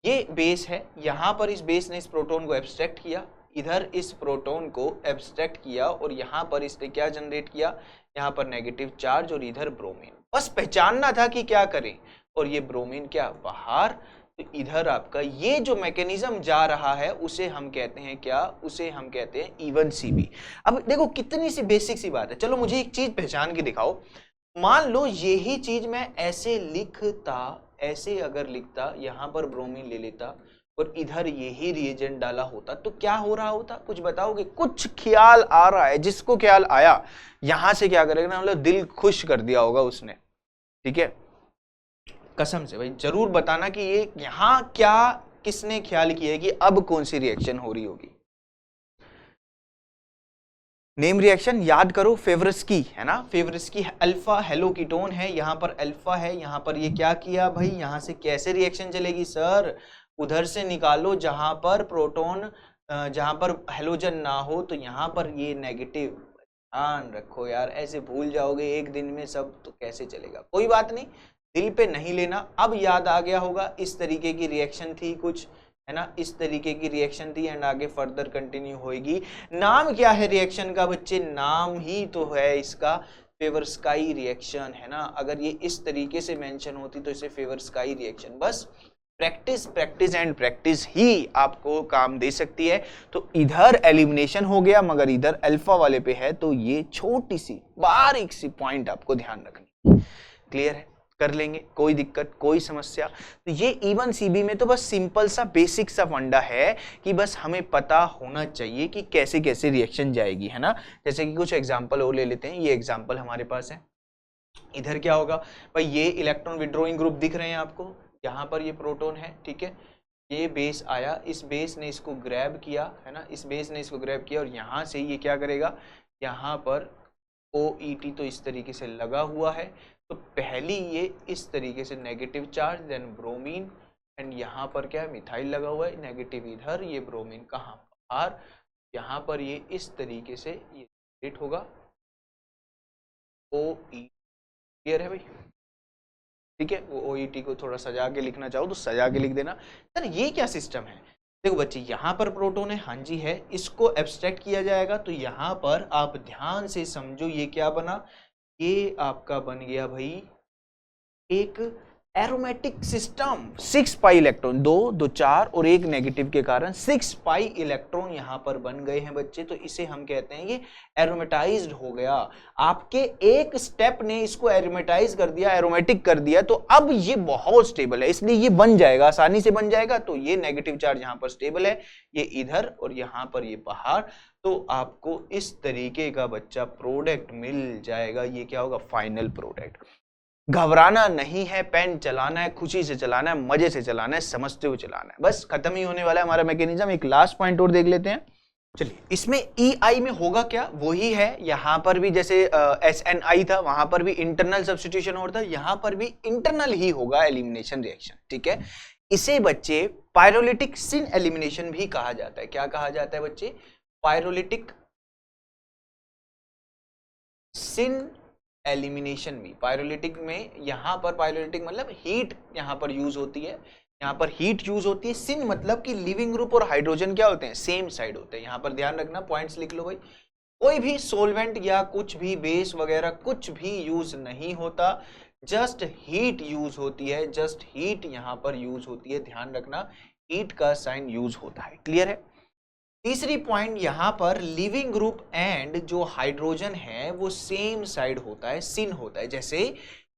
ये बेस है, यहाँ पर इस बेस ने इस प्रोटॉन को एब्स्ट्रैक्ट किया, इधर इस प्रोटॉन को एब्स्ट्रैक्ट किया और यहाँ पर इसने क्या जनरेट किया, यहाँ पर नेगेटिव चार्ज और इधर ब्रोमीन। बस पहचानना था कि क्या करें, और ये ब्रोमीन क्या बाहर, तो इधर आपका ये जो मैकेनिज्म जा रहा है उसे हम कहते हैं क्या, उसे हम कहते हैं E1CB। अब देखो कितनी सी बेसिक सी बात है, चलो मुझे एक चीज पहचान के दिखाओ। मान लो यही चीज मैं ऐसे लिखता, ऐसे अगर लिखता, यहाँ पर ब्रोमीन ले लेता और इधर यही रिएजेंट डाला होता, तो क्या हो रहा होता, कुछ बताओगे? कुछ ख्याल आ रहा है? जिसको ख्याल आया यहां से क्या करेगा ना, मतलब दिल खुश कर दिया होगा उसने, ठीक है, कसम से भाई जरूर बताना कि ये यहां क्या किसने ख्याल किया कि अब कौन सी रिएक्शन हो रही होगी। नेम रिएक्शन याद करो, फेवरस्की है ना, फेवरस्की अल्फा हेलोकीटोन है, यहाँ पर अल्फा है, यहाँ पर ये क्या किया भाई, यहाँ से कैसे रिएक्शन चलेगी सर, उधर से निकालो जहां पर प्रोटॉन जहां पर हेलोजन ना हो तो यहाँ पर ये नेगेटिव। ध्यान रखो यार, ऐसे भूल जाओगे एक दिन में सब तो कैसे चलेगा। कोई बात नहीं, दिल पे नहीं लेना। अब याद आ गया होगा, इस तरीके की रिएक्शन थी कुछ, है ना, इस तरीके की रिएक्शन थी एंड आगे फर्दर कंटिन्यू होएगी। नाम क्या है रिएक्शन का बच्चे? नाम ही तो है इसका फेवर्स्काई रिएक्शन, है ना। अगर ये इस तरीके से मेंशन होती तो इसे फेवर्स्काई रिएक्शन। बस प्रैक्टिस प्रैक्टिस एंड प्रैक्टिस ही आपको काम दे सकती है। तो इधर एलिमिनेशन हो गया, मगर इधर अल्फा वाले पे है, तो ये छोटी सी बारीक सी पॉइंट आपको ध्यान रखनी। क्लियर है? कर लेंगे, कोई दिक्कत कोई समस्या। तो ये E1 CB में तो बस सिंपल सा बेसिक सा फंडा है कि बस हमें पता होना चाहिए कि कैसे कैसे रिएक्शन जाएगी, है ना। जैसे कि कुछ एग्जांपल और ले लेते हैं। ये एग्जांपल हमारे पास है। इधर क्या होगा भाई, ये इलेक्ट्रॉन विड्रॉइंग ग्रुप दिख रहे हैं आपको, यहाँ पर ये प्रोटॉन है, ठीक है। ये बेस आया, इस बेस ने इसको ग्रैब किया, है ना, इस बेस ने इसको ग्रैब किया और यहाँ से ये क्या करेगा, यहाँ पर OET तो इस तरीके से लगा हुआ है। तो पहली ये इस तरीके से negative charge, then bromine, and यहाँ पर क्या है, मिथाइल लगा हुआ है, नेगेटिव इधर, ये ब्रोमीन कहाँ बाहर, यहाँ पर ये इस तरीके से ये सेट होगा OE। क्लियर है भाई? ठीक है, वो OET को थोड़ा सजा के लिखना चाहो तो सजा के लिख देना। सर ये क्या सिस्टम है? देखो बच्चे, यहाँ पर प्रोटॉन है, हाँ जी है, इसको एब्स्ट्रैक्ट किया जाएगा तो यहाँ पर आप ध्यान से समझो ये क्या बना, ये आपका बन गया भाई एक एरोमेटिक सिस्टम। 6 पाई इलेक्ट्रॉन, 2 4 और एक नेगेटिव के कारण 6 पाई इलेक्ट्रॉन यहाँ पर बन गए हैं बच्चे। तो इसे हम कहते हैं ये एरोमेटाइज्ड हो गया। आपके एक स्टेप ने इसको एरोमेटाइज कर दिया, एरोमेटिक कर दिया, तो अब ये बहुत स्टेबल है, इसलिए ये बन जाएगा, आसानी से बन जाएगा। तो ये नेगेटिव चार्ज यहाँ पर स्टेबल है, ये इधर और यहाँ पर ये बाहर। तो आपको इस तरीके का बच्चा प्रोडक्ट मिल जाएगा। ये क्या होगा, फाइनल प्रोडक्ट। घबराना नहीं है, पेन चलाना है, खुशी से चलाना है, मजे से चलाना है, समझते हुए चलाना है, बस खत्म ही होने वाला है हमारा मैकेनिज्म। एक लास्ट पॉइंट और देख लेते हैं। चलिए, इसमें EI में होगा क्या, वही है। यहां पर भी जैसे SNI था, वहां पर भी इंटरनल सब्स्टिट्यूशन होता है, यहां पर भी इंटरनल ही होगा एलिमिनेशन रिएक्शन, ठीक है। इसे बच्चे पायरोलिटिक सिन एलिमिनेशन भी कहा जाता है। क्या कहा जाता है बच्चे? पायरोलिटिक सिन एलिमिनेशन भी। पायरोलिटिक में यहाँ पर पायरोलिटिक मतलब हीट यहाँ पर यूज होती है, यहाँ पर हीट यूज होती है। सिन मतलब कि लिविंग ग्रुप और हाइड्रोजन क्या होते हैं, सेम साइड होते हैं। यहाँ पर ध्यान रखना, पॉइंट्स लिख लो भाई। कोई भी सोलवेंट या कुछ भी बेस वगैरह कुछ भी यूज नहीं होता, जस्ट हीट यूज होती है, जस्ट हीट यहाँ पर यूज होती है। ध्यान रखना, हीट का साइन यूज होता है। क्लियर है? तीसरी पॉइंट, यहां पर लिविंग ग्रुप एंड जो हाइड्रोजन है वो सेम साइड होता है, सिन होता है। जैसे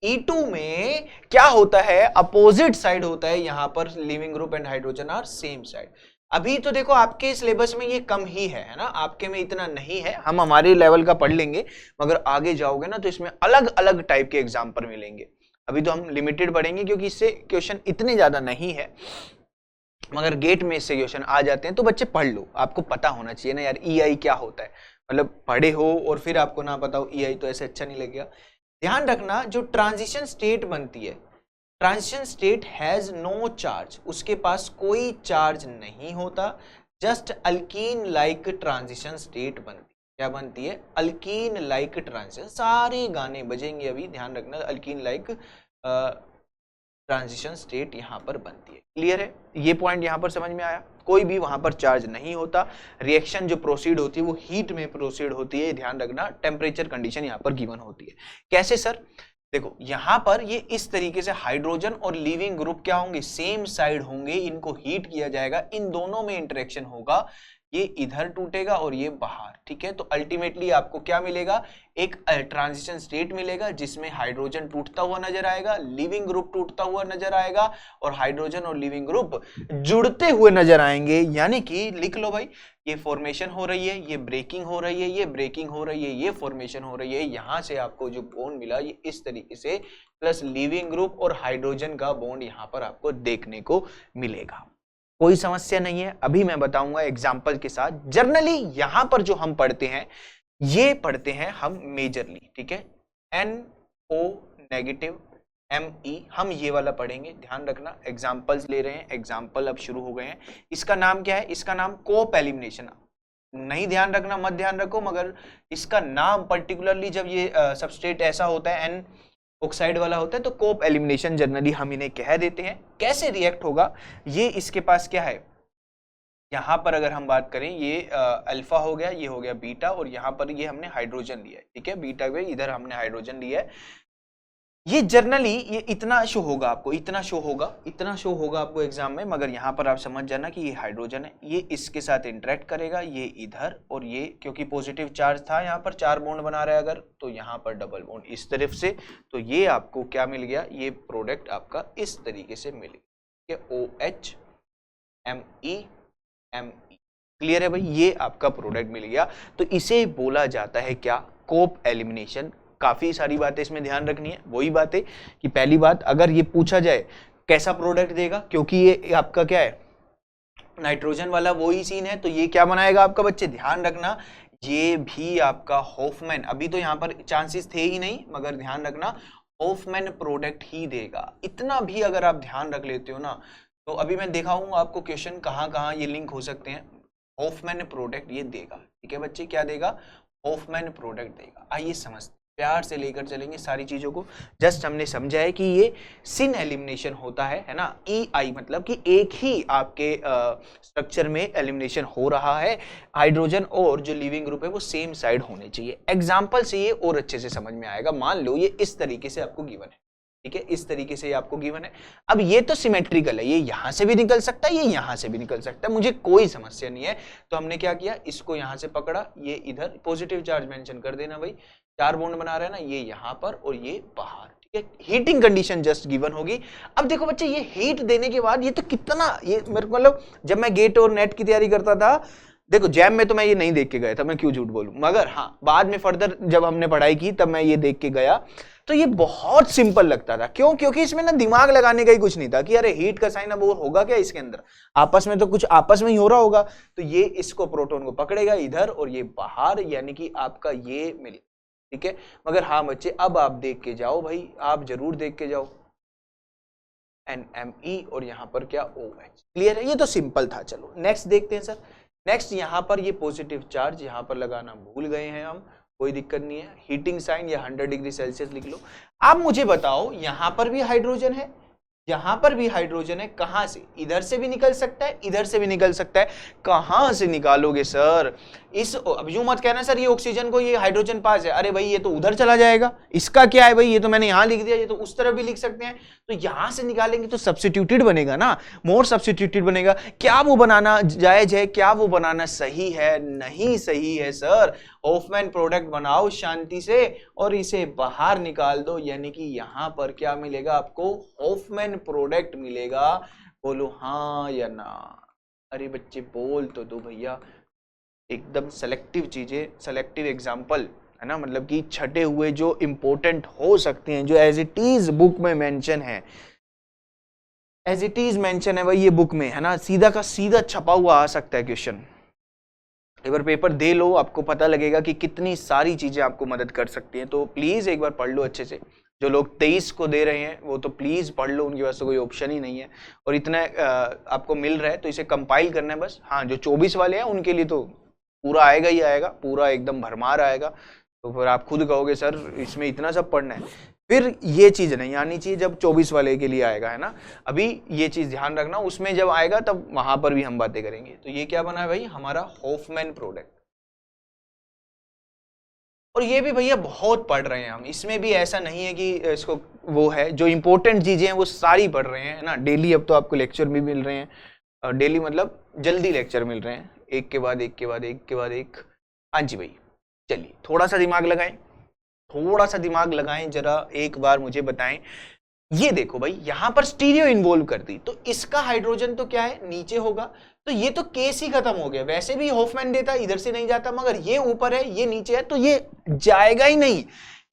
E2 में क्या होता है, अपोजिट साइड होता है। यहां पर leaving group and hydrogen are same side. अभी तो देखो आपके सिलेबस में ये कम ही है ना, आपके में इतना नहीं है, हम हमारे लेवल का पढ़ लेंगे। मगर आगे जाओगे ना तो इसमें अलग अलग टाइप के एग्जाम्पल मिलेंगे। अभी तो हम लिमिटेड पढ़ेंगे क्योंकि इससे क्वेश्चन इतने ज्यादा नहीं है, मगर गेट में इससे क्वेश्चन आ जाते हैं। तो बच्चे पढ़ लो, आपको पता होना चाहिए ना यार EI क्या होता है। मतलब पढ़े हो और फिर आपको ना पता हो EI तो ऐसे अच्छा नहीं लगेगा। ध्यान रखना, जो ट्रांजिशन स्टेट बनती है, transition state has no charge, उसके पास कोई चार्ज नहीं होता। Just alkene like transition state बनती है। क्या बनती है? Alkene like transition. सारे गाने बजेंगे अभी, ध्यान रखना, अल्कीन लाइक ट्रांजिशन स्टेट यहां पर बनती है। क्लियर है? ये पॉइंट यहां पर समझ में आया। कोई भी वहां पर चार्ज नहीं होता, रिएक्शन जो प्रोसीड होती है वो हीट में प्रोसीड होती है। ध्यान रखना, टेम्परेचर कंडीशन यहां पर गिवन होती है। कैसे सर? देखो यहां पर ये इस तरीके से हाइड्रोजन और लिविंग ग्रुप क्या होंगे, सेम साइड होंगे, इनको हीट किया जाएगा, इन दोनों में इंटरेक्शन होगा, ये इधर टूटेगा और ये बाहर, ठीक है। तो अल्टीमेटली आपको क्या मिलेगा, एक ट्रांजिशन स्टेट मिलेगा जिसमें हाइड्रोजन टूटता हुआ नजर आएगा, लिविंग ग्रुप टूटता हुआ नजर आएगा और हाइड्रोजन और लिविंग ग्रुप जुड़ते हुए नजर आएंगे। यानी कि लिख लो भाई, ये फॉर्मेशन हो रही है, ये ब्रेकिंग हो रही है, ये ब्रेकिंग हो रही है, ये फॉर्मेशन हो रही है। यहां से आपको जो बॉन्ड मिला ये इस तरीके से, प्लस लिविंग ग्रुप और हाइड्रोजन का बॉन्ड यहां पर आपको देखने को मिलेगा। कोई समस्या नहीं है, अभी मैं बताऊंगा एग्जाम्पल के साथ। जर्नली यहां पर जो हम पढ़ते हैं ये पढ़ते हैं हम मेजरली, ठीक है। NO नेगेटिव ME, हम ये वाला पढ़ेंगे, ध्यान रखना। एग्जाम्पल्स ले रहे हैं, एग्जाम्पल अब शुरू हो गए हैं। इसका नाम क्या है? इसका नाम कोप एलिमिनेशन। नहीं ध्यान रखना, मत ध्यान रखो, मगर इसका नाम पर्टिकुलरली जब ये सबस्ट्रेट ऐसा होता है, एन ऑक्साइड वाला होता है, तो कोप एलिमिनेशन जनरली हम इन्हें कह देते हैं। कैसे रिएक्ट होगा ये, इसके पास क्या है, यहाँ पर अगर हम बात करें, ये अल्फा हो गया, ये हो गया बीटा, और यहाँ पर ये हमने हाइड्रोजन लिया है, ठीक है, बीटा पे इधर हमने हाइड्रोजन लिया है। ये जर्नली ये इतना शो होगा आपको, इतना शो होगा आपको एग्जाम में, मगर यहाँ पर आप समझ जाना कि ये हाइड्रोजन है, ये इसके साथ इंटरेक्ट करेगा, ये इधर, और ये क्योंकि पॉजिटिव चार्ज था यहाँ पर, 4 बॉन्ड बना रहा है अगर, तो यहाँ पर डबल बॉन्ड इस तरफ से, तो ये आपको क्या मिल गया, ये प्रोडक्ट आपका इस तरीके से मिल गया, OH ME ME। क्लियर है भाई, ये आपका प्रोडक्ट मिल गया। तो इसे बोला जाता है क्या? कोप एलिमिनेशन। काफी सारी बातें इसमें ध्यान रखनी है। वही बात है कि पहली बात, अगर ये पूछा जाए कैसा प्रोडक्ट देगा, क्योंकि ये आपका क्या है, नाइट्रोजन वाला वही सीन है, तो ये क्या बनाएगा आपका बच्चे, ध्यान रखना, ये भी आपका होफमैन, अभी तो यहाँ पर चांसेस थे ही नहीं, मगर ध्यान रखना होफमैन प्रोडक्ट ही देगा। इतना भी अगर आप ध्यान रख लेते हो ना, तो अभी मैं दिखाऊंगा आपको क्वेश्चन कहाँ कहाँ ये लिंक हो सकते हैं। होफमैन प्रोडक्ट ये देगा, ठीक है बच्चे, क्या देगा, होफमैन प्रोडक्ट देगा। आइए समझते, प्यार से लेकर चलेंगे सारी चीजों को। जस्ट हमने समझा है कि ये सिन एलिमिनेशन होता है ना, EI मतलब कि एक ही आपके स्ट्रक्चर में एलिमिनेशन हो रहा है, हाइड्रोजन और जो लिविंग ग्रुप है वो सेम साइड होने चाहिए। एग्जाम्पल से ये और अच्छे से समझ में आएगा। मान लो ये इस तरीके से आपको गिवन है, ठीक है, इस तरीके से आपको गिवन है। अब ये तो सिमेट्रिकल है, ये यहां से भी निकल सकता है, ये यहां से भी निकल सकता है, मुझे कोई समस्या नहीं है। तो हमने क्या किया, इसको यहां से पकड़ा, ये इधर पॉजिटिव चार्ज मेंशन कर देना भाई, 4 बॉन्ड बना रहा है ना, ये यहां पर और ये बाहर, ठीक है। हीटिंग कंडीशन जस्ट गिवन होगी। अब देखो बच्चे, ये हीट देने के बाद ये तो कितना, ये मेरे को मतलब जब मैं गेट और नेट की तैयारी करता था, देखो जैम में तो मैं ये नहीं देख के गया था, मैं क्यों झूठ बोलूं, मगर हाँ बाद में फर्दर जब हमने पढ़ाई की तब मैं ये देख के गया, तो ये बहुत सिंपल लगता था। क्यों? क्योंकि इसमें ना दिमाग लगाने का ही कुछ नहीं था कि अरे हीट का साइन अब और होगा क्या इसके अंदर, आपस में तो कुछ आपस में ही हो रहा होगा। तो ये इसको प्रोटॉन को पकड़ेगा इधर और ये बाहर, यानी कि आपका ये मिल, ठीक है। मगर हाँ बच्चे, अब आप देख के जाओ भाई, आप जरूर देख के जाओ, NME और यहाँ पर क्या OH। क्लियर है, ये तो सिंपल था। चलो नेक्स्ट देखते हैं सर। नेक्स्ट यहाँ पर ये पॉजिटिव चार्ज यहाँ पर लगाना भूल गए हैं हम, कोई दिक्कत नहीं है, हीटिंग साइन या 100 डिग्री सेल्सियस लिख लो। आप मुझे बताओ, यहाँ पर भी हाइड्रोजन है, यहाँ पर भी हाइड्रोजन है, कहां से, इधर से भी निकल सकता है, इधर से भी निकल सकता है, कहां से निकालोगे सर? इस, अब यूं मत कहना सर ये ऑक्सीजन को ये हाइड्रोजन पास है, अरे भाई ये तो उधर चला जाएगा, इसका क्या है भाई, ये तो मैंने यहां लिख दिया, ये तो उस तरफ भी लिख सकते हैं। तो यहां से निकालेंगे तो सब्स्टिट्यूटेड बनेगा ना, मोर सब्स्टिट्यूटेड बनेगा। क्या वो बनाना जायज है, क्या वो बनाना सही है? नहीं सही है सर। होफमैन प्रोडक्ट बनाओ शांति से और इसे बाहर निकाल दो, यानी कि यहां पर क्या मिलेगा आपको, होफमैन प्रोडक्ट मिलेगा। बोलो हाँ या ना? अरे बच्चे बोल तो दो भैया। एकदम सेलेक्टिव चीजें, सेलेक्टिव एग्जाम्पल है ना, मतलब कि छटे हुए जो इंपॉर्टेंट हो सकते हैं, जो एज इट इज बुक में मेंशन है, एज इट इज मेंशन है भाई ये बुक में, है ना, सीधा का सीधा छपा हुआ आ सकता है क्वेश्चन। एक बार पेपर दे लो, आपको पता लगेगा कि कितनी सारी चीजें आपको मदद कर सकती हैं। तो प्लीज एक बार पढ़ लो अच्छे से। जो लोग 23 को दे रहे हैं वो तो प्लीज पढ़ लो, उनके पास तो कोई ऑप्शन ही नहीं है, और इतना आपको मिल रहा है तो इसे कंपाइल करना है बस। हाँ, जो 24 वाले हैं उनके लिए तो पूरा आएगा ही आएगा, पूरा एकदम भरमार आएगा। तो फिर आप खुद कहोगे सर इसमें इतना सब पढ़ना है, फिर ये चीज नहीं आनी चाहिए जब 24 वाले के लिए आएगा, है ना। अभी ये चीज ध्यान रखना, उसमें जब आएगा तब वहां पर भी हम बातें करेंगे। तो ये क्या बना है भाई, हमारा होफमैन प्रोडक्ट। और ये भी भैया बहुत पढ़ रहे हैं हम, इसमें भी ऐसा नहीं है कि इसको वो है, जो इंपॉर्टेंट चीजें हैं वो सारी पढ़ रहे हैं ना डेली। अब तो आपको लेक्चर भी मिल रहे हैं, डेली मतलब जल्दी लेक्चर मिल रहे हैं, एक के बाद एक के बाद एक के बाद एक। हाँ जी भाई, चलिए थोड़ा सा दिमाग लगाएं, थोड़ा सा दिमाग लगाएं जरा, एक बार मुझे बताएं। ये देखो भाई, यहां पर स्टीरियो इन्वॉल्व कर दी, तो इसका हाइड्रोजन तो क्या है, नीचे होगा, तो ये तो केस ही खत्म हो गया। वैसे भी होफमैन देता इधर से नहीं जाता, मगर ये ऊपर है ये नीचे है, तो ये जाएगा ही नहीं।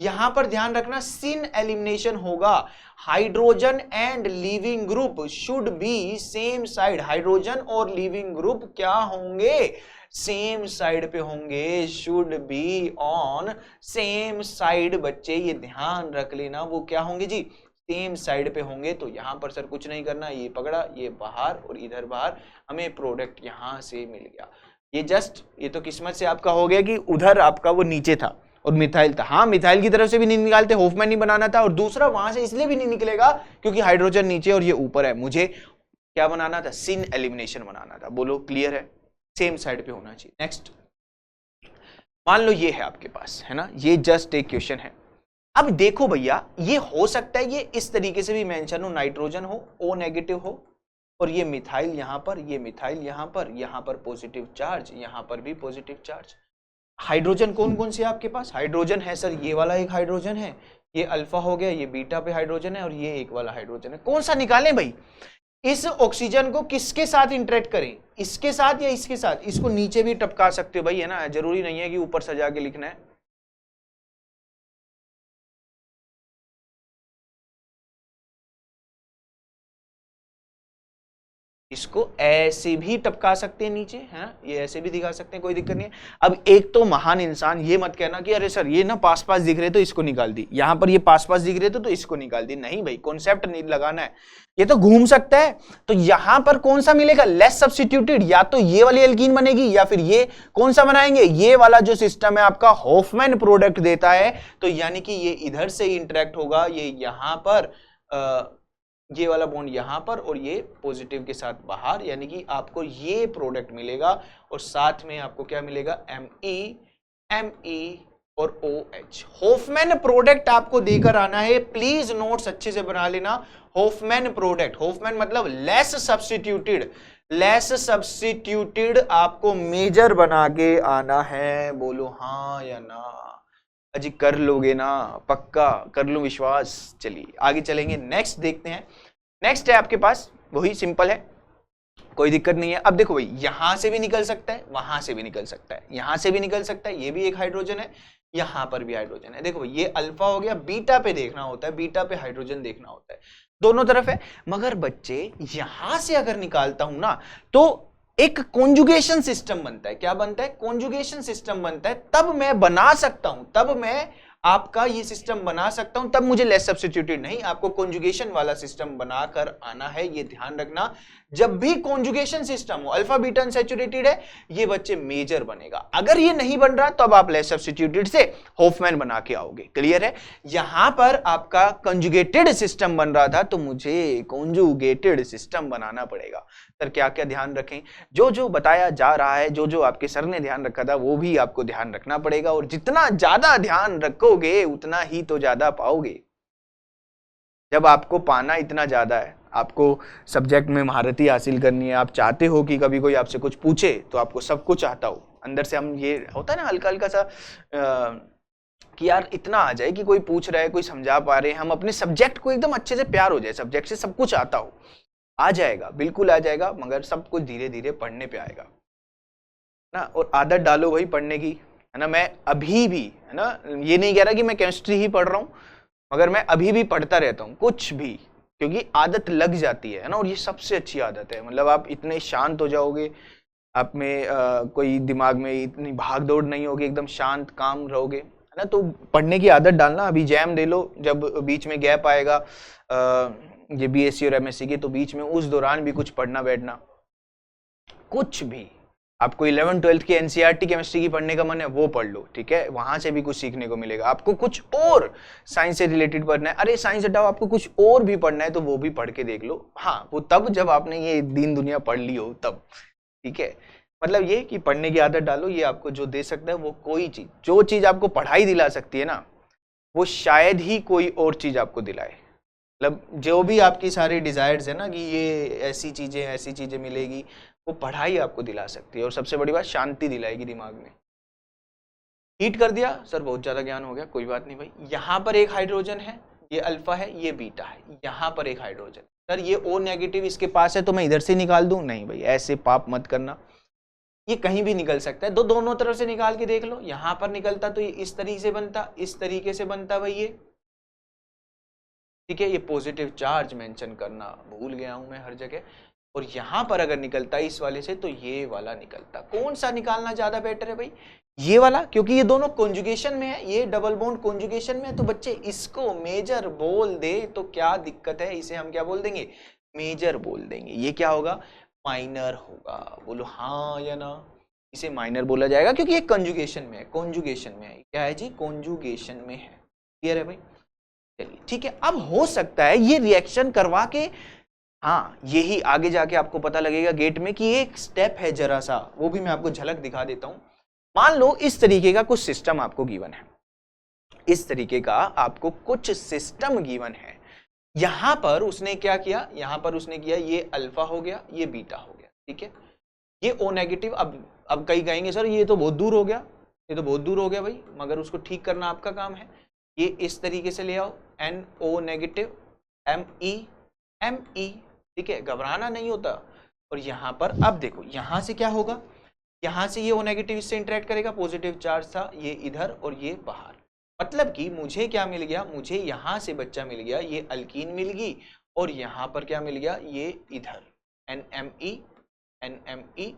यहां पर ध्यान रखना, सिन एलिमिनेशन होगा। Hydrogen and leaving group should be same side. Hydrogen और लिविंग ग्रुप क्या होंगे, सेम साइड पे होंगे, should be on same side. बच्चे ये ध्यान रख लेना, वो क्या होंगे जी, सेम साइड पे होंगे तो यहाँ पर सर कुछ नहीं करना, ये पकड़ा, ये बाहर और इधर बाहर, हमें प्रोडक्ट यहाँ से मिल गया। ये जस्ट ये तो किस्मत से आपका हो गया कि उधर आपका वो नीचे था और मिथाइल था। हाँ, मिथाइल की तरफ से भी नहीं निकालते, होफमैन नहीं बनाना था, और दूसरा वहां से इसलिए भी नहीं निकलेगा क्योंकि हाइड्रोजन नीचे और ये ऊपर है। मुझे क्या बनाना था? सिन एलिमिनेशन बनाना था। बोलो क्लियर है? सेम साइड पे होना चाहिए। नेक्स्ट, मान लो ये है आपके पास, है ना, ये जस्ट एक क्वेश्चन है। अब देखो भैया, ये हो सकता है ये इस तरीके से भी मेंशन हो, नाइट्रोजन हो, O नेगेटिव हो, और ये मिथाइल यहां पर, ये मिथाइल यहां पर पॉजिटिव चार्ज, यहां पर भी पॉजिटिव चार्ज। हाइड्रोजन कौन कौन से आपके पास? हाइड्रोजन है सर, ये वाला एक हाइड्रोजन है, ये अल्फा हो गया, ये बीटा पे हाइड्रोजन है, और ये एक वाला हाइड्रोजन है। कौन सा निकालें भाई? इस ऑक्सीजन को किसके साथ इंटरेक्ट करें? इसके साथ या इसके साथ? इसको नीचे भी टपका सकते हो भाई, है ना, जरूरी नहीं है कि ऊपर सजा के लिखना है। इसको ऐसे भी टपका सकते हैं नीचे, है, ये ऐसे भी दिखा सकते हैं, कोई दिक्कत नहीं है। अब एक तो महान इंसान, ये मत कहना कि अरे सर ये ना पास पास दिख रहे तो इसको निकाल दी, यहां पर ये पास पास दिख रहे तो इसको निकाल दी। नहीं भाई, कॉन्सेप्ट नहीं लगाना है, ये तो घूम सकता है। तो यहां पर कौन सा मिलेगा? लेस सब्स्टिट्यूटेड, या तो ये वाली एल्कीन बनेगी या फिर ये कौन सा बनाएंगे? ये वाला जो सिस्टम है आपका होफमैन प्रोडक्ट देता है, तो यानी कि ये इधर से इंटरेक्ट होगा, ये यहां पर ये वाला बॉन्ड यहां पर और ये पॉजिटिव के साथ बाहर, यानी कि आपको ये प्रोडक्ट मिलेगा, और साथ में आपको क्या मिलेगा? Me और OH। होफमैन प्रोडक्ट आपको देकर आना है, प्लीज नोट्स अच्छे से बना लेना। होफमैन प्रोडक्ट, होफमैन मतलब लेस सब्स्टिट्यूटेड, लेस सब्स्टिट्यूटेड आपको मेजर बना के आना है। बोलो हाँ या ना? अजी कर लोगे ना? पक्का कर लो विश्वास। चलिए आगे चलेंगे, नेक्स्ट देखते हैं। नेक्स्ट है आपके पास, वही सिंपल है, कोई दिक्कत नहीं है। अब देखो भाई, यहां से भी निकल सकता है, वहां से भी निकल सकता है, यहां से भी निकल सकता है, ये भी एक हाइड्रोजन है, यहां पर भी हाइड्रोजन है। देखो भाई, ये अल्फा हो गया, बीटा पे देखना होता है, बीटा पे हाइड्रोजन देखना होता है, दोनों तरफ है। मगर बच्चे यहां से अगर निकालता हूं ना, तो एक कॉन्जुगेशन सिस्टम बनता है। क्या बनता है? कॉन्जुगेशन सिस्टम बनता है। तब मैं बना सकता हूं, तब मैं आपका ये सिस्टम बना सकता हूं, तब मुझे लेस सब्स्टिट्यूटेड नहीं, आपको कॉन्जुगेशन वाला सिस्टम बनाकर आना है। ये ध्यान रखना, जब भी कॉन्जुगेशन सिस्टम हो, अल्फा बीटा अनसैचुरेटेड है, ये बच्चे मेजर बनेगा। अगर ये नहीं बन रहा तो अब आप लेस सब्स्टिट्यूटेड से होफमैन बना के आओगे। क्लियर है? यहां पर आपका कंजुगेटेड सिस्टम बन रहा था, तो मुझे कॉन्जुगेटेड सिस्टम बनाना पड़ेगा। सर क्या क्या ध्यान रखें? जो जो बताया जा रहा है, जो जो आपके सर ने ध्यान रखा था, वो भी आपको ध्यान रखना पड़ेगा, और जितना ज्यादा ध्यान रखोगे उतना ही तो ज्यादा पाओगे। जब आपको पाना इतना ज्यादा है, आपको सब्जेक्ट में महारती हासिल करनी है, आप चाहते हो कि कभी कोई आपसे कुछ पूछे तो आपको सब कुछ आता हो, अंदर से हम ये होता है ना हल्का हल्का सा कि यार इतना आ जाए कि कोई पूछ रहा है, कोई समझा पा रहे हैं, हम अपने सब्जेक्ट को एकदम अच्छे से प्यार हो जाए, सब्जेक्ट से सब कुछ आता हो। आ जाएगा, बिल्कुल आ जाएगा, मगर सब कुछ धीरे धीरे पढ़ने पे आएगा ना। और आदत डालो भाई पढ़ने की, है ना। मैं अभी भी, है ना, ये नहीं कह रहा कि मैं केमिस्ट्री ही पढ़ रहा हूँ, मगर मैं अभी भी पढ़ता रहता हूँ कुछ भी, क्योंकि आदत लग जाती है ना। और ये सबसे अच्छी आदत है, मतलब आप इतने शांत हो जाओगे, आप में कोई दिमाग में इतनी भाग दौड़ नहीं होगी, एकदम शांत काम रहोगे, है ना। तो पढ़ने की आदत डालना। अभी जैम दे लो, जब बीच में गैप आएगा ये बीएससी और एमएससी के, तो बीच में उस दौरान भी कुछ पढ़ना बैठना, कुछ भी। आपको 11th 12th की एनसीईआरटी केमिस्ट्री की पढ़ने का मन है, वो पढ़ लो, ठीक है, वहां से भी कुछ सीखने को मिलेगा। आपको कुछ और साइंस से रिलेटेड पढ़ना है, अरे साइंस हटाओ, आपको कुछ और भी पढ़ना है तो वो भी पढ़ के देख लो। हाँ, वो तब जब आपने ये दीन दुनिया पढ़ ली हो तब, ठीक है। मतलब ये कि पढ़ने की आदत डालो, ये आपको जो दे सकता है वो कोई चीज, जो चीज आपको पढ़ाई दिला सकती है ना, वो शायद ही कोई और चीज आपको दिलाए। मतलब जो भी आपकी सारी डिजायर्स है ना कि ये ऐसी चीजें मिलेगी, वो पढ़ाई आपको दिला सकती है। और सबसे बड़ी बात, शांति दिलाएगी दिमाग में। हीट कर दिया सर, बहुत ज्यादा ज्ञान हो गया, कोई बात नहीं भाई। यहाँ पर एक हाइड्रोजन है, ये अल्फा है, ये बीटा है, यहाँ पर एक हाइड्रोजन, सर ये O नेगेटिव इसके पास है तो मैं इधर से निकाल दूं? नहीं भाई, ऐसे पाप मत करना, ये कहीं भी निकल सकता है, दोनों तरफ से निकाल के देख लो। यहाँ पर निकलता तो ये इस तरीके से बनता, इस तरीके से बनता भाई ये, ठीक है। ये पॉजिटिव चार्ज मेंशन करना भूल गया हूं मैं हर जगह। और यहां पर अगर निकलता इस वाले से तो ये वाला निकलता। कौन सा निकालना ज्यादा बेटर है भाई? ये वाला, क्योंकि ये दोनों कॉन्जुगेशन में है, ये डबल बॉन्ड कॉन्जुगेशन में है। तो बच्चे इसको मेजर बोल दे तो क्या दिक्कत है? इसे हम क्या बोल देंगे? मेजर बोल देंगे। ये क्या होगा? माइनर होगा। बोलो हाँ या ना? इसे माइनर बोला जाएगा क्योंकि ये कॉन्जुगेशन में है। कॉन्जुगेशन में है, क्या है जी? कॉन्जुगेशन में है। क्लियर है भाई? चलिए ठीक है। अब हो सकता है ये रिएक्शन करवा के, हाँ यही आगे जाके आपको पता लगेगा गेट में कि एक स्टेप है जरा सा, वो भी मैं आपको झलक दिखा देता हूं। मान लो इस तरीके का कुछ सिस्टम आपको गिवन है, इस तरीके का आपको कुछ सिस्टम गिवन है। यहां पर उसने क्या किया? यहां पर उसने किया ये अल्फा हो गया, ये बीटा हो गया, ठीक है, ये ओ नेगेटिव। अब कई कहेंगे सर ये तो बहुत दूर हो गया, ये तो बहुत दूर हो गया भाई, मगर उसको ठीक करना आपका काम है। ये इस तरीके से ले आओ, N O negative M E, ठीक है, घबराना नहीं होता। और यहां पर अब देखो यहां से क्या होगा? यहां से ये ओ नेगेटिव इससे इंटरेक्ट करेगा, पॉजिटिव चार्ज था, ये इधर और ये बाहर। मतलब कि मुझे क्या मिल गया? मुझे यहां से बच्चा मिल गया, ये अल्कीन मिल गई, और यहां पर क्या मिल गया? ये इधर NME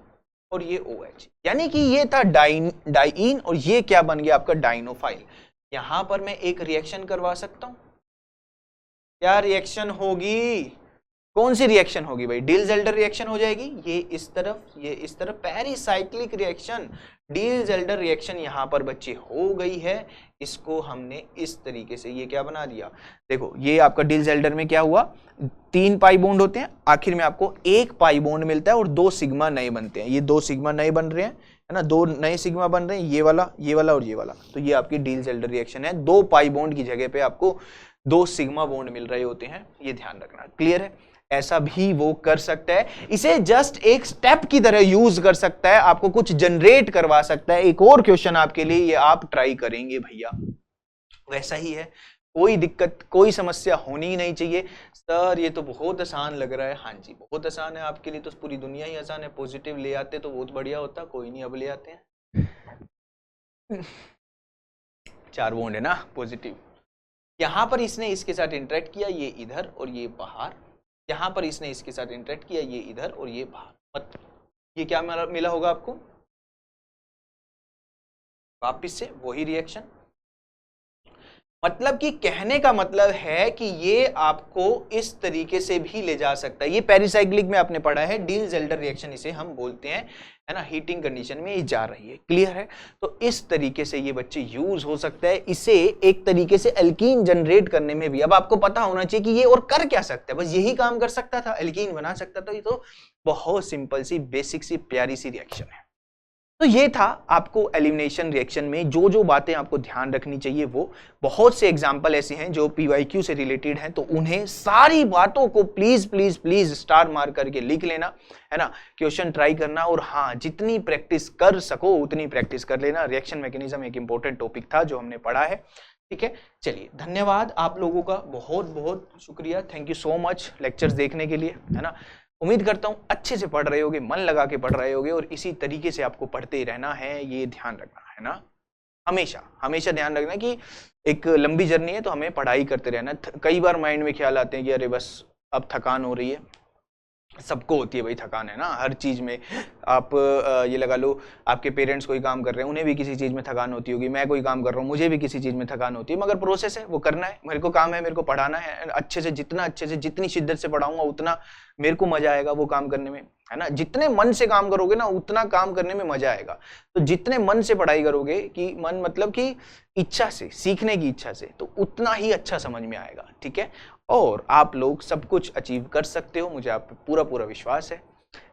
और ये OH। यानी कि ये था डाइईन और ये क्या बन गया? आपका डाइनोफाइल। यहां पर मैं एक रिएक्शन करवा सकता हूं। क्या रिएक्शन होगी? कौन सी रिएक्शन होगी भाई? डील-ज़ेल्डर रिएक्शन हो जाएगी। ये इस तरफ, ये इस तरफ, पेरिसाइक्लिक रिएक्शन, डील-ज़ेल्डर रिएक्शन यहां पर बच्चे हो गई है। इसको हमने इस तरीके से ये क्या बना दिया? देखो ये आपका डील-ज़ेल्डर में क्या हुआ? 3 पाई बॉन्ड होते हैं, आखिर में आपको 1 पाई बॉन्ड मिलता है और 2 सिग्मा नए बनते हैं। ये 2 सिग्मा नए बन रहे हैं, है ना, 2 नए सिग्मा बन रहे हैं, ये वाला और ये वाला। तो ये आपकी डील-ज़ेल्डर रिएक्शन है। 2 पाई बॉन्ड की जगह पे आपको 2 सिग्मा बॉन्ड मिल रहे होते हैं, ये ध्यान रखना। क्लियर है? ऐसा भी वो कर सकता है, इसे जस्ट एक स्टेप की तरह यूज कर सकता है, आपको कुछ जनरेट करवा सकता है। एक और क्वेश्चन आपके लिए, ये आप ट्राई करेंगे भैया, वैसा ही है, कोई दिक्कत कोई समस्या होनी ही नहीं चाहिए। सर ये तो बहुत आसान लग रहा है। हाँ जी बहुत आसान है, आपके लिए तो पूरी दुनिया ही आसान है। पॉजिटिव ले आते तो बहुत बढ़िया होता, कोई नहीं, अब ले आते हैं। 4 बॉन्ड है ना पॉजिटिव। यहां पर इसने इसके साथ इंटरेक्ट किया, ये इधर और ये बाहर। यहां पर इसने इसके साथ इंटरेक्ट किया, ये इधर और ये बाहर। ये क्या मिला होगा आपको? वापिस से वही रिएक्शन। मतलब कि कहने का मतलब है कि ये आपको इस तरीके से भी ले जा सकता है। ये पेरिसाइक्लिक में आपने पढ़ा है, डील-ज़ेल्डर रिएक्शन इसे हम बोलते हैं, है ना, हीटिंग कंडीशन में ये जा रही है। क्लियर है? तो इस तरीके से ये बच्चे यूज हो सकता है। इसे एक तरीके से एल्कीन जनरेट करने में भी अब आपको पता होना चाहिए कि ये और कर क्या सकता है। बस यही काम कर सकता था, एल्कीन बना सकता था। ये तो बहुत सिंपल सी, बेसिक सी, प्यारी सी रिएक्शन है। तो ये था आपको एलिमिनेशन रिएक्शन में जो जो बातें आपको ध्यान रखनी चाहिए। वो बहुत से एग्जाम्पल ऐसे हैं जो PYQ से रिलेटेड हैं, तो उन्हें सारी बातों को प्लीज प्लीज प्लीज स्टार मार करके लिख लेना, है ना, क्वेश्चन ट्राई करना, और हाँ जितनी प्रैक्टिस कर सको उतनी प्रैक्टिस कर लेना। रिएक्शन मैकेनिज्म एक इंपॉर्टेंट टॉपिक था जो हमने पढ़ा है। ठीक है, चलिए धन्यवाद आप लोगों का, बहुत बहुत शुक्रिया, thank you so much lectures देखने के लिए, है ना। उम्मीद करता हूँ अच्छे से पढ़ रहे होगे, मन लगा के पढ़ रहे होगे, और इसी तरीके से आपको पढ़ते रहना है, ये ध्यान रखना है ना। हमेशा हमेशा ध्यान रखना कि एक लंबी जर्नी है तो हमें पढ़ाई करते रहना। कई बार माइंड में ख्याल आते हैं कि अरे बस अब थकान हो रही है, सबको होती है भाई थकान, है ना, हर चीज में। आप ये लगा लो, आपके पेरेंट्स कोई काम कर रहे हैं, उन्हें भी किसी चीज में थकान होती होगी, मैं कोई काम कर रहा हूँ, मुझे भी किसी चीज में थकान होती है, मगर प्रोसेस है, वो करना है। मेरे को काम है, मेरे को पढ़ाना है अच्छे से, जितना अच्छे से, जितनी शिद्दत से पढ़ाऊंगा उतना मेरे को मजा आएगा वो काम करने में, है ना। जितने मन से काम करोगे ना उतना काम करने में मजा आएगा। तो जितने मन से पढ़ाई करोगे, कि मन मतलब कि इच्छा से, सीखने की इच्छा से, तो उतना ही अच्छा समझ में आएगा। ठीक है, और आप लोग सब कुछ अचीव कर सकते हो, मुझे आप पे पूरा पूरा विश्वास है।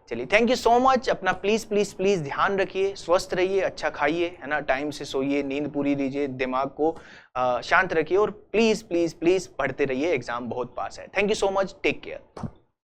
चलिए थैंक यू सो मच। अपना प्लीज प्लीज प्लीज ध्यान रखिए, स्वस्थ रहिए, अच्छा खाइए, है ना, टाइम से सोइए, नींद पूरी लीजिए, दिमाग को शांत रखिए, और प्लीज प्लीज प्लीज पढ़ते रहिए, एग्जाम बहुत पास है। Thank you so much, take care.